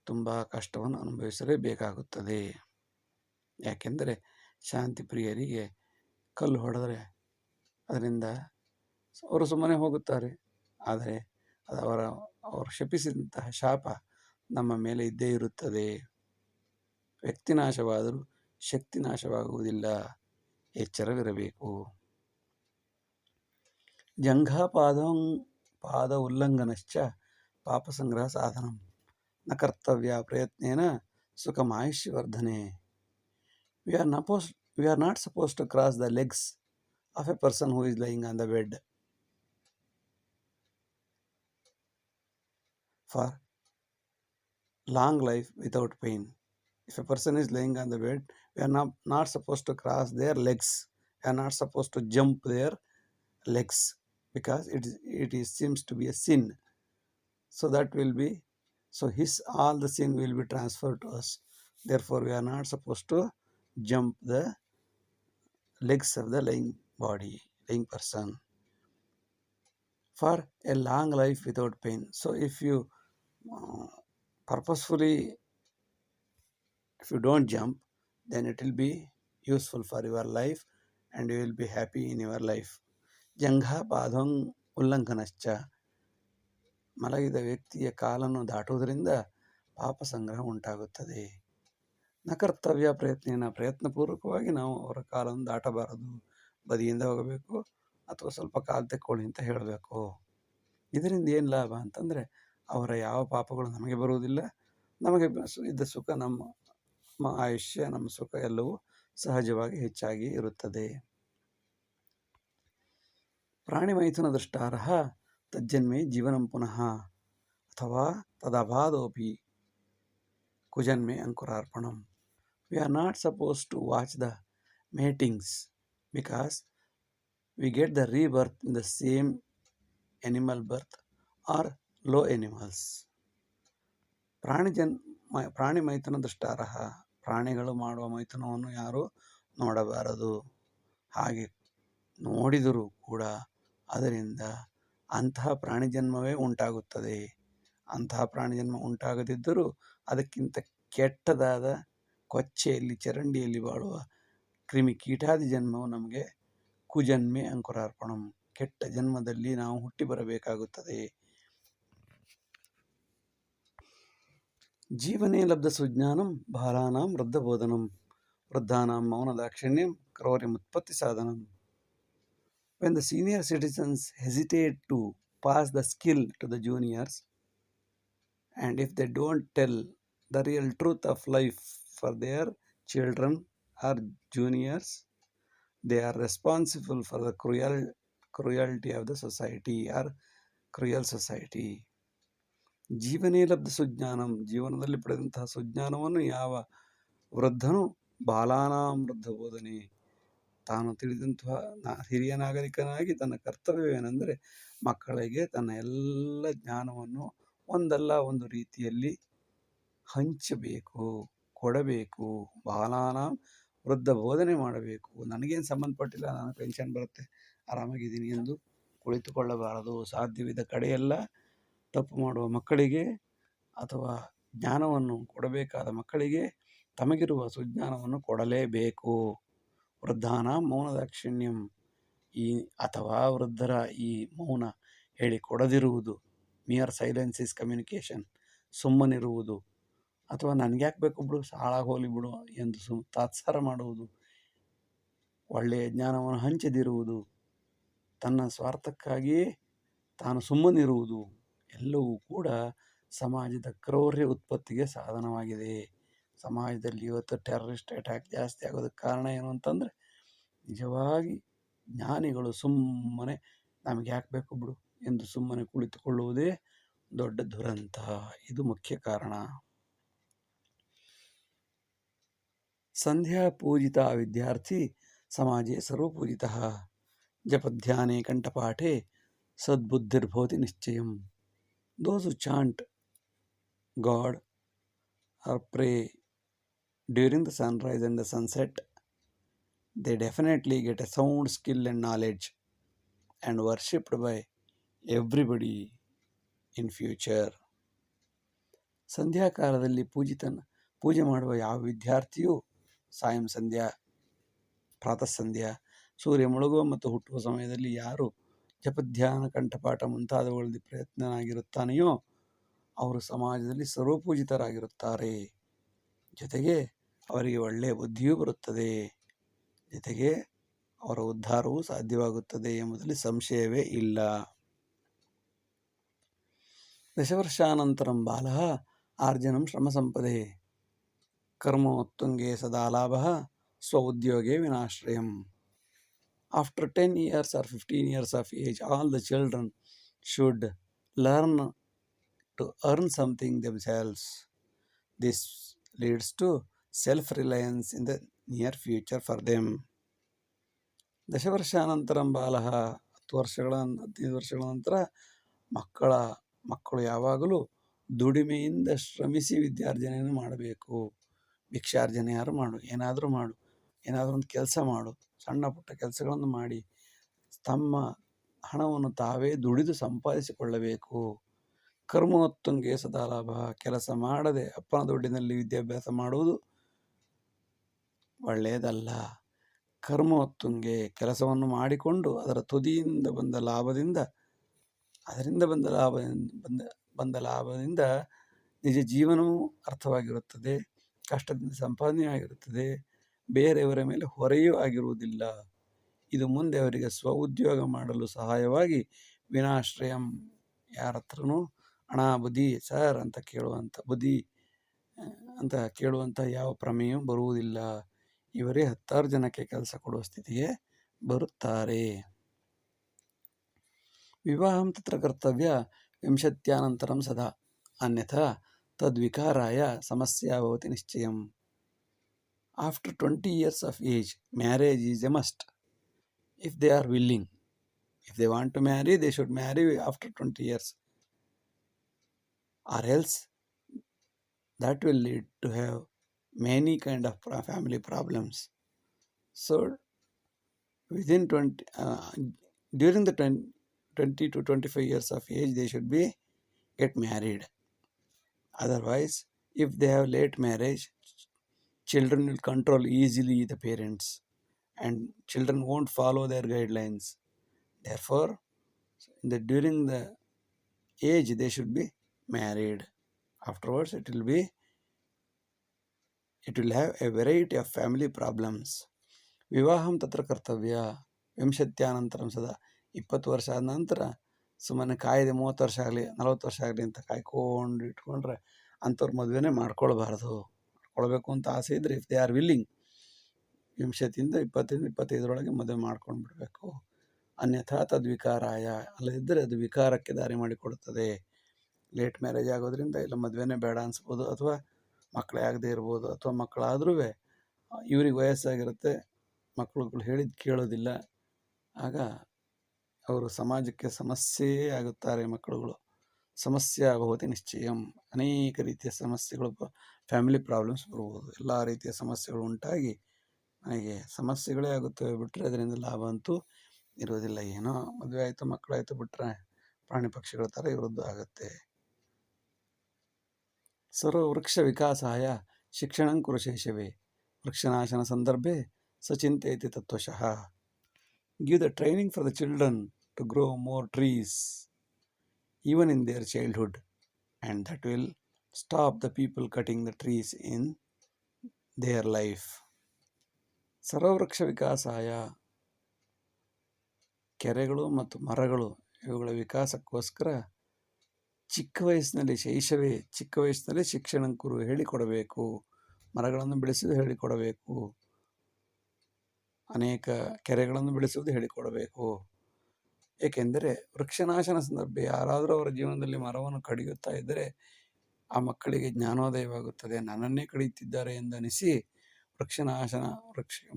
ತುಂಬ ಕಷ್ಟವನ್ನು ಅನುಭವಿಸಲೇಬೇಕಾಗುತ್ತದೆ. ಯಾಕೆಂದರೆ ಶಾಂತಿ ಪ್ರಿಯರಿಗೆ ಕಲ್ಲು ಹೊಡೆದರೆ ಅದರಿಂದ ಅವರು ಸುಮ್ಮನೆ ಹೋಗುತ್ತಾರೆ. ಆದರೆ ಅದು ಅವರು ಶಪಿಸಿದಂತಹ ಶಾಪ ನಮ್ಮ ಮೇಲೆ ಇದ್ದೇ ಇರುತ್ತದೆ. ವ್ಯಕ್ತಿ ನಾಶವಾದರೂ ಶಕ್ತಿ ನಾಶವಾಗುವುದಿಲ್ಲ, ಎಚ್ಚರವಿರಬೇಕು. ಪಾದ ಉಲ್ಲಂಘನಶ್ಚ ಪಾಪ ಸಂಗ್ರಹ ಸಾಧನಂ ನ ಕರ್ತವ್ಯ ಪ್ರಯತ್ನೇನ ಸುಖಮಾಯುಷ್ಯವರ್ಧನೆ. We are not supposed to cross the legs of a person who is lying on the bed for long life without pain. If a person is lying on the bed, we are not supposed to cross their legs. We are not supposed to jump their legs because it seems to be a sin. So all the sin will be transferred to us. Therefore, we are not supposed to jump the legs of the lying person for a long life without pain. So if you purposefully, if you don't jump, then it will be useful for your life and you will be happy in your life. ಜಂಘಾ ಪಾದಂ ಉಲ್ಲಂಘನಶ್ಚ, ಮಲಗಿದ ವ್ಯಕ್ತಿಯ ಕಾಲನ್ನು ದಾಟುವುದರಿಂದ ಪಾಪ ಸಂಗ್ರಹ ಉಂಟಾಗುತ್ತದೆ. ನ ಕರ್ತವ್ಯ ಪ್ರಯತ್ನೇನ, ಪ್ರಯತ್ನಪೂರ್ವಕವಾಗಿ ನಾವು ಅವರ ಕಾಲನ್ನು ದಾಟಬಾರದು. ಬದಿಯಿಂದ ಹೋಗಬೇಕು ಅಥವಾ ಸ್ವಲ್ಪ ಕಾಲು ತೆಕ್ಕೊಳ್ಳಿ ಅಂತ ಹೇಳಬೇಕು. ಇದರಿಂದ ಏನು ಲಾಭ ಅಂತಂದರೆ ಅವರ ಯಾವ ಪಾಪಗಳು ನಮಗೆ ಬರುವುದಿಲ್ಲ, ನಮಗೆ ಇದ್ದ ಸುಖ, ನಮ್ಮ ಆಯುಷ್ಯ, ನಮ್ಮ ಸುಖ ಎಲ್ಲವೂ ಸಹಜವಾಗಿ ಹೆಚ್ಚಾಗಿ ಇರುತ್ತದೆ. ಪ್ರಾಣಿಮೈಥುನ ದೃಷ್ಟಾರಃ ತಜ್ಜನ್ಮೇ ಜೀವನಂ ಪುನಃ ಅಥವಾ ತದಭಾದೋಪಿ ಕುಜನ್ಮೆ ಅಂಕುರಾರ್ಪಣಂ. We are not supposed to watch the matings because we get the rebirth in the same animal birth or low animals. ಪ್ರಾಣಿ ಮೈಥುನ ದೃಷ್ಟಾರಃ, ಪ್ರಾಣಿಗಳು ಮಾಡುವ ಮೈಥುನವನ್ನು ಯಾರೂ ನೋಡಬಾರದು. ಹಾಗೆ ನೋಡಿದರೂ ಕೂಡ ಅದರಿಂದ ಅಂತಹ ಪ್ರಾಣಿ ಜನ್ಮವೇ ಉಂಟಾಗುತ್ತದೆ. ಅಂತಹ ಪ್ರಾಣಿ ಜನ್ಮ ಉಂಟಾಗದಿದ್ದರೂ ಅದಕ್ಕಿಂತ ಕೆಟ್ಟದಾದ ಕೊಚ್ಚೆಯಲ್ಲಿ ಚರಂಡಿಯಲ್ಲಿ ಬಾಳುವ ಕ್ರಿಮಿ ಕೀಟಾದಿ ಜನ್ಮವು ನಮಗೆ ಕುಜನ್ಮೆ ಅಂಕುರಾರ್ಪಣಂ, ಕೆಟ್ಟ ಜನ್ಮದಲ್ಲಿ ನಾವು ಹುಟ್ಟಿ ಬರಬೇಕಾಗುತ್ತದೆ. ಜೀವನೇ ಲಬ್ಧ ಸುಜ್ಞಾನಂ ಬಾಲಾನಾಂ ವೃದ್ಧಬೋಧನಂ ವೃದ್ಧಾನಾಂ ಮೌನ ದಾಕ್ಷಿಣ್ಯಂ క్రౌర్యముత్పత్తి సాధనం. When the senior citizens hesitate to pass the skill to the juniors, and if they don't tell the real truth of life for their children or juniors, they are responsible for the cruelty of the society or cruel society. ಜೀವನೇ ಲಬ್ಧ ಸುಜ್ಞಾನಂ, ಜೀವನದಲ್ಲಿ ಪಡೆದಂತಹ ಸುಜ್ಞಾನವನ್ನು ಯಾವ ವೃದ್ಧನು ಬಾಲಾನಾಂ ವೃದ್ಧ ಬೋಧನೆ, ತಾನು ತಿಳಿದಂತಹ ಹಿರಿಯ ನಾಗರಿಕನಾಗಿ ತನ್ನ ಕರ್ತವ್ಯವೇನೆಂದರೆ ಮಕ್ಕಳಿಗೆ ತನ್ನ ಎಲ್ಲ ಜ್ಞಾನವನ್ನು ಒಂದಲ್ಲ ಒಂದು ರೀತಿಯಲ್ಲಿ ಹಂಚಬೇಕು, ಕೊಡಬೇಕು. ಬಾಲಾನಾಂ ವೃದ್ಧ ಬೋಧನೆ ಮಾಡಬೇಕು. ನನಗೇನು ಸಂಬಂಧಪಟ್ಟಿಲ್ಲ, ನಾನು ಪೆನ್ಷನ್ ಬರುತ್ತೆ ಆರಾಮಾಗಿದ್ದೀನಿ ಎಂದು ಕುಳಿತುಕೊಳ್ಳಬಾರದು. ಸಾಧ್ಯವಿದ್ದ ಕಡೆಯೆಲ್ಲ ತಪ್ಪು ಮಾಡುವ ಮಕ್ಕಳಿಗೆ ಅಥವಾ ಜ್ಞಾನವನ್ನು ಕೊಡಬೇಕಾದ ಮಕ್ಕಳಿಗೆ ತಮಗಿರುವ ಸುಜ್ಞಾನವನ್ನು ಕೊಡಲೇಬೇಕು. ವೃದ್ಧಾನ ಮೌನ ದಾಕ್ಷಿಣ್ಯಂ, ಈ ಅಥವಾ ವೃದ್ಧರ ಈ ಮೌನ ಹೇಳಿಕೊಡದಿರುವುದು, ಮಿಯರ್ ಸೈಲೆನ್ಸ್ ಇಸ್ ಕಮ್ಯುನಿಕೇಷನ್, ಸುಮ್ಮನಿರುವುದು ಅಥವಾ ನನಗ್ಯಾಕೆ ಬೇಕು ಬಿಡು, ಹಾಳಾಗಿ ಹೋಗಲಿ ಬಿಡು ಎಂದು ತಾತ್ಸಾರ ಮಾಡುವುದು, ಒಳ್ಳೆಯ ಜ್ಞಾನವನ್ನು ಹಂಚದಿರುವುದು, ತನ್ನ ಸ್ವಾರ್ಥಕ್ಕಾಗಿಯೇ ತಾನು ಸುಮ್ಮನಿರುವುದು ಎಲ್ಲವೂ ಕೂಡ ಸಮಾಜದ ಕ್ರೌರ್ಯ ಉತ್ಪತ್ತಿಗೆ ಸಾಧನವಾಗಿದೆ. ಸಮಾಜದಲ್ಲಿ ಇವತ್ತು ಟೆರರಿಸ್ಟ್ ಅಟ್ಯಾಕ್ ಜಾಸ್ತಿ ಆಗೋದಕ್ಕೆ ಕಾರಣ ಏನು ಅಂತಂದರೆ, ನಿಜವಾಗಿ ಜ್ಞಾನಿಗಳು ಸುಮ್ಮನೆ ನಮಗೆ ಯಾಕೆ ಬೇಕು ಬಿಡು ಎಂದು ಸುಮ್ಮನೆ ಕುಳಿತುಕೊಳ್ಳುವುದೇ ದೊಡ್ಡ ದುರಂತ. ಇದು ಮುಖ್ಯ ಕಾರಣ. ಸಂಧ್ಯಾ ಪೂಜಿತ ವಿದ್ಯಾರ್ಥಿ ಸಮಾಜೆ ಸರ್ವಪೂಜಿತಃ. ಜಪಧ್ಯಾನೆ ಕಂಠಪಾಠೆ ಸದ್ಬುದ್ಧಿರ್ಭವತಿ ನಿಶ್ಚಯಂ. Those who chant God or pray during the sunrise and the sunset, they definitely get a sound skill and knowledge and worshipped by everybody in future. ಸಂಧ್ಯಾ ಕಾಲದಲ್ಲಿ ಪೂಜೆ ಮಾಡುವ ಯಾವ ವಿದ್ಯಾರ್ಥಿಯು ಸಾಯಂ ಸಂಧ್ಯಾ, ಪ್ರಾತಃ ಸಂಧ್ಯಾ, ಸೂರ್ಯ ಮುಳುಗುವ ಮತ್ತು ಹುಟ್ಟುವ ಸಮಯದಲ್ಲಿ ಯಾರು ಜಪಧ್ಯಾನ ಕಂಠಪಾಠ ಮುಂತಾದವುಗಳಲ್ಲಿ ಪ್ರಯತ್ನನಾಗಿರುತ್ತಾನೆಯೋ ಅವರು ಸಮಾಜದಲ್ಲಿ ಸರ್ವಪೂಜಿತರಾಗಿರುತ್ತಾರೆ. ಜೊತೆಗೆ ಅವರಿಗೆ ಒಳ್ಳೆಯ ಬುದ್ಧಿಯೂ ಬರುತ್ತದೆ. ಜೊತೆಗೆ ಅವರ ಉದ್ಧಾರವೂ ಸಾಧ್ಯವಾಗುತ್ತದೆ ಎಂಬುದರಲ್ಲಿ ಸಂಶಯವೇ ಇಲ್ಲ. ದಶವರ್ಷಾನಂತರಂ ಬಾಲಃ ಆರ್ಜನಂ ಶ್ರಮಸಂಪದೆ ಕರ್ಮೋತ್ತುಂಗೆ ಸದಾ ಲಾಭಃ ಸ್ವ ಉದ್ಯೋಗೆ ವಿನಾಶ್ರಯಂ. After 10 years or 15 years of age, all the children should learn to earn something themselves. This leads to self-reliance in the near future for them. ದಶವರ್ಷಾನಂತರಂ ಬಾಲಃ, 15 ವರ್ಷಗಳ ನಂತರ ಮಕ್ಕಳು ಯಾವಾಗಲೂ ದುಡಿಮೆಯಿಂದ ಶ್ರಮಿಸಿ ವಿದ್ಯಾರ್ಜನೆಯನ್ನು ಮಾಡಬೇಕು. ಭಿಕ್ಷಾರ್ಜನೆ ಯಾರು ಮಾಡು, ಏನಾದರೂ ಒಂದು ಕೆಲಸ ಮಾಡು, ಸಣ್ಣ ಪುಟ್ಟ ಕೆಲಸಗಳನ್ನು ಮಾಡಿ ತಮ್ಮ ಹಣವನ್ನು ತಾವೇ ದುಡಿದು ಸಂಪಾದಿಸಿಕೊಳ್ಳಬೇಕು. ಕರ್ಮೋತ್ತುಂಗೆ ಸದಾ ಲಾಭ, ಕೆಲಸ ಮಾಡದೆ ಅಪ್ಪನ ದುಡ್ಡಿನಲ್ಲಿ ವಿದ್ಯಾಭ್ಯಾಸ ಮಾಡುವುದು ಒಳ್ಳೆಯದಲ್ಲ. ಕರ್ಮೋತ್ತುಂಗೆ, ಕೆಲಸವನ್ನು ಮಾಡಿಕೊಂಡು ಅದರ ತುದಿಯಿಂದ ಬಂದ ಲಾಭದಿಂದ ನಿಜ ಜೀವನವೂ ಅರ್ಥವಾಗಿರುತ್ತದೆ, ಕಷ್ಟದಿಂದ ಸಂಪಾದನೆಯಾಗಿರುತ್ತದೆ, ಬೇರೆಯವರ ಮೇಲೆ ಹೊರೆಯೂ ಆಗಿರುವುದಿಲ್ಲ. ಇದು ಮುಂದೆ ಅವರಿಗೆ ಸ್ವಉದ್ಯೋಗ ಮಾಡಲು ಸಹಾಯವಾಗಿ ವಿನಾಶ್ರಯಂ, ಯಾರ ಹತ್ರನೂ ಹಣ ಬುದ್ಧಿ ಸರ್ ಅಂತ ಕೇಳುವಂಥ ಯಾವ ಪ್ರಮೇಯವೂ ಬರುವುದಿಲ್ಲ. ಇವರೇ 10 ಜನಕ್ಕೆ ಕೆಲಸ ಕೊಡುವ ಸ್ಥಿತಿಗೆ ಬರುತ್ತಾರೆ. ವಿವಾಹಂ ತತ್ರ ಕರ್ತವ್ಯ ವಿಂಶತ್ಯಾನಂತರಂ ಸದಾ, ಅನ್ಯಥಾ ತದ್ವಿಕಾರಾಯ ಸಮಸ್ಯಾ ಭವತಿ ನಿಶ್ಚಯಂ. After 20 years of age, marriage is a must. If they are willing, if they want to marry, they should marry after 20 years. Or else, that will lead to have many kind of family problems. So, during the 20 to 25 years of age, they should get married. Otherwise, if they have late marriage, children will control easily the parents and children won't follow their guidelines. Therefore, during the age they should be married. Afterwards, it will have a variety of family problems. ವಿವಾಹಂ ತತ್ರ ಕರ್ತವ್ಯ ವಿಂಶತ್ಯಾನಂತರಂ ಸದಾ. 20 ವರ್ಷ ಆದ ನಂತರ ಸುಮ್ಮನೆ ಕಾಯ್ದೆ 30 ವರ್ಷ ಆಗಲಿ 40 ವರ್ಷ ಆಗಲಿ ಅಂತ ಕಾಯ್ಕೊಂಡು ಇಟ್ಕೊಂಡ್ರೆ ಅಂಥವ್ರು ಮದುವೆನೇ ಮಾಡ್ಕೊಳ್ಬಾರ್ದು. ಮಾಡ್ಕೊಳ್ಬೇಕು ಅಂತ ಆಸೆ ಇದ್ದರೆ ಇಫ್ ದೇ ಆರ್ ವಿಲ್ಲಿಂಗ್ 20 25 ಮದುವೆ ಮಾಡ್ಕೊಂಡು ಬಿಡಬೇಕು. ಅನ್ಯಥಾ ತದ್ವಿಕಾರಾಯ, ಅಲ್ಲದಿದ್ದರೆ ಅದು ವಿಕಾರಕ್ಕೆ ದಾರಿ ಮಾಡಿಕೊಡುತ್ತದೆ. ಲೇಟ್ ಮ್ಯಾರೇಜ್ ಆಗೋದ್ರಿಂದ ಇಲ್ಲ ಮದುವೆನೇ ಬೇಡ ಅನಿಸ್ಬೋದು, ಅಥವಾ ಮಕ್ಕಳೇ ಆಗದೆ ಇರ್ಬೋದು, ಅಥವಾ ಮಕ್ಕಳಾದ್ರೂ ಇವ್ರಿಗೆ ವಯಸ್ಸಾಗಿರುತ್ತೆ, ಮಕ್ಕಳುಗಳು ಹೇಳಿದ್ದು ಕೇಳೋದಿಲ್ಲ. ಆಗ ಅವರು ಸಮಾಜಕ್ಕೆ ಸಮಸ್ಯೆಯೇ ಆಗುತ್ತಾರೆ. ಮಕ್ಕಳುಗಳು ಸಮಸ್ಯೆ ಆಗಬಹುದು ನಿಶ್ಚಯಂ. ಅನೇಕ ರೀತಿಯ ಸಮಸ್ಯೆಗಳು, ಫ್ಯಾಮಿಲಿ ಪ್ರಾಬ್ಲಮ್ಸ್ ಬರ್ಬೋದು, ಎಲ್ಲ ರೀತಿಯ ಸಮಸ್ಯೆಗಳು ಉಂಟಾಗಿ ನನಗೆ ಸಮಸ್ಯೆಗಳೇ ಆಗುತ್ತವೆ ಬಿಟ್ಟರೆ ಅದರಿಂದ ಲಾಭ ಅಂತೂ ಇರೋದಿಲ್ಲ. ಏನೋ ಮದುವೆ ಆಯಿತು ಮಕ್ಕಳಾಯಿತು ಬಿಟ್ಟರೆ ಪ್ರಾಣಿ ಪಕ್ಷಿಗಳ ಥರ ಇರೋದು ಆಗುತ್ತೆ. ಸರ್ವವೃಕ್ಷ ವಿಕಾಸಾಯ ಶಿಕ್ಷಣಂ ಕುರು ಶೈಶವೇ ವೃಕ್ಷನಾಶನ ಸಂದರ್ಭೆ ಸಚಿಂತಯತಿ ತತ್ವಶಃ. Give the training for the children to grow more trees even in their childhood, and that will stop the people cutting the trees in their life. ಸರ್ವವೃಕ್ಷ ವಿಕಾಸಾಯ, ಕೆರೆಗಳು ಮತ್ತು ಮರಗಳು ಇವುಗಳ ವಿಕಾಸಕ್ಕೋಸ್ಕರ ಚಿಕ್ಕ ವಯಸ್ಸಿನಲ್ಲಿ ಶೈಶವೇ, ಚಿಕ್ಕ ವಯಸ್ಸಿನಲ್ಲಿ ಶಿಕ್ಷಣ ಕುರು ಹೇಳಿಕೊಡಬೇಕು. ಮರಗಳನ್ನು ಬೆಳೆಸುವುದು ಹೇಳಿಕೊಡಬೇಕು, ಅನೇಕ ಕೆರೆಗಳನ್ನು ಬೆಳೆಸುವುದು ಹೇಳಿಕೊಡಬೇಕು. ಏಕೆಂದರೆ ವೃಕ್ಷನಾಶನ ಸಂದರ್ಭ, ಯಾರಾದರೂ ಅವರ ಜೀವನದಲ್ಲಿ ಮರವನ್ನು ಕಡಿಯುತ್ತಾ ಇದ್ದರೆ ಆ ಮಕ್ಕಳಿಗೆ ಜ್ಞಾನೋದಯವಾಗುತ್ತದೆ. ನನ್ನನ್ನೇ ಕಡಿಯುತ್ತಿದ್ದಾರೆ ಎಂದನಿಸಿ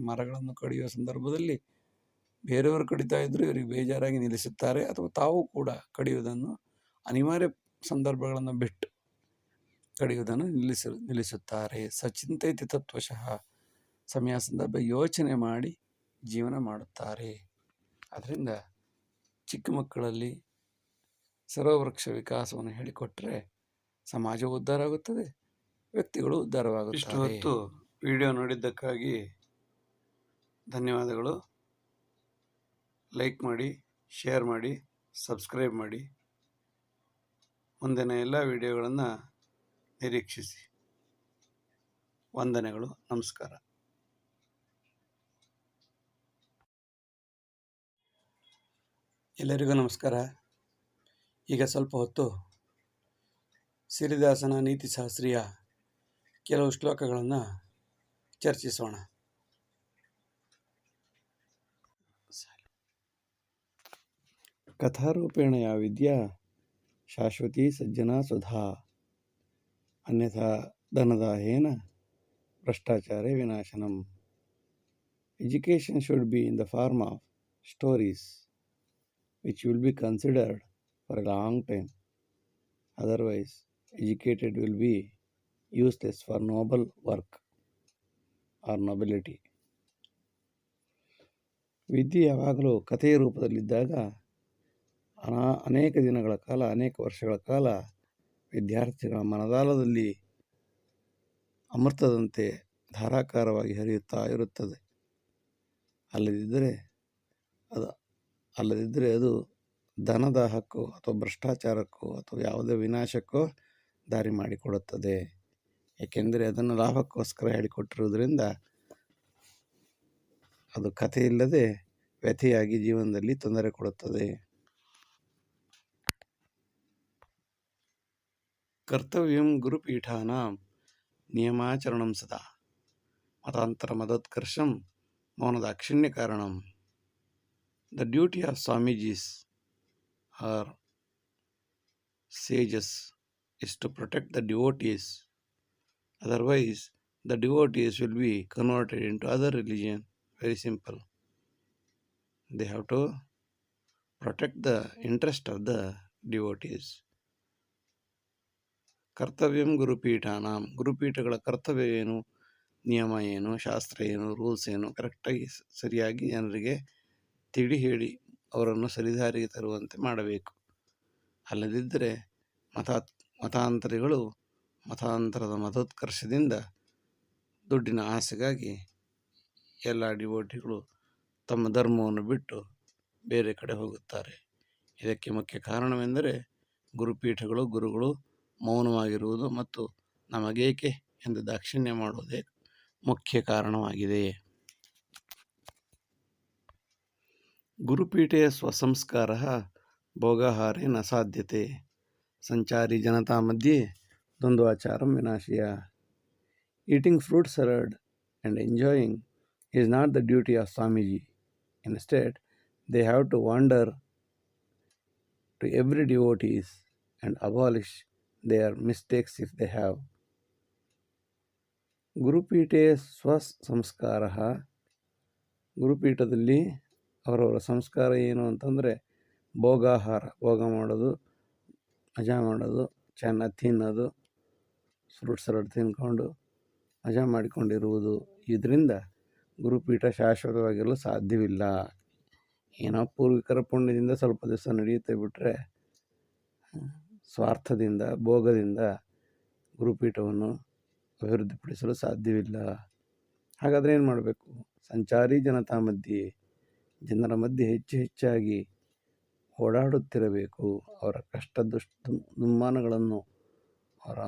ಮರಗಳನ್ನು ಕಡಿಯುವ ಸಂದರ್ಭದಲ್ಲಿ ಬೇರೆಯವರು ಕಡಿತಾ ಇದ್ದರೂ ಇವರಿಗೆ ಬೇಜಾರಾಗಿ ನಿಲ್ಲಿಸುತ್ತಾರೆ, ಅಥವಾ ತಾವು ಕೂಡ ಕಡಿಯುವುದನ್ನು ಅನಿವಾರ್ಯ ಸಂದರ್ಭಗಳನ್ನು ಬಿಟ್ಟು ಕಡಿಯುವುದನ್ನು ನಿಲ್ಲಿಸುತ್ತಾರೆ. ಸಚಿಂತೈತಿ ತತ್ವಶಃ, ಸಮಯ ಸಂದರ್ಭ ಯೋಚನೆ ಮಾಡಿ ಜೀವನ ಮಾಡುತ್ತಾರೆ. ಅದರಿಂದ ಚಿಕ್ಕ ಮಕ್ಕಳಲ್ಲಿ ಸರ್ವವೃಕ್ಷ ವಿಕಾಸವನ್ನು ಹೇಳಿಕೊಟ್ಟರೆ ಸಮಾಜವು ಉದ್ಧಾರ ಆಗುತ್ತದೆ, ವ್ಯಕ್ತಿಗಳು ಉದ್ಧಾರವಾಗುತ್ತಾರೆ. ಇಷ್ಟು ಹೊತ್ತು ವಿಡಿಯೋ ನೋಡಿದ್ದಕ್ಕಾಗಿ ಧನ್ಯವಾದಗಳು. ಲೈಕ್ ಮಾಡಿ, ಶೇರ್ ಮಾಡಿ, ಸಬ್ಸ್ಕ್ರೈಬ್ ಮಾಡಿ. ಮುಂದಿನ ಎಲ್ಲ ವಿಡಿಯೋಗಳನ್ನು ನಿರೀಕ್ಷಿಸಿ. ವಂದನೆಗಳು. ನಮಸ್ಕಾರ. ಎಲ್ಲರಿಗೂ ನಮಸ್ಕಾರ. ಈಗ ಸ್ವಲ್ಪ ಹೊತ್ತು ಸಿರಿದಾಸನ ನೀತಿಶಾಸ್ತ್ರೀಯ ಕೆಲವು ಶ್ಲೋಕಗಳನ್ನು ಚರ್ಚಿಸೋಣ. ಕಥಾರೂಪೇಣ ಯಾ ವಿದ್ಯಾ ಶಾಶ್ವತಿ ಸಜ್ಜನಾ ಸುಧಾ, ಅನ್ಯಥಾ ಧನದಾಹೇನ ಭ್ರಷ್ಟಾಚಾರೇ ವಿನಾಶನಂ. Education should be in the form of stories which will be considered for a long time. Otherwise, educated will be useless for noble work or nobility. ವಿದ್ಯೆ ಯಾವಾಗಲೂ ಕಥೆಯ ರೂಪದಲ್ಲಿದ್ದಾಗ ಅನೇಕ ದಿನಗಳ ಕಾಲ, ಅನೇಕ ವರ್ಷಗಳ ಕಾಲ ವಿದ್ಯಾರ್ಥಿಗಳ ಮನದಾಳದಲ್ಲಿ ಅಮೃತದಂತೆ ಧಾರಾಕಾರವಾಗಿ ಹರಿಯುತ್ತಾ ಇರುತ್ತದೆ. ಅಲ್ಲದಿದ್ದರೆ ಅದು ಧನದಾಹಕ್ಕೋ ಅಥವಾ ಭ್ರಷ್ಟಾಚಾರಕ್ಕೋ ಅಥವಾ ಯಾವುದೇ ವಿನಾಶಕ್ಕೋ ದಾರಿ ಮಾಡಿಕೊಡುತ್ತದೆ. ಏಕೆಂದರೆ ಅದನ್ನು ಲಾಭಕ್ಕೋಸ್ಕರ ಹೇಳಿಕೊಟ್ಟಿರುವುದರಿಂದ ಅದು ಕಥೆಯಿಲ್ಲದೆ ವ್ಯಥೆಯಾಗಿ ಜೀವನದಲ್ಲಿ ತೊಂದರೆ ಕೊಡುತ್ತದೆ. ಕರ್ತವ್ಯಂ ಗುರುಪೀಠಾನಾಂ ನಿಯಮಾಚರಣಂ ಸದಾ ಮತಾಂತರ ಮದೋತ್ಕರ್ಷಂ ಮೌನದಾಕ್ಷಿಣ್ಯ ಕಾರಣಂ. The duty of Swamijis or sages is to protect the devotees. Otherwise, the devotees will be converted into other religion. Very simple. They have to protect the interest of the devotees. ಕರ್ತವ್ಯಂ ಗುರುಪೀಠಾನಾಂ, ಗುರುಪೀಠಗಳ ಕರ್ತವ್ಯ ಏನು, ನಿಯಮ ಏನು, ಶಾಸ್ತ್ರ ಏನು, rules ಏನು ಕರೆಕ್ಟಾಗಿ ಸರಿಯಾಗಿ ಜನರಿಗೆ ತಿಳಿ ಹೇಳಿ ಅವರನ್ನು ಸರಿದಾರಿಗೆ ತರುವಂತೆ ಮಾಡಬೇಕು. ಅಲ್ಲದಿದ್ದರೆ ಮತಾಂತರಿಗಳು ಮತಾಂತರದ ಮತೋತ್ಕರ್ಷದಿಂದ ದುಡ್ಡಿನ ಆಸೆಗಾಗಿ ಎಲ್ಲ ಡಿವೋಟಿಗಳು ತಮ್ಮ ಧರ್ಮವನ್ನು ಬಿಟ್ಟು ಬೇರೆ ಕಡೆ ಹೋಗುತ್ತಾರೆ. ಇದಕ್ಕೆ ಮುಖ್ಯ ಕಾರಣವೆಂದರೆ ಗುರುಗಳು ಮೌನವಾಗಿರುವುದು ಮತ್ತು ನಮಗೇಕೆ ಎಂದು ದಾಕ್ಷಿಣ್ಯ ಮಾಡುವುದೇ ಮುಖ್ಯ ಕಾರಣವಾಗಿದೆ. ಗುರುಪೀಠೆ ಸ್ವಸಂಸ್ಕಾರಃ ಭೋಗಾಹಾರೇ ನ ಸಾಧ್ಯತೆ. ಸಂಚಾರಿ ಜನತಾ ಮಧ್ಯೆ ದ್ವಂದ್ವಾಚಾರಂ ವಿನಾಶಯ. Eating fruit salad and enjoying is not the duty of Swamiji. Instead, they have to wander to every devotees and abolish their mistakes if they have. ಗುರುಪೀಠೆ ಸ್ವಸಂಸ್ಕಾರ. ಗುರುಪೀಠದಲ್ಲಿ ಅವರವರ ಸಂಸ್ಕಾರ ಏನು ಅಂತಂದರೆ ಭೋಗಾಹಾರ, ಭೋಗ ಮಾಡೋದು, ಮಜಾ ಮಾಡೋದು, ಚೆನ್ನಾಗಿ ತಿನ್ನೋದು, ಫ್ರೂಟ್ ಸಲಾಡ್ ತಿನ್ಕೊಂಡು ಮಜಾ ಮಾಡಿಕೊಂಡಿರುವುದು. ಇದರಿಂದ ಗುರುಪೀಠ ಶಾಶ್ವತವಾಗಿರಲು ಸಾಧ್ಯವಿಲ್ಲ. ಏನೋ ಪೂರ್ವಿಕರ ಪುಣ್ಯದಿಂದ ಸ್ವಲ್ಪ ದಿವಸ ನಡೆಯುತ್ತೆ ಬಿಟ್ಟರೆ ಸ್ವಾರ್ಥದಿಂದ, ಭೋಗದಿಂದ ಗುರುಪೀಠವನ್ನು ಅಭಿವೃದ್ಧಿಪಡಿಸಲು ಸಾಧ್ಯವಿಲ್ಲ. ಹಾಗಾದರೆ ಏನು ಮಾಡಬೇಕು? ಸಂಚಾರಿ ಜನತಾ ಮಧ್ಯೆ, ಜನರ ಮಧ್ಯೆ ಹೆಚ್ಚಾಗಿ ಓಡಾಡುತ್ತಿರಬೇಕು. ಅವರ ಕಷ್ಟ ದುಮ್ಮಾನಗಳನ್ನು, ಅವರ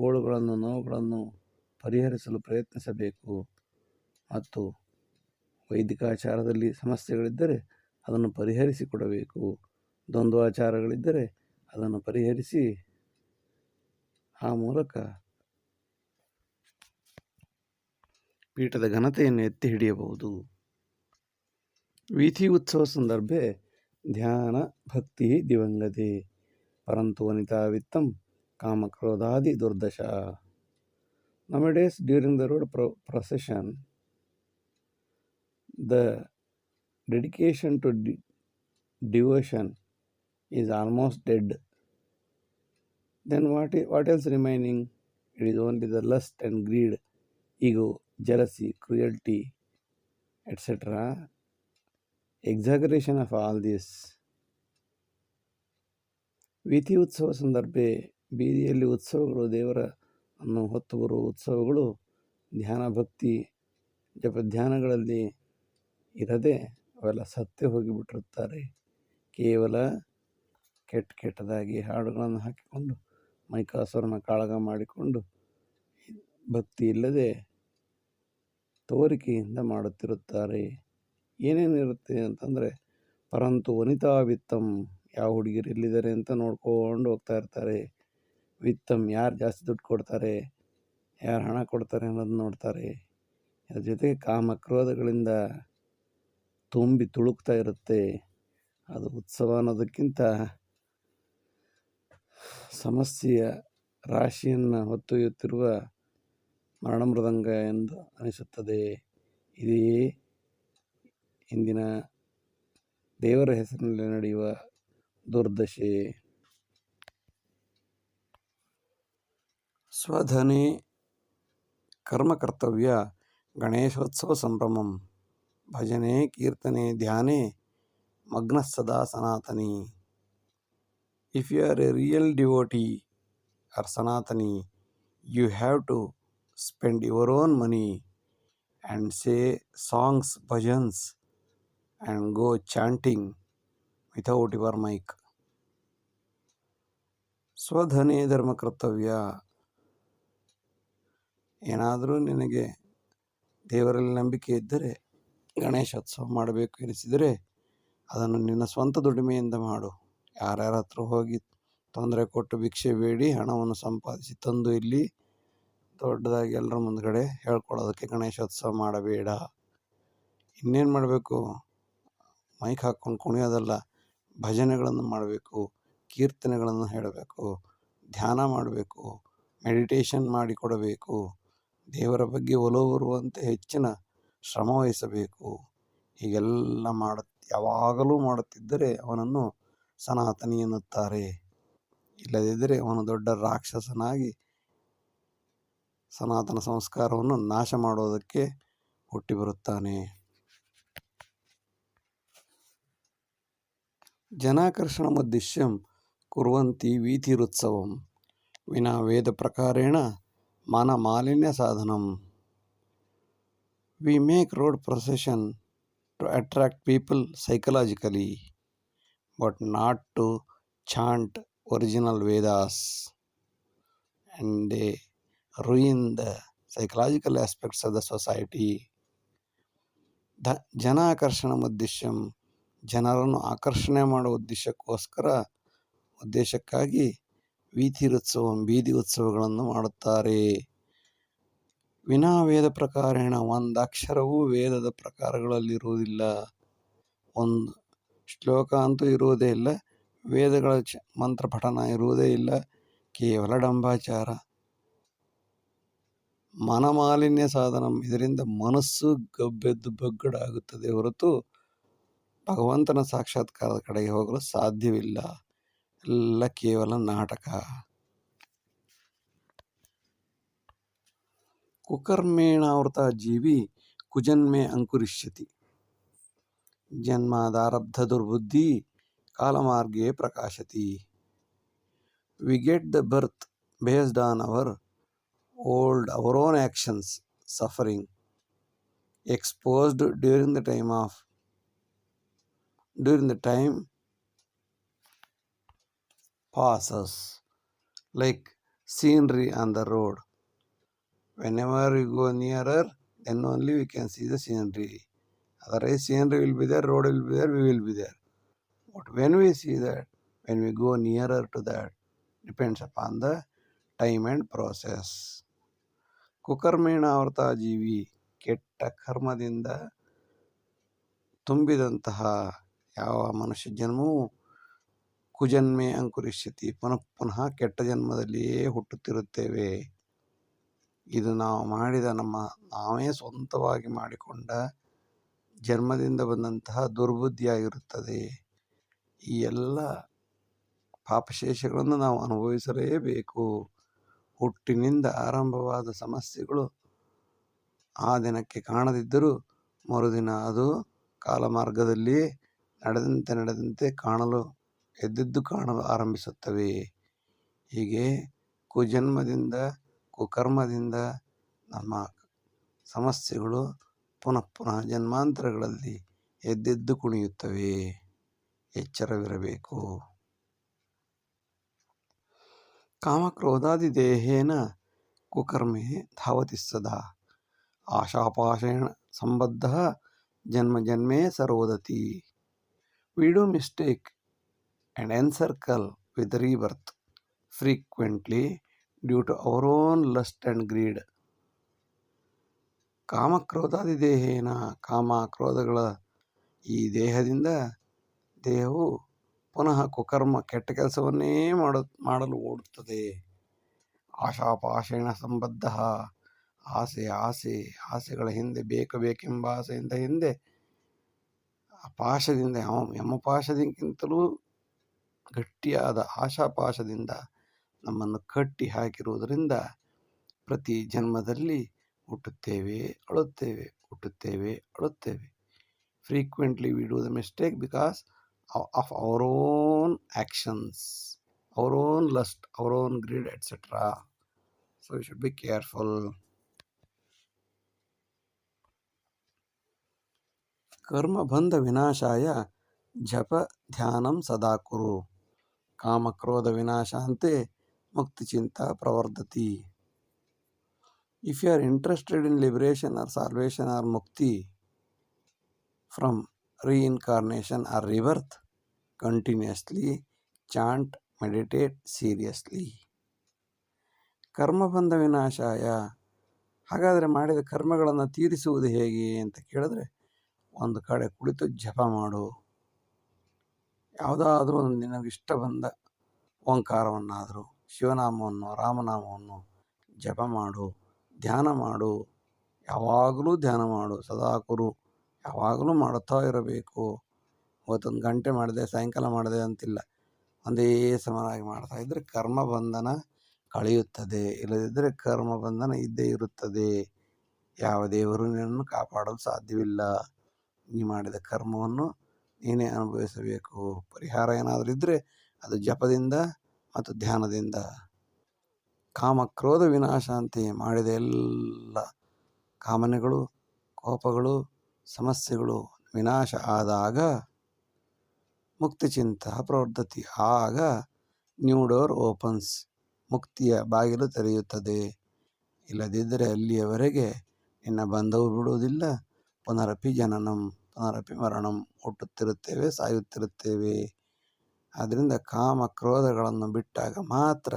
ಗೋಳುಗಳನ್ನು, ನೋವುಗಳನ್ನು ಪರಿಹರಿಸಲು ಪ್ರಯತ್ನಿಸಬೇಕು. ಮತ್ತು ವೈದಿಕಾಚಾರದಲ್ಲಿ ಸಮಸ್ಯೆಗಳಿದ್ದರೆ ಅದನ್ನು ಪರಿಹರಿಸಿಕೊಡಬೇಕು. ದ್ವಂದ್ವಾಚಾರಗಳಿದ್ದರೆ ಅದನ್ನು ಪರಿಹರಿಸಿ ಆ ಮೂಲಕ ಪೀಠದ ಘನತೆಯನ್ನು ಎತ್ತಿ ಹಿಡಿಯಬಹುದು. ವೀಥಿ ಉತ್ಸವ ಸಂದರ್ಭೆ ಧ್ಯಾನ ಭಕ್ತಿ ದಿವಂಗತೆ ಪರಂತು ವನಿತಾ ವಿತ್ತಂ ಕಾಮಕ್ರೋಧಾದಿ ದುರ್ದಶ. Nowadays, during the road procession, the dedication to devotion is almost dead. Then what else remaining? It is only the lust and greed, ego, jealousy, cruelty, etc. Exaggeration of all this. ವೀಥಿ ಉತ್ಸವ ಸಂದರ್ಭೆ, ಬೀದಿಯಲ್ಲಿ ಉತ್ಸವಗಳು, ದೇವರನ್ನು ಹೊತ್ತು ಬರುವ ಉತ್ಸವಗಳು ಧ್ಯಾನ ಭಕ್ತಿ ಜಪಧ್ಯಾನಗಳಲ್ಲಿ ಇರದೆ ಅವೆಲ್ಲ ಸತ್ತೇ ಹೋಗಿಬಿಟ್ಟಿರುತ್ತಾರೆ. ಕೇವಲ ಕೆಟ್ಟದಾಗಿ ಹಾಡುಗಳನ್ನು ಹಾಕಿಕೊಂಡು ಮೈಕಾಸುರನ ಕಾಳಗ ಮಾಡಿಕೊಂಡು ಭಕ್ತಿ ಇಲ್ಲದೆ ತೋರಿಕೆಯಿಂದ ಮಾಡುತ್ತಿರುತ್ತಾರೆ. ಏನೇನಿರುತ್ತೆ ಅಂತಂದರೆ ಪರಂತು ವನಿತಾ ವಿತ್ತಂ, ಯಾವ ಹುಡುಗಿರು ಎಲ್ಲಿದ್ದಾರೆ ಅಂತ ನೋಡ್ಕೊಂಡು ಹೋಗ್ತಾ ಇರ್ತಾರೆ. ವಿತ್ತಂ, ಯಾರು ಜಾಸ್ತಿ ದುಡ್ಡು ಕೊಡ್ತಾರೆ, ಯಾರು ಹಣ ಕೊಡ್ತಾರೆ ಅನ್ನೋದು ನೋಡ್ತಾರೆ. ಅದ್ರ ಜೊತೆಗೆ ಕಾಮಕ್ರೋಧಗಳಿಂದ ತುಂಬಿ ತುಳುಕ್ತಾ ಇರುತ್ತೆ. ಅದು ಉತ್ಸವ ಅನ್ನೋದಕ್ಕಿಂತ ಸಮಸ್ಯೆಯ ರಾಶಿಯನ್ನು ಹೊತ್ತೊಯ್ಯುತ್ತಿರುವ ಮರಣಮೃದಂಗ ಎಂದು ಅನಿಸುತ್ತದೆ. ಇದೇ ಇಂದಿನ ದೇವರ ಹೆಸರಿನಲ್ಲಿ ನಡೆಯುವ ದುರ್ದಶೆ. ಸ್ವಧನೆ ಕರ್ಮಕರ್ತವ್ಯ ಗಣೇಶೋತ್ಸವ ಸಂಭ್ರಮಂ ಭಜನೆ ಕೀರ್ತನೆ ಧ್ಯಾನೆ ಮಗ್ನ ಸದಾ ಸನಾತನಿ. If you are a real devotee or Sanatani, you have to spend your own money and say songs, bhajans, and go chanting without your mic. ಸ್ವಧನೆ ಧರ್ಮ ಕರ್ತವ್ಯ. ಏನಾದರೂ ನಿನಗೆ ದೇವರಲ್ಲಿ ನಂಬಿಕೆ ಇದ್ದರೆ, ಗಣೇಶೋತ್ಸವ ಮಾಡಬೇಕು ಎನಿಸಿದರೆ ಅದನ್ನು ನಿನ್ನ ಸ್ವಂತ ದುಡಿಮೆಯಿಂದ ಮಾಡು. ಯಾರ್ಯಾರ ಹತ್ರ ಹೋಗಿ ತೊಂದರೆ ಕೊಟ್ಟು ಭಿಕ್ಷೆ ಬೇಡಿ ಹಣವನ್ನು ಸಂಪಾದಿಸಿ ತಂದು ಇಲ್ಲಿ ದೊಡ್ಡದಾಗಿ ಎಲ್ಲರ ಮುಂದ್ಗಡೆ ಹೇಳ್ಕೊಳ್ಳೋದಕ್ಕೆ ಗಣೇಶೋತ್ಸವ ಮಾಡಬೇಡ. ಇನ್ನೇನು ಮಾಡಬೇಕು? ಮೈಕ್ ಹಾಕ್ಕೊಂಡು ಕುಣಿಯೋದಲ್ಲ, ಭಜನೆಗಳನ್ನು ಮಾಡಬೇಕು, ಕೀರ್ತನೆಗಳನ್ನು ಹೇಳಬೇಕು, ಧ್ಯಾನ ಮಾಡಬೇಕು, ಮೆಡಿಟೇಷನ್ ಮಾಡಿಕೊಡಬೇಕು, ದೇವರ ಬಗ್ಗೆ ಒಲವು ಬರುವಂತೆ ಹೆಚ್ಚಿನ ಶ್ರಮ ವಹಿಸಬೇಕು. ಹೀಗೆಲ್ಲ ಯಾವಾಗಲೂ ಮಾಡುತ್ತಿದ್ದರೆ ಅವನನ್ನು ಸನಾತನಿ ಎನ್ನುತ್ತಾರೆ. ಇಲ್ಲದಿದ್ದರೆ ಅವನು ದೊಡ್ಡ ರಾಕ್ಷಸನಾಗಿ ಸನಾತನ ಸಂಸ್ಕಾರವನ್ನು ನಾಶ ಮಾಡೋದಕ್ಕೆ ಹುಟ್ಟಿ ಬರುತ್ತಾನೆ. ಜನಾಕರ್ಷಣಮುದ್ದೇಶ್ಯಂ ಕುರ್ವಂತಿ ವೀಥಿರುತ್ಸವಂ ವಿನಾ ವೇದ ಪ್ರಕಾರೇಣ ಮಾನಮಾಲಿನ್ಯ ಸಾಧನಂ. We make road procession to attract people psychologically, but not to chant original Vedas, and they ruin the psychological aspects of the society. Janakarshanamuddishyam, ಜನರನ್ನು ಆಕರ್ಷಣೆ ಮಾಡುವ ಉದ್ದೇಶಕ್ಕಾಗಿ ಬೀದಿ ಉತ್ಸವಗಳನ್ನು ಮಾಡುತ್ತಾರೆ. ವಿನಾ ವೇದ ಪ್ರಕಾರೇಣ, ಒಂದಕ್ಷರವೂ ವೇದದ ಪ್ರಕಾರಗಳಲ್ಲಿರುವುದಿಲ್ಲ. ಒಂದು ಶ್ಲೋಕ ಅಂತೂ ಇರುವುದೇ ಇಲ್ಲ, ವೇದಗಳ ಮಂತ್ರ ಪಠನ ಇರುವುದೇ ಇಲ್ಲ. ಕೇವಲ ಡಂಬಾಚಾರ, ಮನಮಾಲಿನ್ಯ ಸಾಧನಂ. ಇದರಿಂದ ಮನಸ್ಸು ಗಬ್ಬೆದ್ದು ಬಗ್ಗಡಾಗುತ್ತದೆ ಹೊರತು ಭಗವಂತನ ಸಾಕ್ಷಾತ್ಕಾರದ ಕಡೆಗೆ ಹೋಗಲು ಸಾಧ್ಯವಿಲ್ಲ. ಎಲ್ಲ ಕೇವಲ ನಾಟಕ. ಕುಕರ್ಮೇಣಾವೃತ ಜೀವಿ ಕುಜನ್ಮೆ ಅಂಕುರಿಷ್ಯತಿ. ಜನ್ಮಾದಾರಬ್ಧ ದುರ್ಬುದ್ಧಿ ಕಾಲಮಾರ್ಗೇ ಪ್ರಕಾಶತಿ. We get the birth based on our own actions, suffering exposed during the time passes, like scenery on the road. Whenever we go nearer, then only we can see the scenery. Otherwise, scenery will be there, road will be there, we will be there. But when we see that, when we go nearer to that, depends upon the time and process. ಕುಕರ್ಮೇಣಾವೃತ ಜೀವಿ, ಕೆಟ್ಟ ಕರ್ಮದಿಂದ ತುಂಬಿದಂತಹ ಯಾವ ಮನುಷ್ಯ ಜನ್ಮವು ಕುಜನ್ಮೆ ಅಂಕುರಿಷ್ಯತಿ, ಪುನಃ ಕೆಟ್ಟ ಜನ್ಮದಲ್ಲಿಯೇ ಹುಟ್ಟುತ್ತಿರುತ್ತೇವೆ. ಇದು ನಾವು ಮಾಡಿದ ನಾವೇ ಸ್ವಂತವಾಗಿ ಮಾಡಿಕೊಂಡ ಜನ್ಮದಿಂದ ಬಂದಂತಹ ದುರ್ಬುದ್ಧಿಯಾಗಿರುತ್ತದೆ. ಈ ಎಲ್ಲ ಪಾಪಶೇಷಗಳನ್ನು ನಾವು ಅನುಭವಿಸಲೇಬೇಕು. ಹುಟ್ಟಿನಿಂದ ಆರಂಭವಾದ ಸಮಸ್ಯೆಗಳು ಆ ದಿನಕ್ಕೆ ಕಾಣದಿದ್ದರೂ ಮರುದಿನ ಅದು ಕಾಲಮಾರ್ಗದಲ್ಲಿ ನಡೆದಂತೆ ಎದ್ದೆದ್ದು ಕಾಣಲು ಆರಂಭಿಸುತ್ತವೆ. ಹೀಗೆ ಕುಜನ್ಮದಿಂದ, ಕುಕರ್ಮದಿಂದ ನಮ್ಮ ಸಮಸ್ಯೆಗಳು ಪುನಃ ಜನ್ಮಾಂತರಗಳಲ್ಲಿ ಎದ್ದೆದ್ದು ಕುಣಿಯುತ್ತವೆ. ಎಚ್ಚರವಿರಬೇಕು. ಕಾಮಕ್ರೋಧಾದಿ ದೇಹೇನ ಕುಕರ್ಮೆ ಧಾವತಿ ಸದಾ. ಆಶಾಪಾಶೇಣ ಸಂಬದ್ಧ ಜನ್ಮೇ ಸರೋದತಿ. We do mistake and encircle with rebirth frequently due to our own lust and greed. ಕಾಮಕ್ರೋಧಾದಿ ದೇಹೇನ, ಕಾಮ ಕ್ರೋಧಗಳ ಈ ದೇಹದಿಂದ ದೇಹವು ಪುನಃ ಕುಕರ್ಮ, ಕೆಟ್ಟ ಕೆಲಸವನ್ನೇ ಮಾಡಲು ಓಡುತ್ತದೆ. ಆಶಾಪಾಶೇಣ ಸಂಬದ್ಧ, ಆಸೆಗಳ ಹಿಂದೆ, ಬೇಕೆಂಬ ಆಸೆಯಿಂದ ಹಿಂದೆ ಪಾಶದಿಂದ, ಯಮಪಾಶದಿಂದಕ್ಕಿಂತಲೂ ಗಟ್ಟಿಯಾದ ಆಶಾಪಾಶದಿಂದ ನಮ್ಮನ್ನು ಕಟ್ಟಿ ಹಾಕಿರುವುದರಿಂದ ಪ್ರತಿ ಜನ್ಮದಲ್ಲಿ ಹುಟ್ಟುತ್ತೇವೆ, ಅಳುತ್ತೇವೆ. Frequently we do the mistake because of our own actions, our own lust, our own greed, etc. So we should be careful. ಕರ್ಮಬಂಧ ವಿನಾಶಾಯ ಜಪ ಧ್ಯಾನಂ ಸದಾ ಕುರು. ಕಾಮಕ್ರೋಧ ವಿನಾಶಾಂತೆ ಮುಕ್ತಿಚಿಂತಾ ಪ್ರವರ್ಧತಿ. If you are interested in liberation or salvation or mukti from reincarnation or rebirth, continuously chant, meditate seriously. ಕರ್ಮಬಂಧ ವಿನಾಶಾಯ, ಹಾಗಾದರೆ ಮಾಡಿದ ಕರ್ಮಗಳನ್ನು ತೀರಿಸುವುದು ಹೇಗೆ ಅಂತ ಕೇಳಿದ್ರೆ, ಒಂದು ಕಡೆ ಕುಳಿತು ಜಪ ಮಾಡು. ಯಾವುದಾದ್ರೂ ಒಂದು ನಿನಗಿಷ್ಟ ಬಂದ ಓಂಕಾರವನ್ನಾದರೂ, ಶಿವನಾಮವನ್ನು, ರಾಮನಾಮವನ್ನು ಜಪ ಮಾಡು, ಧ್ಯಾನ ಮಾಡು. ಯಾವಾಗಲೂ ಧ್ಯಾನ ಮಾಡು, ಸದಾ ಕುರು, ಯಾವಾಗಲೂ ಮಾಡುತ್ತಾ ಇರಬೇಕು. ಇವತ್ತೊಂದು ಗಂಟೆ ಮಾಡಿದೆ, ಸಾಯಂಕಾಲ ಮಾಡಿದೆ ಅಂತಿಲ್ಲ, ಒಂದೇ ಸಮನಾಗಿ ಮಾಡ್ತಾ ಇದ್ದರೆ ಕರ್ಮಬಂಧನ ಕಳೆಯುತ್ತದೆ. ಇಲ್ಲದಿದ್ದರೆ ಕರ್ಮಬಂಧನ ಇದ್ದೇ ಇರುತ್ತದೆ. ಯಾವ ದೇವರು ನಿನ್ನನ್ನು ಕಾಪಾಡಲು ಸಾಧ್ಯವಿಲ್ಲ. ನೀ ಮಾಡಿದ ಕರ್ಮವನ್ನು ನೀನೇ ಅನುಭವಿಸಬೇಕು. ಪರಿಹಾರ ಏನಾದರೂ ಇದ್ದರೆ ಅದು ಜಪದಿಂದ ಮತ್ತು ಧ್ಯಾನದಿಂದ. ಕಾಮಕ್ರೋಧ ವಿನಾಶ ಅಂತೆ, ಮಾಡಿದ ಎಲ್ಲ ಕಾಮನೆಗಳು, ಕೋಪಗಳು, ಸಮಸ್ಯೆಗಳು ವಿನಾಶ ಆದಾಗ ಮುಕ್ತಿಚಿಂತ ಪ್ರವರ್ಧತಿ, ಆಗ ನ್ಯೂ ಡೋರ್ ಓಪನ್ಸ್, ಮುಕ್ತಿಯ ಬಾಗಿಲು ತೆರೆಯುತ್ತದೆ. ಇಲ್ಲದಿದ್ದರೆ ಅಲ್ಲಿಯವರೆಗೆ ನಿನ್ನ ಬಂಧವು ಬಿಡುವುದಿಲ್ಲ. ಪುನರಪಿ ಜನನಂ, ಪುನರಪಿ ಮರಣಂ, ಹುಟ್ಟುತ್ತಿರುತ್ತೇವೆ, ಸಾಯುತ್ತಿರುತ್ತೇವೆ. ಆದ್ದರಿಂದ ಕಾಮ ಕ್ರೋಧಗಳನ್ನು ಬಿಟ್ಟಾಗ ಮಾತ್ರ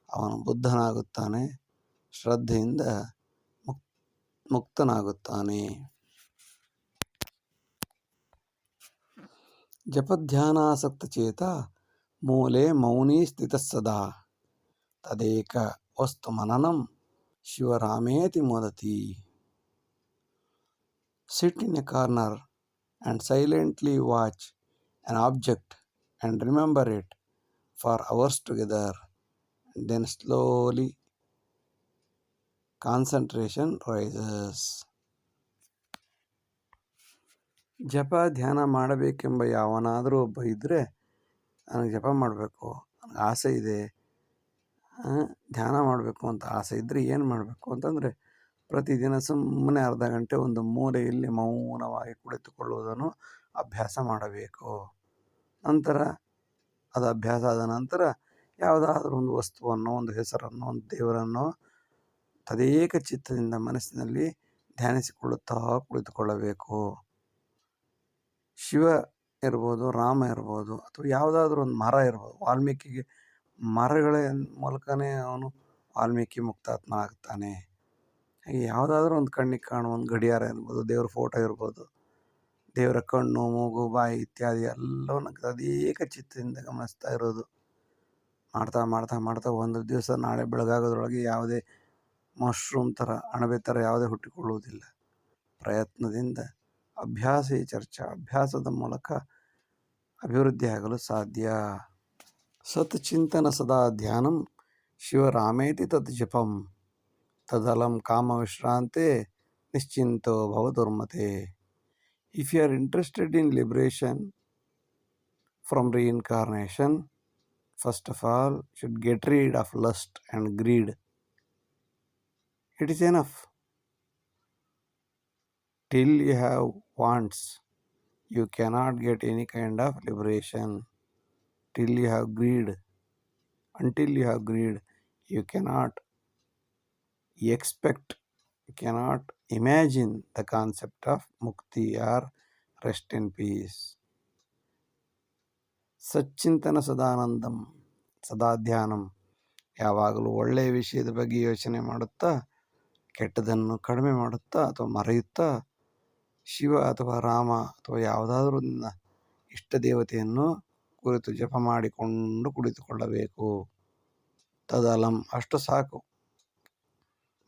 ಅವನು ಬುದ್ಧನಾಗುತ್ತಾನೆ, ಶ್ರದ್ಧೆಯಿಂದ ಮುಕ್ತನಾಗುತ್ತಾನೆ. ಜಪಧ್ಯಾನಾಸಕ್ತ ಚೇತ ಮೂಲೆ ಮೌನಿ ಸ್ಥಿತಃ ಸದಾ ತದೇಕ ವಸ್ತು ಮನನಂ ಶಿವರಾಮೇತಿ ಮೋದತಿ. Sit in a corner and silently watch an object and remember it for hours together. Then slowly concentration rises. ಜಪ ಧ್ಯಾನ ಮಾಡಬೇಕೆಂಬ ಯಾವನಾದರೂ ಒಬ್ಬ ಇದ್ದರೆ, ನನಗೆ ಜಪ ಮಾಡಬೇಕು, ನನಗೆ ಆಸೆ ಇದೆ, ಧ್ಯಾನ ಮಾಡಬೇಕು ಅಂತ ಆಸೆ ಇದ್ದರೆ ಏನು ಮಾಡಬೇಕು ಅಂತಂದರೆ, ಪ್ರತಿದಿನ ಸುಮ್ಮನೆ ಅರ್ಧ ಗಂಟೆ ಒಂದು ಮೂಲೆಯಲ್ಲಿ ಮೌನವಾಗಿ ಕುಳಿತುಕೊಳ್ಳುವುದನ್ನು ಅಭ್ಯಾಸ ಮಾಡಬೇಕು. ನಂತರ ಅದು ಅಭ್ಯಾಸ ಆದ ನಂತರ ಯಾವುದಾದ್ರೂ ಒಂದು ವಸ್ತುವನ್ನು, ಒಂದು ಹೆಸರನ್ನು, ಒಂದು ದೇವರನ್ನು ತದೇಕ ಚಿತ್ತದಿಂದ ಮನಸ್ಸಿನಲ್ಲಿ ಧ್ಯಾನಿಸಿಕೊಳ್ಳುತ್ತಾ ಕುಳಿತುಕೊಳ್ಳಬೇಕು. ಶಿವ ಇರ್ಬೋದು, ರಾಮ ಇರ್ಬೋದು, ಅಥವಾ ಯಾವುದಾದ್ರೂ ಒಂದು ಮರ ಇರ್ಬೋದು. ವಾಲ್ಮೀಕಿಗೆ ಮರಗಳ ಮೂಲಕನೇ ಅವನು ವಾಲ್ಮೀಕಿ ಮುಕ್ತಾತ್ಮ ಆಗ್ತಾನೆ. ಹಾಗೆ ಯಾವುದಾದ್ರೂ ಒಂದು ಕಣ್ಣಿಗೆ ಕಾಣುವ ಒಂದು ಗಡಿಯಾರ ಇರ್ಬೋದು, ದೇವರ ಫೋಟೋ ಇರ್ಬೋದು, ದೇವರ ಕಣ್ಣು, ಮೂಗು, ಬಾಯಿ ಇತ್ಯಾದಿ ಎಲ್ಲವನ್ನು ತದೇಕ ಚಿತ್ತದಿಂದ ಗಮನಿಸ್ತಾ ಇರೋದು. ಮಾಡ್ತಾ ಮಾಡ್ತಾ ಮಾಡ್ತಾ ಒಂದು ದಿವಸ ನಾಳೆ ಬೆಳಗಾಗೋದ್ರೊಳಗೆ ಯಾವುದೇ ಮಶ್ರೂಮ್ ಥರ, ಅಣಬೆ ಥರ ಯಾವುದೇ ಹುಟ್ಟಿಕೊಳ್ಳುವುದಿಲ್ಲ. ಪ್ರಯತ್ನದಿಂದ ಅಭ್ಯಾಸ ಚರ್ಚಾ, ಅಭ್ಯಾಸದ ಮೂಲಕ ಅಭಿವೃದ್ಧಿ ಆಗಲು ಸಾಧ್ಯ. ಸತ್ ಚಿಂತನ ಸದಾ ಧ್ಯಾನಂ ಶಿವರಾಮೇತಿ ತತ್ ಜಪಂ ತದಲಂ ಕಾಮ ವಿಶ್ರಾಂತೆ ನಿಶ್ಚಿಂತೋ ಭವ ದುರ್ಮತೆ. If you are interested in liberation from reincarnation, first of all, should get rid of lust and greed. It is enough. Till you have wants, you cannot get any kind of liberation. Till you have greed, until you have greed, you cannot expect, you cannot imagine the concept of mukti or rest in peace. ಸಚ್ಚಿಂತನ ಸದಾನಂದಂ ಸದಾ ಧ್ಯಾನಂ, ಯಾವಾಗಲೂ ಒಳ್ಳೆಯ ವಿಷಯದ ಬಗ್ಗೆ ಯೋಚನೆ ಮಾಡುತ್ತಾ, ಕೆಟ್ಟದನ್ನು ಕಡಿಮೆ ಮಾಡುತ್ತಾ ಅಥವಾ ಮರೆಯುತ್ತಾ ಶಿವ ಅಥವಾ ರಾಮ ಅಥವಾ ಯಾವುದಾದ್ರೂ ಇಷ್ಟ ದೇವತೆಯನ್ನು ಕುರಿತು ಜಪ ಮಾಡಿಕೊಂಡು ಕುಳಿತುಕೊಳ್ಳಬೇಕು. ತದಲಂ, ಅಷ್ಟು ಸಾಕು.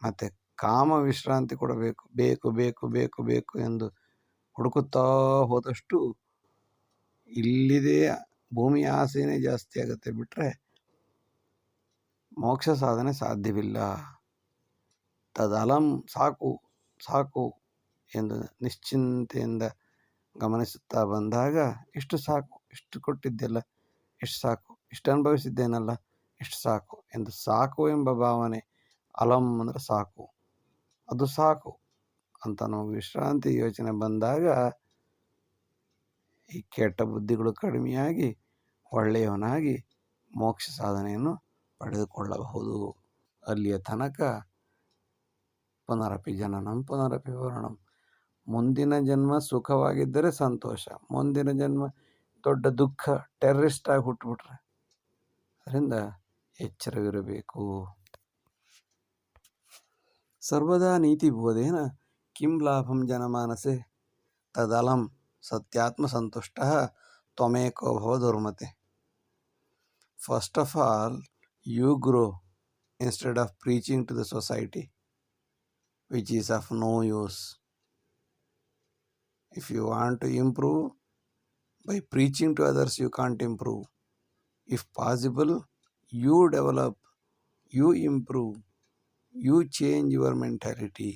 ಮತ್ತು ಕಾಮ ವಿಶ್ರಾಂತಿ ಕೊಡಬೇಕು. ಬೇಕು ಬೇಕು ಬೇಕು ಬೇಕು ಎಂದು ಹುಡುಕುತ್ತಾ ಹೋದಷ್ಟು ಇಲ್ಲಿದೆ ಭೂಮಿಯ ಆಸೆಯೇ ಜಾಸ್ತಿ ಆಗುತ್ತೆ, ಬಿಟ್ಟರೆ ಮೋಕ್ಷ ಸಾಧನೆ ಸಾಧ್ಯವಿಲ್ಲ. ತದಲಂ, ಸಾಕು ಸಾಕು ಎಂದು ನಿಶ್ಚಿಂತೆಯಿಂದ ಗಮನಿಸುತ್ತಾ ಬಂದಾಗ, ಇಷ್ಟು ಸಾಕು, ಇಷ್ಟು ಕೊಟ್ಟಿದ್ದೆಲ್ಲ ಇಷ್ಟು ಸಾಕು, ಇಷ್ಟು ಅನುಭವಿಸಿದ್ದೇನಲ್ಲ ಇಷ್ಟು ಸಾಕು ಎಂದು ಸಾಕು ಎಂಬ ಭಾವನೆ, ಅಲಂ ಅಂದರೆ ಸಾಕು, ಅದು ಸಾಕು ಅಂತ ನಮಗೆ ವಿಶ್ರಾಂತಿ ಯೋಚನೆ ಬಂದಾಗ ಈ ಕೆಟ್ಟ ಬುದ್ಧಿಗಳು ಕಡಿಮೆಯಾಗಿ ಒಳ್ಳೆಯವನಾಗಿ ಮೋಕ್ಷ ಸಾಧನೆಯನ್ನು ಪಡೆದುಕೊಳ್ಳಬಹುದು. ಅಲ್ಲಿಯ ತನಕ ಪುನರಪಿ ಜನನಂ ಪುನರಪಿ ಮರಣಂ. ಮುಂದಿನ ಜನ್ಮ ಸುಖವಾಗಿದ್ದರೆ ಸಂತೋಷ, ಮುಂದಿನ ಜನ್ಮ ದೊಡ್ಡ ದುಃಖ, ಟೆರ್ರಿಸ್ಟ್ ಆಗಿ ಹುಟ್ಟುಬಿಟ್ರೆ, ಅದರಿಂದ ಎಚ್ಚರವಿರಬೇಕು. ಸರ್ವದಾ ನೀತಿ ಬೋಧೇನ ಕಿಂ ಲಾಭಂ ಜನಮಾನಸೆ ತದಲಂ ಸತ್ಯಾತ್ಮ ಸಂತುಷ್ಟ ತ್ವಮೇಕೋ ಭವ ದುರ್ಮತೆ. First of all, you grow instead of preaching to the society, which is of no use. If you want to improve, by preaching to others you can't improve. If possible, you develop, you improve, you change your mentality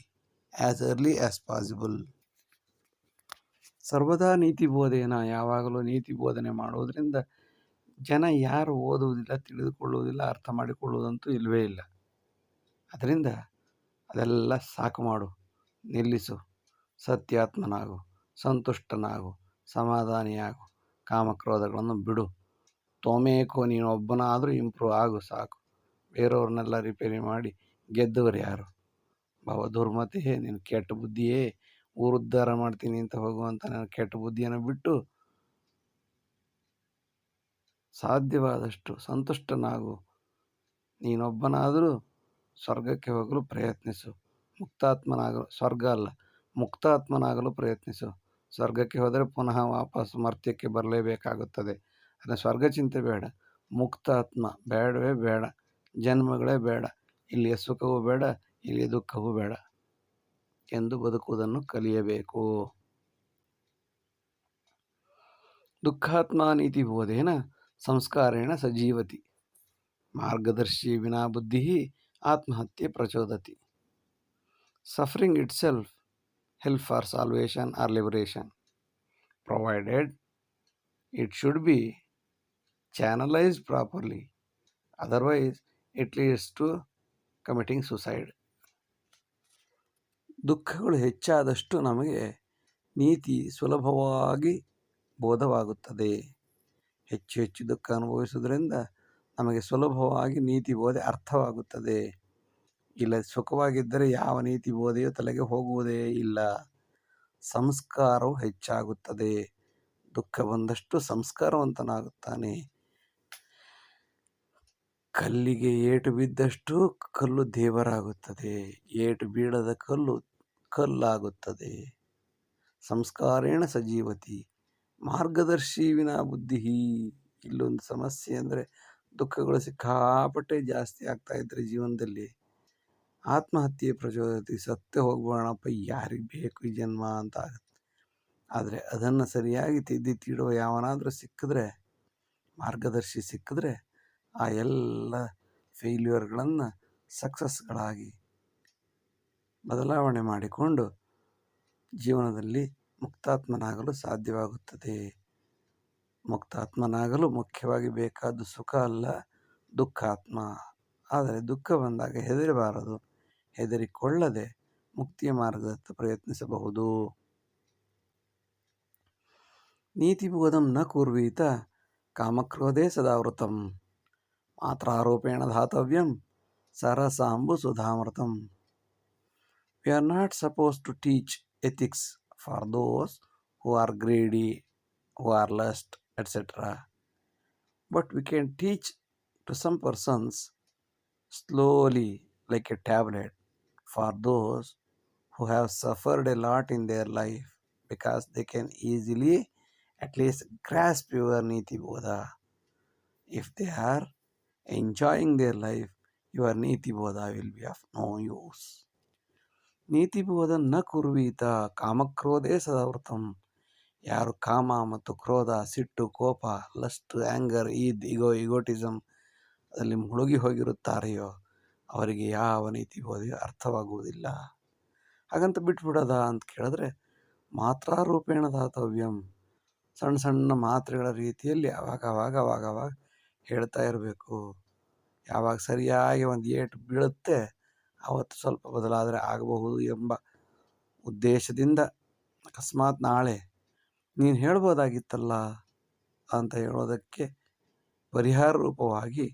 as early as possible. ಸರ್ವದಾ ನೀತಿ ಬೋಧೇನ, ಯಾವಾಗಲೂ ನೀತಿ ಬೋಧನೆ ಮಾಡುವುದರಿಂದ ಜನ ಯಾರು ಓದುವುದಿಲ್ಲ, ತಿಳಿದುಕೊಳ್ಳುವುದಿಲ್ಲ, ಅರ್ಥ ಮಾಡಿಕೊಳ್ಳುವುದಂತೂ ಇಲ್ಲವೇ ಇಲ್ಲ. ಅದರಿಂದ ಅದೆಲ್ಲ ಸಾಕು ಮಾಡು, ನಿಲ್ಲಿಸು, ಸತ್ಯಾತ್ಮನಾಗು, ಸಂತುಷ್ಟನಾಗು, ಸಮಾಧಾನಿಯಾಗು, ಕಾಮಕ್ರೋಧಗಳನ್ನು ಬಿಡು. ತ್ವಮೇಕೋ, ನೀನು ಒಬ್ಬನಾದರೂ ಇಂಪ್ರೂವ್ ಆಗು ಸಾಕು. ಬೇರೆಯವ್ರನ್ನೆಲ್ಲ ರಿಪೇರಿ ಮಾಡಿ ಗೆದ್ದವರು ಯಾರು? ಭವ ದುರ್ಮತೆ, ನೀನು ಕೆಟ್ಟ ಬುದ್ಧಿಯೇ, ಊರು ಉದ್ಧಾರ ಮಾಡ್ತೀನಿ ಅಂತ ಹೋಗುವಂಥ ನನ್ನ ಕೆಟ್ಟ ಬುದ್ಧಿಯನ್ನು ಬಿಟ್ಟು ಸಾಧ್ಯವಾದಷ್ಟು ಸಂತುಷ್ಟನಾಗು. ನೀನೊಬ್ಬನಾದರೂ ಸ್ವರ್ಗಕ್ಕೆ ಹೋಗಲು ಪ್ರಯತ್ನಿಸು. ಮುಕ್ತಾತ್ಮನಾಗಲು ಪ್ರಯತ್ನಿಸು. ಸ್ವರ್ಗಕ್ಕೆ ಹೋದರೆ ಪುನಃ ವಾಪಸ್ ಮರ್ತ್ಯಕ್ಕೆ ಬರಲೇಬೇಕಾಗುತ್ತದೆ. ಅದನ್ನು ಸ್ವರ್ಗ ಚಿಂತೆ ಬೇಡ. ಮುಕ್ತಾತ್ಮ ಬೇಡವೇ ಬೇಡ. ಜನ್ಮಗಳೇ ಬೇಡ. ಇಲ್ಲಿಯ ಸುಖವೂ ಬೇಡ, ಇಲ್ಲಿಯ ದುಃಖವೂ ಬೇಡ ಎಂದು ಬದುಕುವುದನ್ನು ಕಲಿಯಬೇಕು. ದುಃಖಾತ್ಮ ನೀತಿ ಬೋಧೇನ ಸಂಸ್ಕಾರೇಣ ಸಜೀವತಿ. ಮಾರ್ಗದರ್ಶಿ ವಿನಾ ಬುದ್ಧಿ ಆತ್ಮಹತ್ಯೆ ಪ್ರಚೋದತಿ. Suffering itself help for salvation or liberation, provided it should be channelized properly. Otherwise, it leads to committing suicide. ದುಃಖಗಳು ಹೆಚ್ಚಾದಷ್ಟು ನಮಗೆ ನೀತಿ ಸುಲಭವಾಗಿ ಬೋಧವಾಗುತ್ತದೆ. ಹೆಚ್ಚು ಹೆಚ್ಚು ದುಃಖ ಅನುಭವಿಸುವುದರಿಂದ ನಮಗೆ ಸುಲಭವಾಗಿ ನೀತಿ ಬೋಧೆ ಅರ್ಥವಾಗುತ್ತದೆ. ಇಲ್ಲ ಸುಖವಾಗಿದ್ದರೆ ಯಾವ ನೀತಿ ಬೋಧೆಯೂ ತಲೆಗೆ ಹೋಗುವುದೇ ಇಲ್ಲ. ಸಂಸ್ಕಾರವು ಹೆಚ್ಚಾಗುತ್ತದೆ. ದುಃಖ ಬಂದಷ್ಟು ಸಂಸ್ಕಾರವಂತನಾಗುತ್ತಾನೆ. ಕಲ್ಲಿಗೆ ಏಟು ಬಿದ್ದಷ್ಟು ಕಲ್ಲು ದೇವರಾಗುತ್ತದೆ. ಏಟು ಬೀಳದ ಕಲ್ಲು ಕಲ್ಲಾಗುತ್ತದೆ. ಸಂಸ್ಕಾರೇಣ ಸಜೀವತಿ. ಮಾರ್ಗದರ್ಶಿ ವಿನಾ ಬುದ್ಧಿ. ಇಲ್ಲೊಂದು ಸಮಸ್ಯೆ ಅಂದರೆ ದುಃಖಗಳು ಸಿಕ್ಕಾಪಟ್ಟೆ ಜಾಸ್ತಿ ಆಗ್ತಾ ಇದ್ರೆ ಜೀವನದಲ್ಲಿ ಆತ್ಮಹತ್ಯೆ ಪ್ರಚೋದತಿ. ಸತ್ತೇ ಹೋಗ್ಬೋಣಪ್ಪ, ಯಾರಿಗೆ ಬೇಕು ಈ ಜನ್ಮ ಅಂತ ಆಗುತ್ತೆ. ಆದರೆ ಅದನ್ನು ಸರಿಯಾಗಿ ತಿದ್ದಿ ತೀಡುವ ಯಾವನಾದರೂ ಸಿಕ್ಕಿದ್ರೆ, ಮಾರ್ಗದರ್ಶಿ ಸಿಕ್ಕಿದ್ರೆ, ಆ ಎಲ್ಲ ಫೇಲ್ಯೂರ್ಗಳನ್ನು ಸಕ್ಸಸ್ಗಳಾಗಿ ಬದಲಾವಣೆ ಮಾಡಿಕೊಂಡು ಜೀವನದಲ್ಲಿ ಮುಕ್ತಾತ್ಮನಾಗಲು ಸಾಧ್ಯವಾಗುತ್ತದೆ. ಮುಕ್ತಾತ್ಮನಾಗಲು ಮುಖ್ಯವಾಗಿ ಬೇಕಾದ್ದು ಸುಖ ಅಲ್ಲ, ದುಃಖಾತ್ಮ. ಆದರೆ ದುಃಖ ಬಂದಾಗ ಹೆದರಬಾರದು. ಹೆದರಿಕೊಳ್ಳದೆ ಮುಕ್ತಿಯ ಮಾರ್ಗದತ್ತ ಪ್ರಯತ್ನಿಸಬಹುದು. ನೀತಿಬೋಧಂ ನ ಕುರ್ವೀತ ಕಾಮಕ್ರೋಧೇ ಸದಾವೃತಂ. ಮಾತ್ರಾರೂಪೇಣ ಧಾತವ್ಯಂ ಸರಸಾಂಬು ಸುಧಾಮೃತಂ. We are not supposed to teach ethics for those who are greedy, who are lust, etc. But we can teach to some persons slowly, like a tablet, for those who have suffered a lot in their life, because they can easily at least grasp your Niti Bodha. If they are enjoying their life, your Niti Bodha will be of no use. ನೀತಿ ಬೋಧ ನ ಕುರ್ವೀತ ಕಾಮಕ್ರೋಧೇ ಸದಾವೃತಂ. ಯಾರು ಕಾಮ ಮತ್ತು ಕ್ರೋಧ, ಸಿಟ್ಟು, ಕೋಪ, lust, anger, ಈಗೋಟಿಸಮ್ ಅದರಲ್ಲಿ ಮುಳುಗಿ ಹೋಗಿರುತ್ತಾರೆಯೋ ಅವರಿಗೆ ಯಾವ ನೀತಿ ಬೋಧೆಯೂ ಅರ್ಥವಾಗುವುದಿಲ್ಲ. ಹಾಗಂತ ಬಿಟ್ಬಿಡೋದ ಅಂತ ಕೇಳಿದ್ರೆ, ಮಾತ್ರಾರೂಪೇಣ ದಾತವ್ಯಂ. ಸಣ್ಣ ಸಣ್ಣ ಮಾತ್ರೆಗಳ ರೀತಿಯಲ್ಲಿ ಅವಾಗ ಹೇಳ್ತಾ ಇರಬೇಕು. ಯಾವಾಗ ಸರಿಯಾಗಿ ಒಂದು ಏಟು ಬೀಳುತ್ತೆ ಆವತ್ತು ಸ್ವಲ್ಪ ಬದಲಾದರೆ ಆಗಬಹುದು ಎಂಬ ಉದ್ದೇಶದಿಂದ, ಅಕಸ್ಮಾತ್ ನಾಳೆ ನೀನು ಹೇಳ್ಬೋದಾಗಿತ್ತಲ್ಲ ಅಂತ ಹೇಳೋದಕ್ಕೆ ಪರಿಹಾರ ರೂಪವಾಗಿ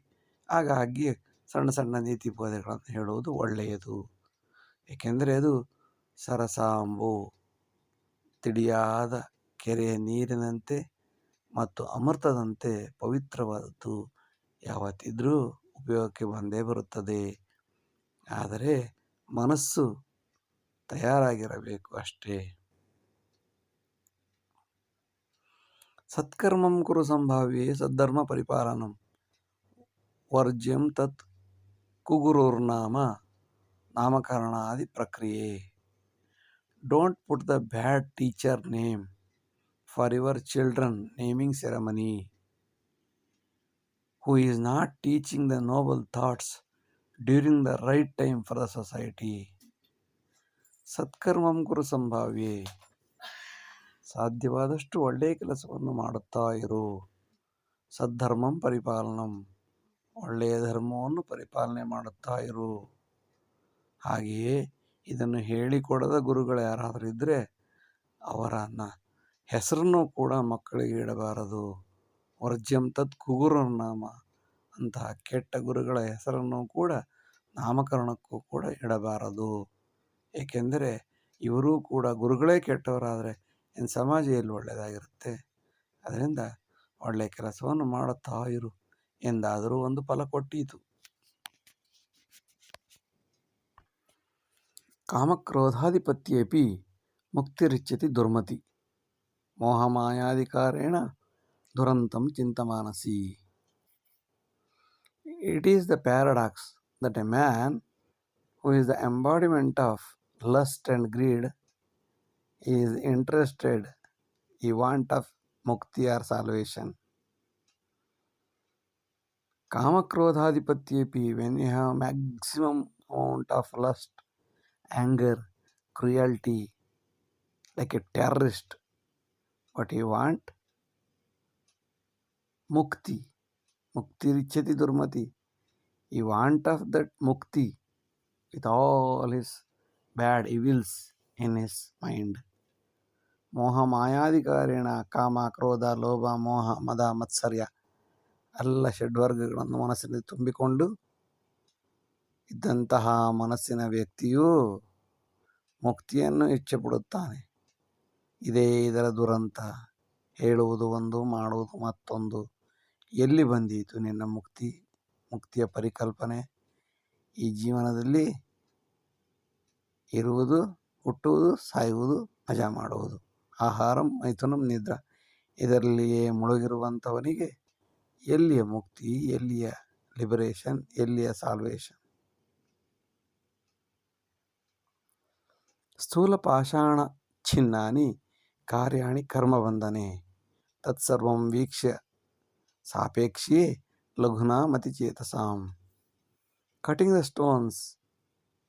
ಹಾಗಾಗಿ ಸಣ್ಣ ಸಣ್ಣ ನೀತಿ ಬೋಧೆಗಳನ್ನು ಹೇಳುವುದು ಒಳ್ಳೆಯದು. ಏಕೆಂದರೆ ಅದು ಸರಸಾಂಬು, ತಿಳಿಯಾದ ಕೆರೆಯ ನೀರಿನಂತೆ ಮತ್ತು ಅಮೃತದಂತೆ ಪವಿತ್ರವಾದದ್ದು. ಯಾವತ್ತಿದ್ರೂ ಉಪಯೋಗಕ್ಕೆ ಬಂದೇ ಬರುತ್ತದೆ. ಆದರೆ ಮನಸ್ಸು ತಯಾರಾಗಿರಬೇಕು ಅಷ್ಟೇ. ಸತ್ಕರ್ಮಂ ಕುರು ಸಂಭಾವ್ಯೆ ಸದ್ಧರ್ಮ ಪರಿಪಾಲನಂ ವರ್ಜ್ಯಂ ತತ್ ಕುಗುರುರ್ನಾಮ ನಾಮಕರಣಾದಿ ಪ್ರಕ್ರಿಯೆ. Don't put the bad teacher name for your children naming ceremony, who is not teaching the noble thoughts during the right time for the society. ಸತ್ಕರ್ಮಂ ಕುರು ಸಂಭಾವ್ಯೆ. ಸಾಧ್ಯವಾದಷ್ಟು ಒಳ್ಳೆಯ ಕೆಲಸವನ್ನು ಮಾಡುತ್ತಾ ಇರು. ಸದ್ಧರ್ಮಂ ಪರಿಪಾಲನಂ. ಒಳ್ಳೆಯ ಧರ್ಮವನ್ನು ಪರಿಪಾಲನೆ ಮಾಡುತ್ತಾ ಇರು. ಹಾಗೆಯೇ ಇದನ್ನು ಹೇಳಿಕೊಡದ ಗುರುಗಳು ಯಾರಾದರೂ ಇದ್ದರೆ ಅವರನ್ನು ಹೆಸರನ್ನು ಕೂಡ ಮಕ್ಕಳಿಗೆ ಇಡಬಾರದು. ವರ್ಜ್ಯಂ ತತ್ ಕುಗುರುರ್ನಾಮ. ಅಂತಹ ಕೆಟ್ಟ ಗುರುಗಳ ಹೆಸರನ್ನು ಕೂಡ ನಾಮಕರಣಕ್ಕೂ ಕೂಡ ಇಡಬಾರದು. ಏಕೆಂದರೆ ಇವರೂ ಕೂಡ ಗುರುಗಳೇ ಕೆಟ್ಟವರಾದರೆ ಇನ್ನು ಸಮಾಜ ಎಲ್ಲಿ ಒಳ್ಳೆಯದಾಗಿರುತ್ತೆ. ಅದರಿಂದ ಒಳ್ಳೆಯ ಕೆಲಸವನ್ನು ಮಾಡುತ್ತಾ ಇರು ಎಂದಾದರೂ ಒಂದು ಫಲ ಕೊಟ್ಟೀತು. ಕಾಮಕ್ರೋಧಾಧಿಪತ್ಯೇಪಿ ಮುಕ್ತಿರಿಚ್ಯತಿ ದುರ್ಮತಿ ಮೋಹಮಾಯಾಧಿಕಾರೇಣ ದುರಂತಂ ಚಿಂತಮಾನಸಿ. It is the paradox that a man who is the embodiment of lust and greed is interested, he want of mukti or salvation. Kamakrodhadipatyepi, when you have maximum amount of lust, anger, cruelty, like a terrorist, what you want? Mukti. Mukti richati durmati. He want of that mukti with all his bad evils in his mind. ಮೋಹ ಮಾಯಾಧಿಕಾರೇಣ ಕಾಮ ಕ್ರೋಧ ಲೋಭ ಮೋಹ ಮದ ಮತ್ಸರ್ಯ ಎಲ್ಲ ಷಡ್ವರ್ಗಗಳನ್ನು ಮನಸ್ಸಿನಲ್ಲಿ ತುಂಬಿಕೊಂಡು ಇದ್ದಂತಹ ಮನಸ್ಸಿನ ವ್ಯಕ್ತಿಯು ಮುಕ್ತಿಯನ್ನು ಇಚ್ಛೆಪಡುತ್ತಾನೆ. ಇದೇ ಇದರ ದುರಂತ. ಹೇಳುವುದು ಒಂದು, ಮಾಡುವುದು ಮತ್ತೊಂದು. ಎಲ್ಲಿ ಬಂದೀತು ನಿನ್ನ ಮುಕ್ತಿಯ ಪರಿಕಲ್ಪನೆ? ಈ ಜೀವನದಲ್ಲಿ ಇರುವುದು, ಹುಟ್ಟುವುದು, ಸಾಯುವುದು, ಮಜಾ ಮಾಡುವುದು, ಆಹಾರಂ ಮೈಥುನಂ ನಿದ್ರಾ, ಇದರಲ್ಲಿಯೇ ಮುಳುಗಿರುವಂಥವನಿಗೆ ಎಲ್ಲಿಯ ಮುಕ್ತಿ, ಎಲ್ಲಿಯ ಲಿಬರೇಷನ್, ಎಲ್ಲಿಯ ಸಾಲ್ವೇಷನ್? ಸ್ಥೂಲ ಪಾಷಾಣ ಛಿನ್ನಾನಿ ಕಾರ್ಯಾಣಿ ಕರ್ಮಬಂಧನೆ ತತ್ಸರ್ವಂ ವೀಕ್ಷ್ಯ ಸಾಪೇಕ್ಷಿಯೇ ಲಘುನಾ ಮತಿಚೇತಸಾಂ. Cutting the stones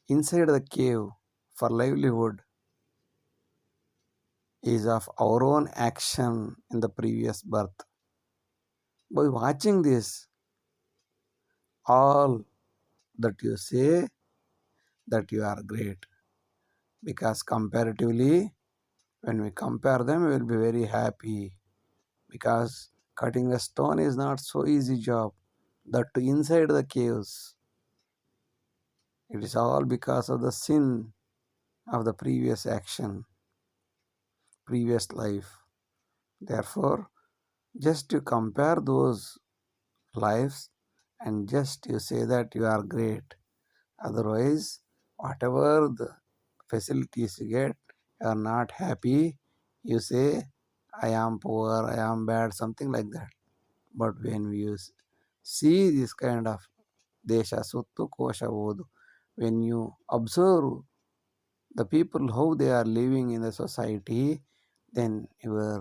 inside the cave for livelihood is of our own action in the previous birth. By watching this, all that you say that you are great, because comparatively when we compare them we will be very happy, because cutting a stone is not so easy job, that too inside the caves. It is all because of the sin of the previous action, previous life. Therefore, just you compare those lives and just you say that you are great. Otherwise, whatever the facilities you get, you are not happy. You say, I am poor, I am bad, something like that. But when you see this kind of desha suttu kosha odu, when you observe the people how they are living in the society, then your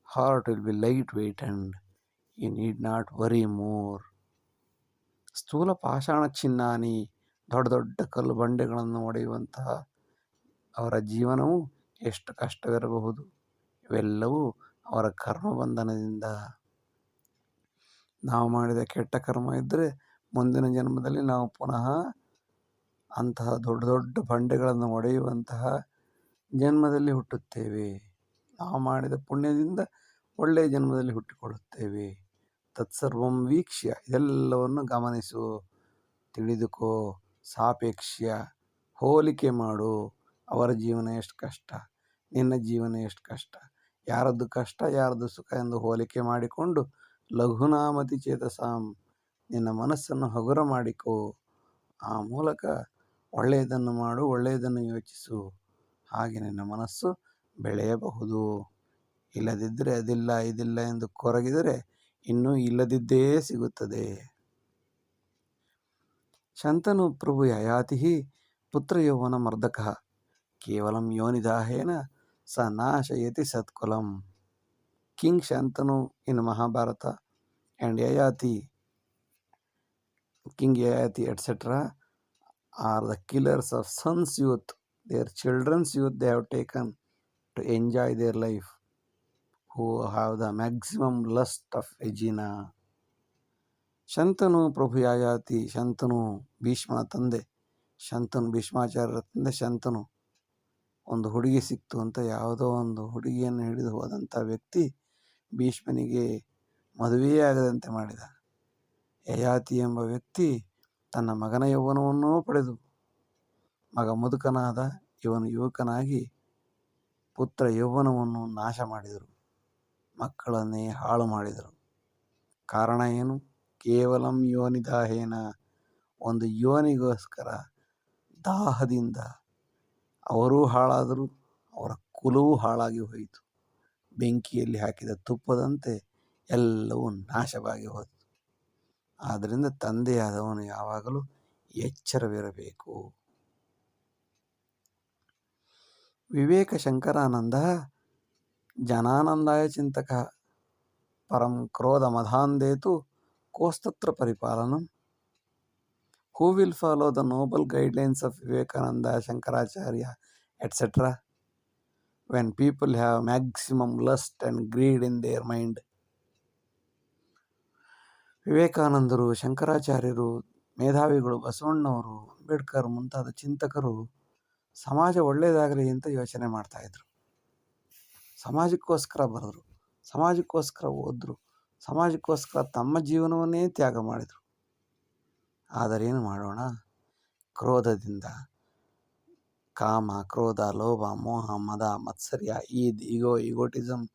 heart will be lightweight and you need not worry more. ಸ್ಥೂಲ ಪಾಷಾಣ ಚಿನ್ನಾನಿ, ದೊಡ್ಡ ದೊಡ್ಡ ಕಲ್ಲು ಬಂಡೆಗಳನ್ನು ಒಡೆಯುವಂತಹ ಅವರ ಜೀವನವು ಎಷ್ಟು ಕಷ್ಟವಿರಬಹುದು. ಇವೆಲ್ಲವೂ ಅವರ ಕರ್ಮಬಂಧನದಿಂದ. ನಾವು ಮಾಡಿದ ಕೆಟ್ಟ ಕರ್ಮ ಇದ್ದರೆ ಮುಂದಿನ ಜನ್ಮದಲ್ಲಿ ನಾವು ಪುನಃ ಅಂತಹ ದೊಡ್ಡ ದೊಡ್ಡ ಬಂಡೆಗಳನ್ನು ಒಡೆಯುವಂತಹ ಜನ್ಮದಲ್ಲಿ ಹುಟ್ಟುತ್ತೇವೆ. ನಾವು ಮಾಡಿದ ಪುಣ್ಯದಿಂದ ಒಳ್ಳೆಯ ಜನ್ಮದಲ್ಲಿ ಹುಟ್ಟಿಕೊಳ್ಳುತ್ತೇವೆ. ತತ್ಸರ್ವಂ ವೀಕ್ಷ್ಯ, ಇದೆಲ್ಲವನ್ನು ಗಮನಿಸು, ತಿಳಿದುಕೋ. ಸಾಪೇಕ್ಷ್ಯ, ಹೋಲಿಕೆ ಮಾಡು. ಅವರ ಜೀವನ ಎಷ್ಟು ಕಷ್ಟ, ನಿನ್ನ ಜೀವನ ಎಷ್ಟು ಕಷ್ಟ, ಯಾರದ್ದು ಕಷ್ಟ ಯಾರದ್ದು ಸುಖ ಎಂದು ಹೋಲಿಕೆ ಮಾಡಿಕೊಂಡು ಲಘುನಾಮತಿ ಚೇತಸಾಂ, ನಿನ್ನ ಮನಸ್ಸನ್ನು ಹಗುರ ಮಾಡಿಕೋ. ಆ ಮೂಲಕ ಒಳ್ಳೆಯದನ್ನು ಮಾಡು, ಒಳ್ಳೆಯದನ್ನು ಯೋಚಿಸು. ಹಾಗೆ ನಿನ್ನ ಮನಸ್ಸು ಬೆಳೆಯಬಹುದು. ಇಲ್ಲದಿದ್ದರೆ ಅದಿಲ್ಲ ಇದಿಲ್ಲ ಎಂದು ಕೊರಗಿದರೆ ಇನ್ನೂ ಇಲ್ಲದಿದ್ದೇ ಸಿಗುತ್ತದೆ. ಶಂತನು ಪ್ರಭು ಯಯಾತಿ ಪುತ್ರ ಯೌವನ ಮರ್ದಕ ಕೇವಲಂ ಯೋನಿದಾಹೇನ ಸ ನಾಶಯತಿ ಸತ್ಕುಲಂ. King Shantanu in Mahabharata and Yayati, King Yayati etc. are the killers of sons' youth. Their children's youth they have taken to enjoy their life, who have the maximum lust of Regina. Shantanu ಪ್ರಭು ಯಯಾತಿ, ಶಂತನು ಭೀಷ್ಮನ ತಂದೆ, ಶಂತನು ಭೀಷ್ಮಾಚಾರ್ಯರ ತಂದೆ. ಶಂತನು ಒಂದು ಹುಡುಗಿ ಸಿಕ್ತು ಅಂತ ಯಾವುದೋ ಒಂದು ಹುಡುಗಿಯನ್ನು ಹಿಡಿದು ಹೋದಂಥ ವ್ಯಕ್ತಿ ಭೀಷ್ಮನಿಗೆ ಮದುವೆಯೇ ಆಗದಂತೆ ಮಾಡಿದ. ಯಯಾತಿ ಎಂಬ ವ್ಯಕ್ತಿ ತನ್ನ ಮಗನ ಯೌವನವನ್ನೂ ಪಡೆದು ಮಗ ಮುದುಕನಾದ, ಇವನು ಯುವಕನಾಗಿ ಪುತ್ರ ಯೌವನವನ್ನು ನಾಶ ಮಾಡಿದರು, ಮಕ್ಕಳನ್ನೇ ಹಾಳು ಮಾಡಿದರು. ಕಾರಣ ಏನು? ಕೇವಲಂ ಯೋನಿದಾಹೇನ, ಒಂದು ಯೋನಿಗೋಸ್ಕರ ದಾಹದಿಂದ ಅವರೂ ಹಾಳಾದರು, ಅವರ ಕುಲವೂ ಹಾಳಾಗಿ ಹೋಯಿತು. ಬೆಂಕಿಯಲ್ಲಿ ಹಾಕಿದ ತುಪ್ಪದಂತೆ ಎಲ್ಲವೂ ನಾಶವಾಗಿ ಹೋಯಿತು. ಆದ್ದರಿಂದ ತಂದೆಯಾದವನು ಯಾವಾಗಲೂ ಎಚ್ಚರವಿರಬೇಕು. ವಿವೇಕ ಶಂಕರಾನಂದ ಜನಾನಂದಾಯ ಚಿಂತಕ ಪರಂ ಕ್ರೋಧ ಮಧಾಂಧೇತು ಕೋಸ್ತತ್ರ ಪರಿಪಾಲನಂ. Who will follow the noble guidelines of Vivekananda, Shankaracharya, etc. when people have maximum lust and greed in their mind? ವಿವೇಕಾನಂದರು, ಶಂಕರಾಚಾರ್ಯರು, ಮೇಧಾವಿಗಳು, ಬಸವಣ್ಣವರು, ಅಂಬೇಡ್ಕರ್ ಮುಂತಾದ ಚಿಂತಕರು ಸಮಾಜ ಒಳ್ಳೆಯದಾಗಲಿ ಅಂತ ಯೋಚನೆ ಮಾಡ್ತಾಯಿದ್ರು. ಸಮಾಜಕ್ಕೋಸ್ಕರ ಬರೆದರು, ಸಮಾಜಕ್ಕೋಸ್ಕರ ಓದಿದ್ರು, ಸಮಾಜಕ್ಕೋಸ್ಕರ ತಮ್ಮ ಜೀವನವನ್ನೇ ತ್ಯಾಗ ಮಾಡಿದರು. ಆದರೇನು ಮಾಡೋಣ? ಕ್ರೋಧದಿಂದ ಕಾಮ, ಕ್ರೋಧ, ಲೋಭ, ಮೋಹ, ಮದ, ಮತ್ಸರ್ಯ, ಈಗೋಟಿಸಮ್,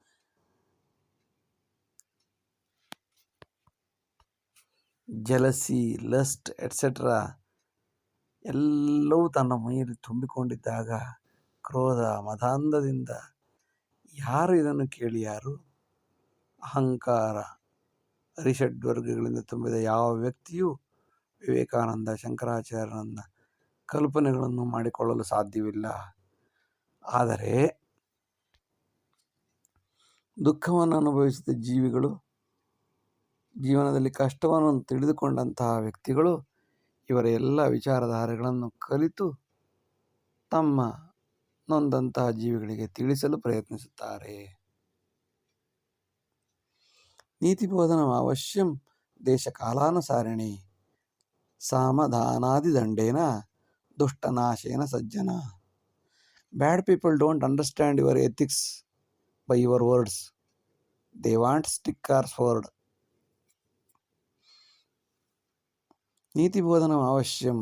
ಜಲಸಿ, ಲಸ್ಟ್ ಎಟ್ಸೆಟ್ರಾ ಎಲ್ಲವೂ ತನ್ನ ಮೈಯಲ್ಲಿ ತುಂಬಿಕೊಂಡಿದ್ದಾಗ ಕ್ರೋಧ ಮದಾಂಧದಿಂದ ಯಾರು ಇದನ್ನು ಕೇಳಿ ಯಾರು? ಅಹಂಕಾರ ಅರಿಷಡ್ವರ್ಗಗಳಿಂದ ತುಂಬಿದ ಯಾವ ವ್ಯಕ್ತಿಯೂ ವಿವೇಕಾನಂದ, ಶಂಕರಾಚಾರ್ಯರನ್ನ ಕಲ್ಪನೆಗಳನ್ನು ಮಾಡಿಕೊಳ್ಳಲು ಸಾಧ್ಯವಿಲ್ಲ. ಆದರೆ ದುಃಖವನ್ನು ಅನುಭವಿಸಿದ ಜೀವಿಗಳು, ಜೀವನದಲ್ಲಿ ಕಷ್ಟವನ್ನು ತಿಳಿದುಕೊಂಡಂತಹ ವ್ಯಕ್ತಿಗಳು ಇವರ ಎಲ್ಲ ವಿಚಾರಧಾರೆಗಳನ್ನು ಕಲಿತು ತಮ್ಮ ನೊಂದಂತಹ ಜೀವಿಗಳಿಗೆ ತಿಳಿಸಲು ಪ್ರಯತ್ನಿಸುತ್ತಾರೆ. ನೀತಿಬೋಧನಂ ಅವಶ್ಯಂ ದೇಶಕಾಲಾನುಸಾರಿಣಿ ಸಾಮಧಾನಾದಿದಂಡೇನ ದುಷ್ಟನಾಶೇನ ಸಜ್ಜನ. Bad people don't understand your ethics by your words. They want stick or sword. ನೀತಿ ಬೋಧನ ಅವಶ್ಯಂ.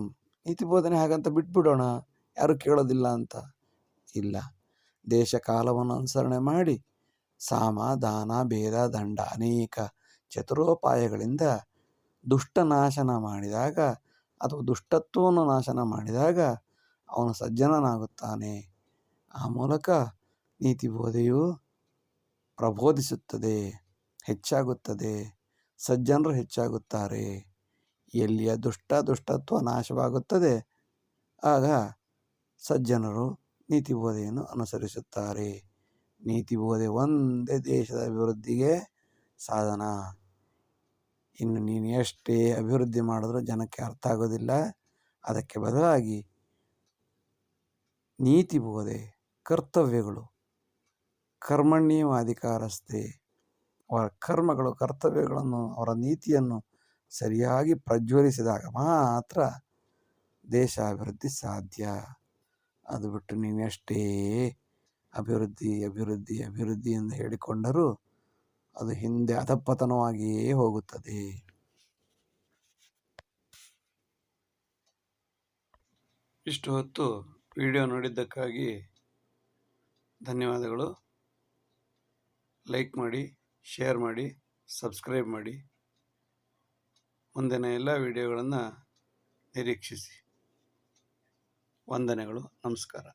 ನೀತಿ ಬೋಧನೆ ಹಾಗಂತ ಬಿಟ್ಬಿಡೋಣ, ಯಾರು ಕೇಳೋದಿಲ್ಲ ಅಂತ ಇಲ್ಲ. ದೇಶ ಕಾಲವನ್ನು ಅನುಸರಣೆ ಮಾಡಿ ಸಾಮ, ದಾನ, ಭೇದ, ದಂಡ ಅನೇಕ ಚತುರೋಪಾಯಗಳಿಂದ ದುಷ್ಟ ನಾಶನ ಮಾಡಿದಾಗ ಅಥವಾ ದುಷ್ಟತ್ವವನ್ನು ನಾಶನ ಮಾಡಿದಾಗ ಅವನು ಸಜ್ಜನನಾಗುತ್ತಾನೆ. ಆ ಮೂಲಕ ನೀತಿ ಬೋಧೆಯು ಪ್ರಬೋಧಿಸುತ್ತದೆ, ಹೆಚ್ಚಾಗುತ್ತದೆ, ಸಜ್ಜನರು ಹೆಚ್ಚಾಗುತ್ತಾರೆ. ಎಲ್ಲಿಯ ದುಷ್ಟತ್ವ ನಾಶವಾಗುತ್ತದೆ ಆಗ ಸಜ್ಜನರು ನೀತಿ ಬೋಧೆಯನ್ನು ಅನುಸರಿಸುತ್ತಾರೆ. ನೀತಿ ಬೋಧೆ ಒಂದೇ ದೇಶದ ಅಭಿವೃದ್ಧಿಗೆ ಸಾಧನ. ಇನ್ನು ನೀನು ಎಷ್ಟೇ ಅಭಿವೃದ್ಧಿ ಮಾಡಿದ್ರೂ ಜನಕ್ಕೆ ಅರ್ಥ ಆಗೋದಿಲ್ಲ. ಅದಕ್ಕೆ ಬದಲಾಗಿ ನೀತಿ ಬೋಧೆ, ಕರ್ತವ್ಯಗಳು, ಕರ್ಮಣ್ಯೇವಾಧಿಕಾರಸ್ಥೆ, ಅವರ ಕರ್ಮಗಳು, ಕರ್ತವ್ಯಗಳನ್ನು, ಅವರ ನೀತಿಯನ್ನು ಸರಿಯಾಗಿ ಪ್ರಜ್ವಲಿಸಿದಾಗ ಮಾತ್ರ ದೇಶ ಅಭಿವೃದ್ಧಿ ಸಾಧ್ಯ. ಅದು ಬಿಟ್ಟು ನೀನೆಷ್ಟೇ ಅಭಿವೃದ್ಧಿ ಎಂದು ಹೇಳಿಕೊಂಡರೂ ಅದು ಹಿಂದೆ ಅಧಪತನವಾಗಿಯೇ ಹೋಗುತ್ತದೆ. ಇಷ್ಟು ಹೊತ್ತು ವಿಡಿಯೋ ನೋಡಿದ್ದಕ್ಕಾಗಿ ಧನ್ಯವಾದಗಳು. ಲೈಕ್ ಮಾಡಿ, ಶೇರ್ ಮಾಡಿ, ಸಬ್ಸ್ಕ್ರೈಬ್ ಮಾಡಿ. ಮುಂದಿನ ಎಲ್ಲ ವಿಡಿಯೋಗಳನ್ನು ನಿರೀಕ್ಷಿಸಿ. ವಂದನೆಗಳು. ನಮಸ್ಕಾರ.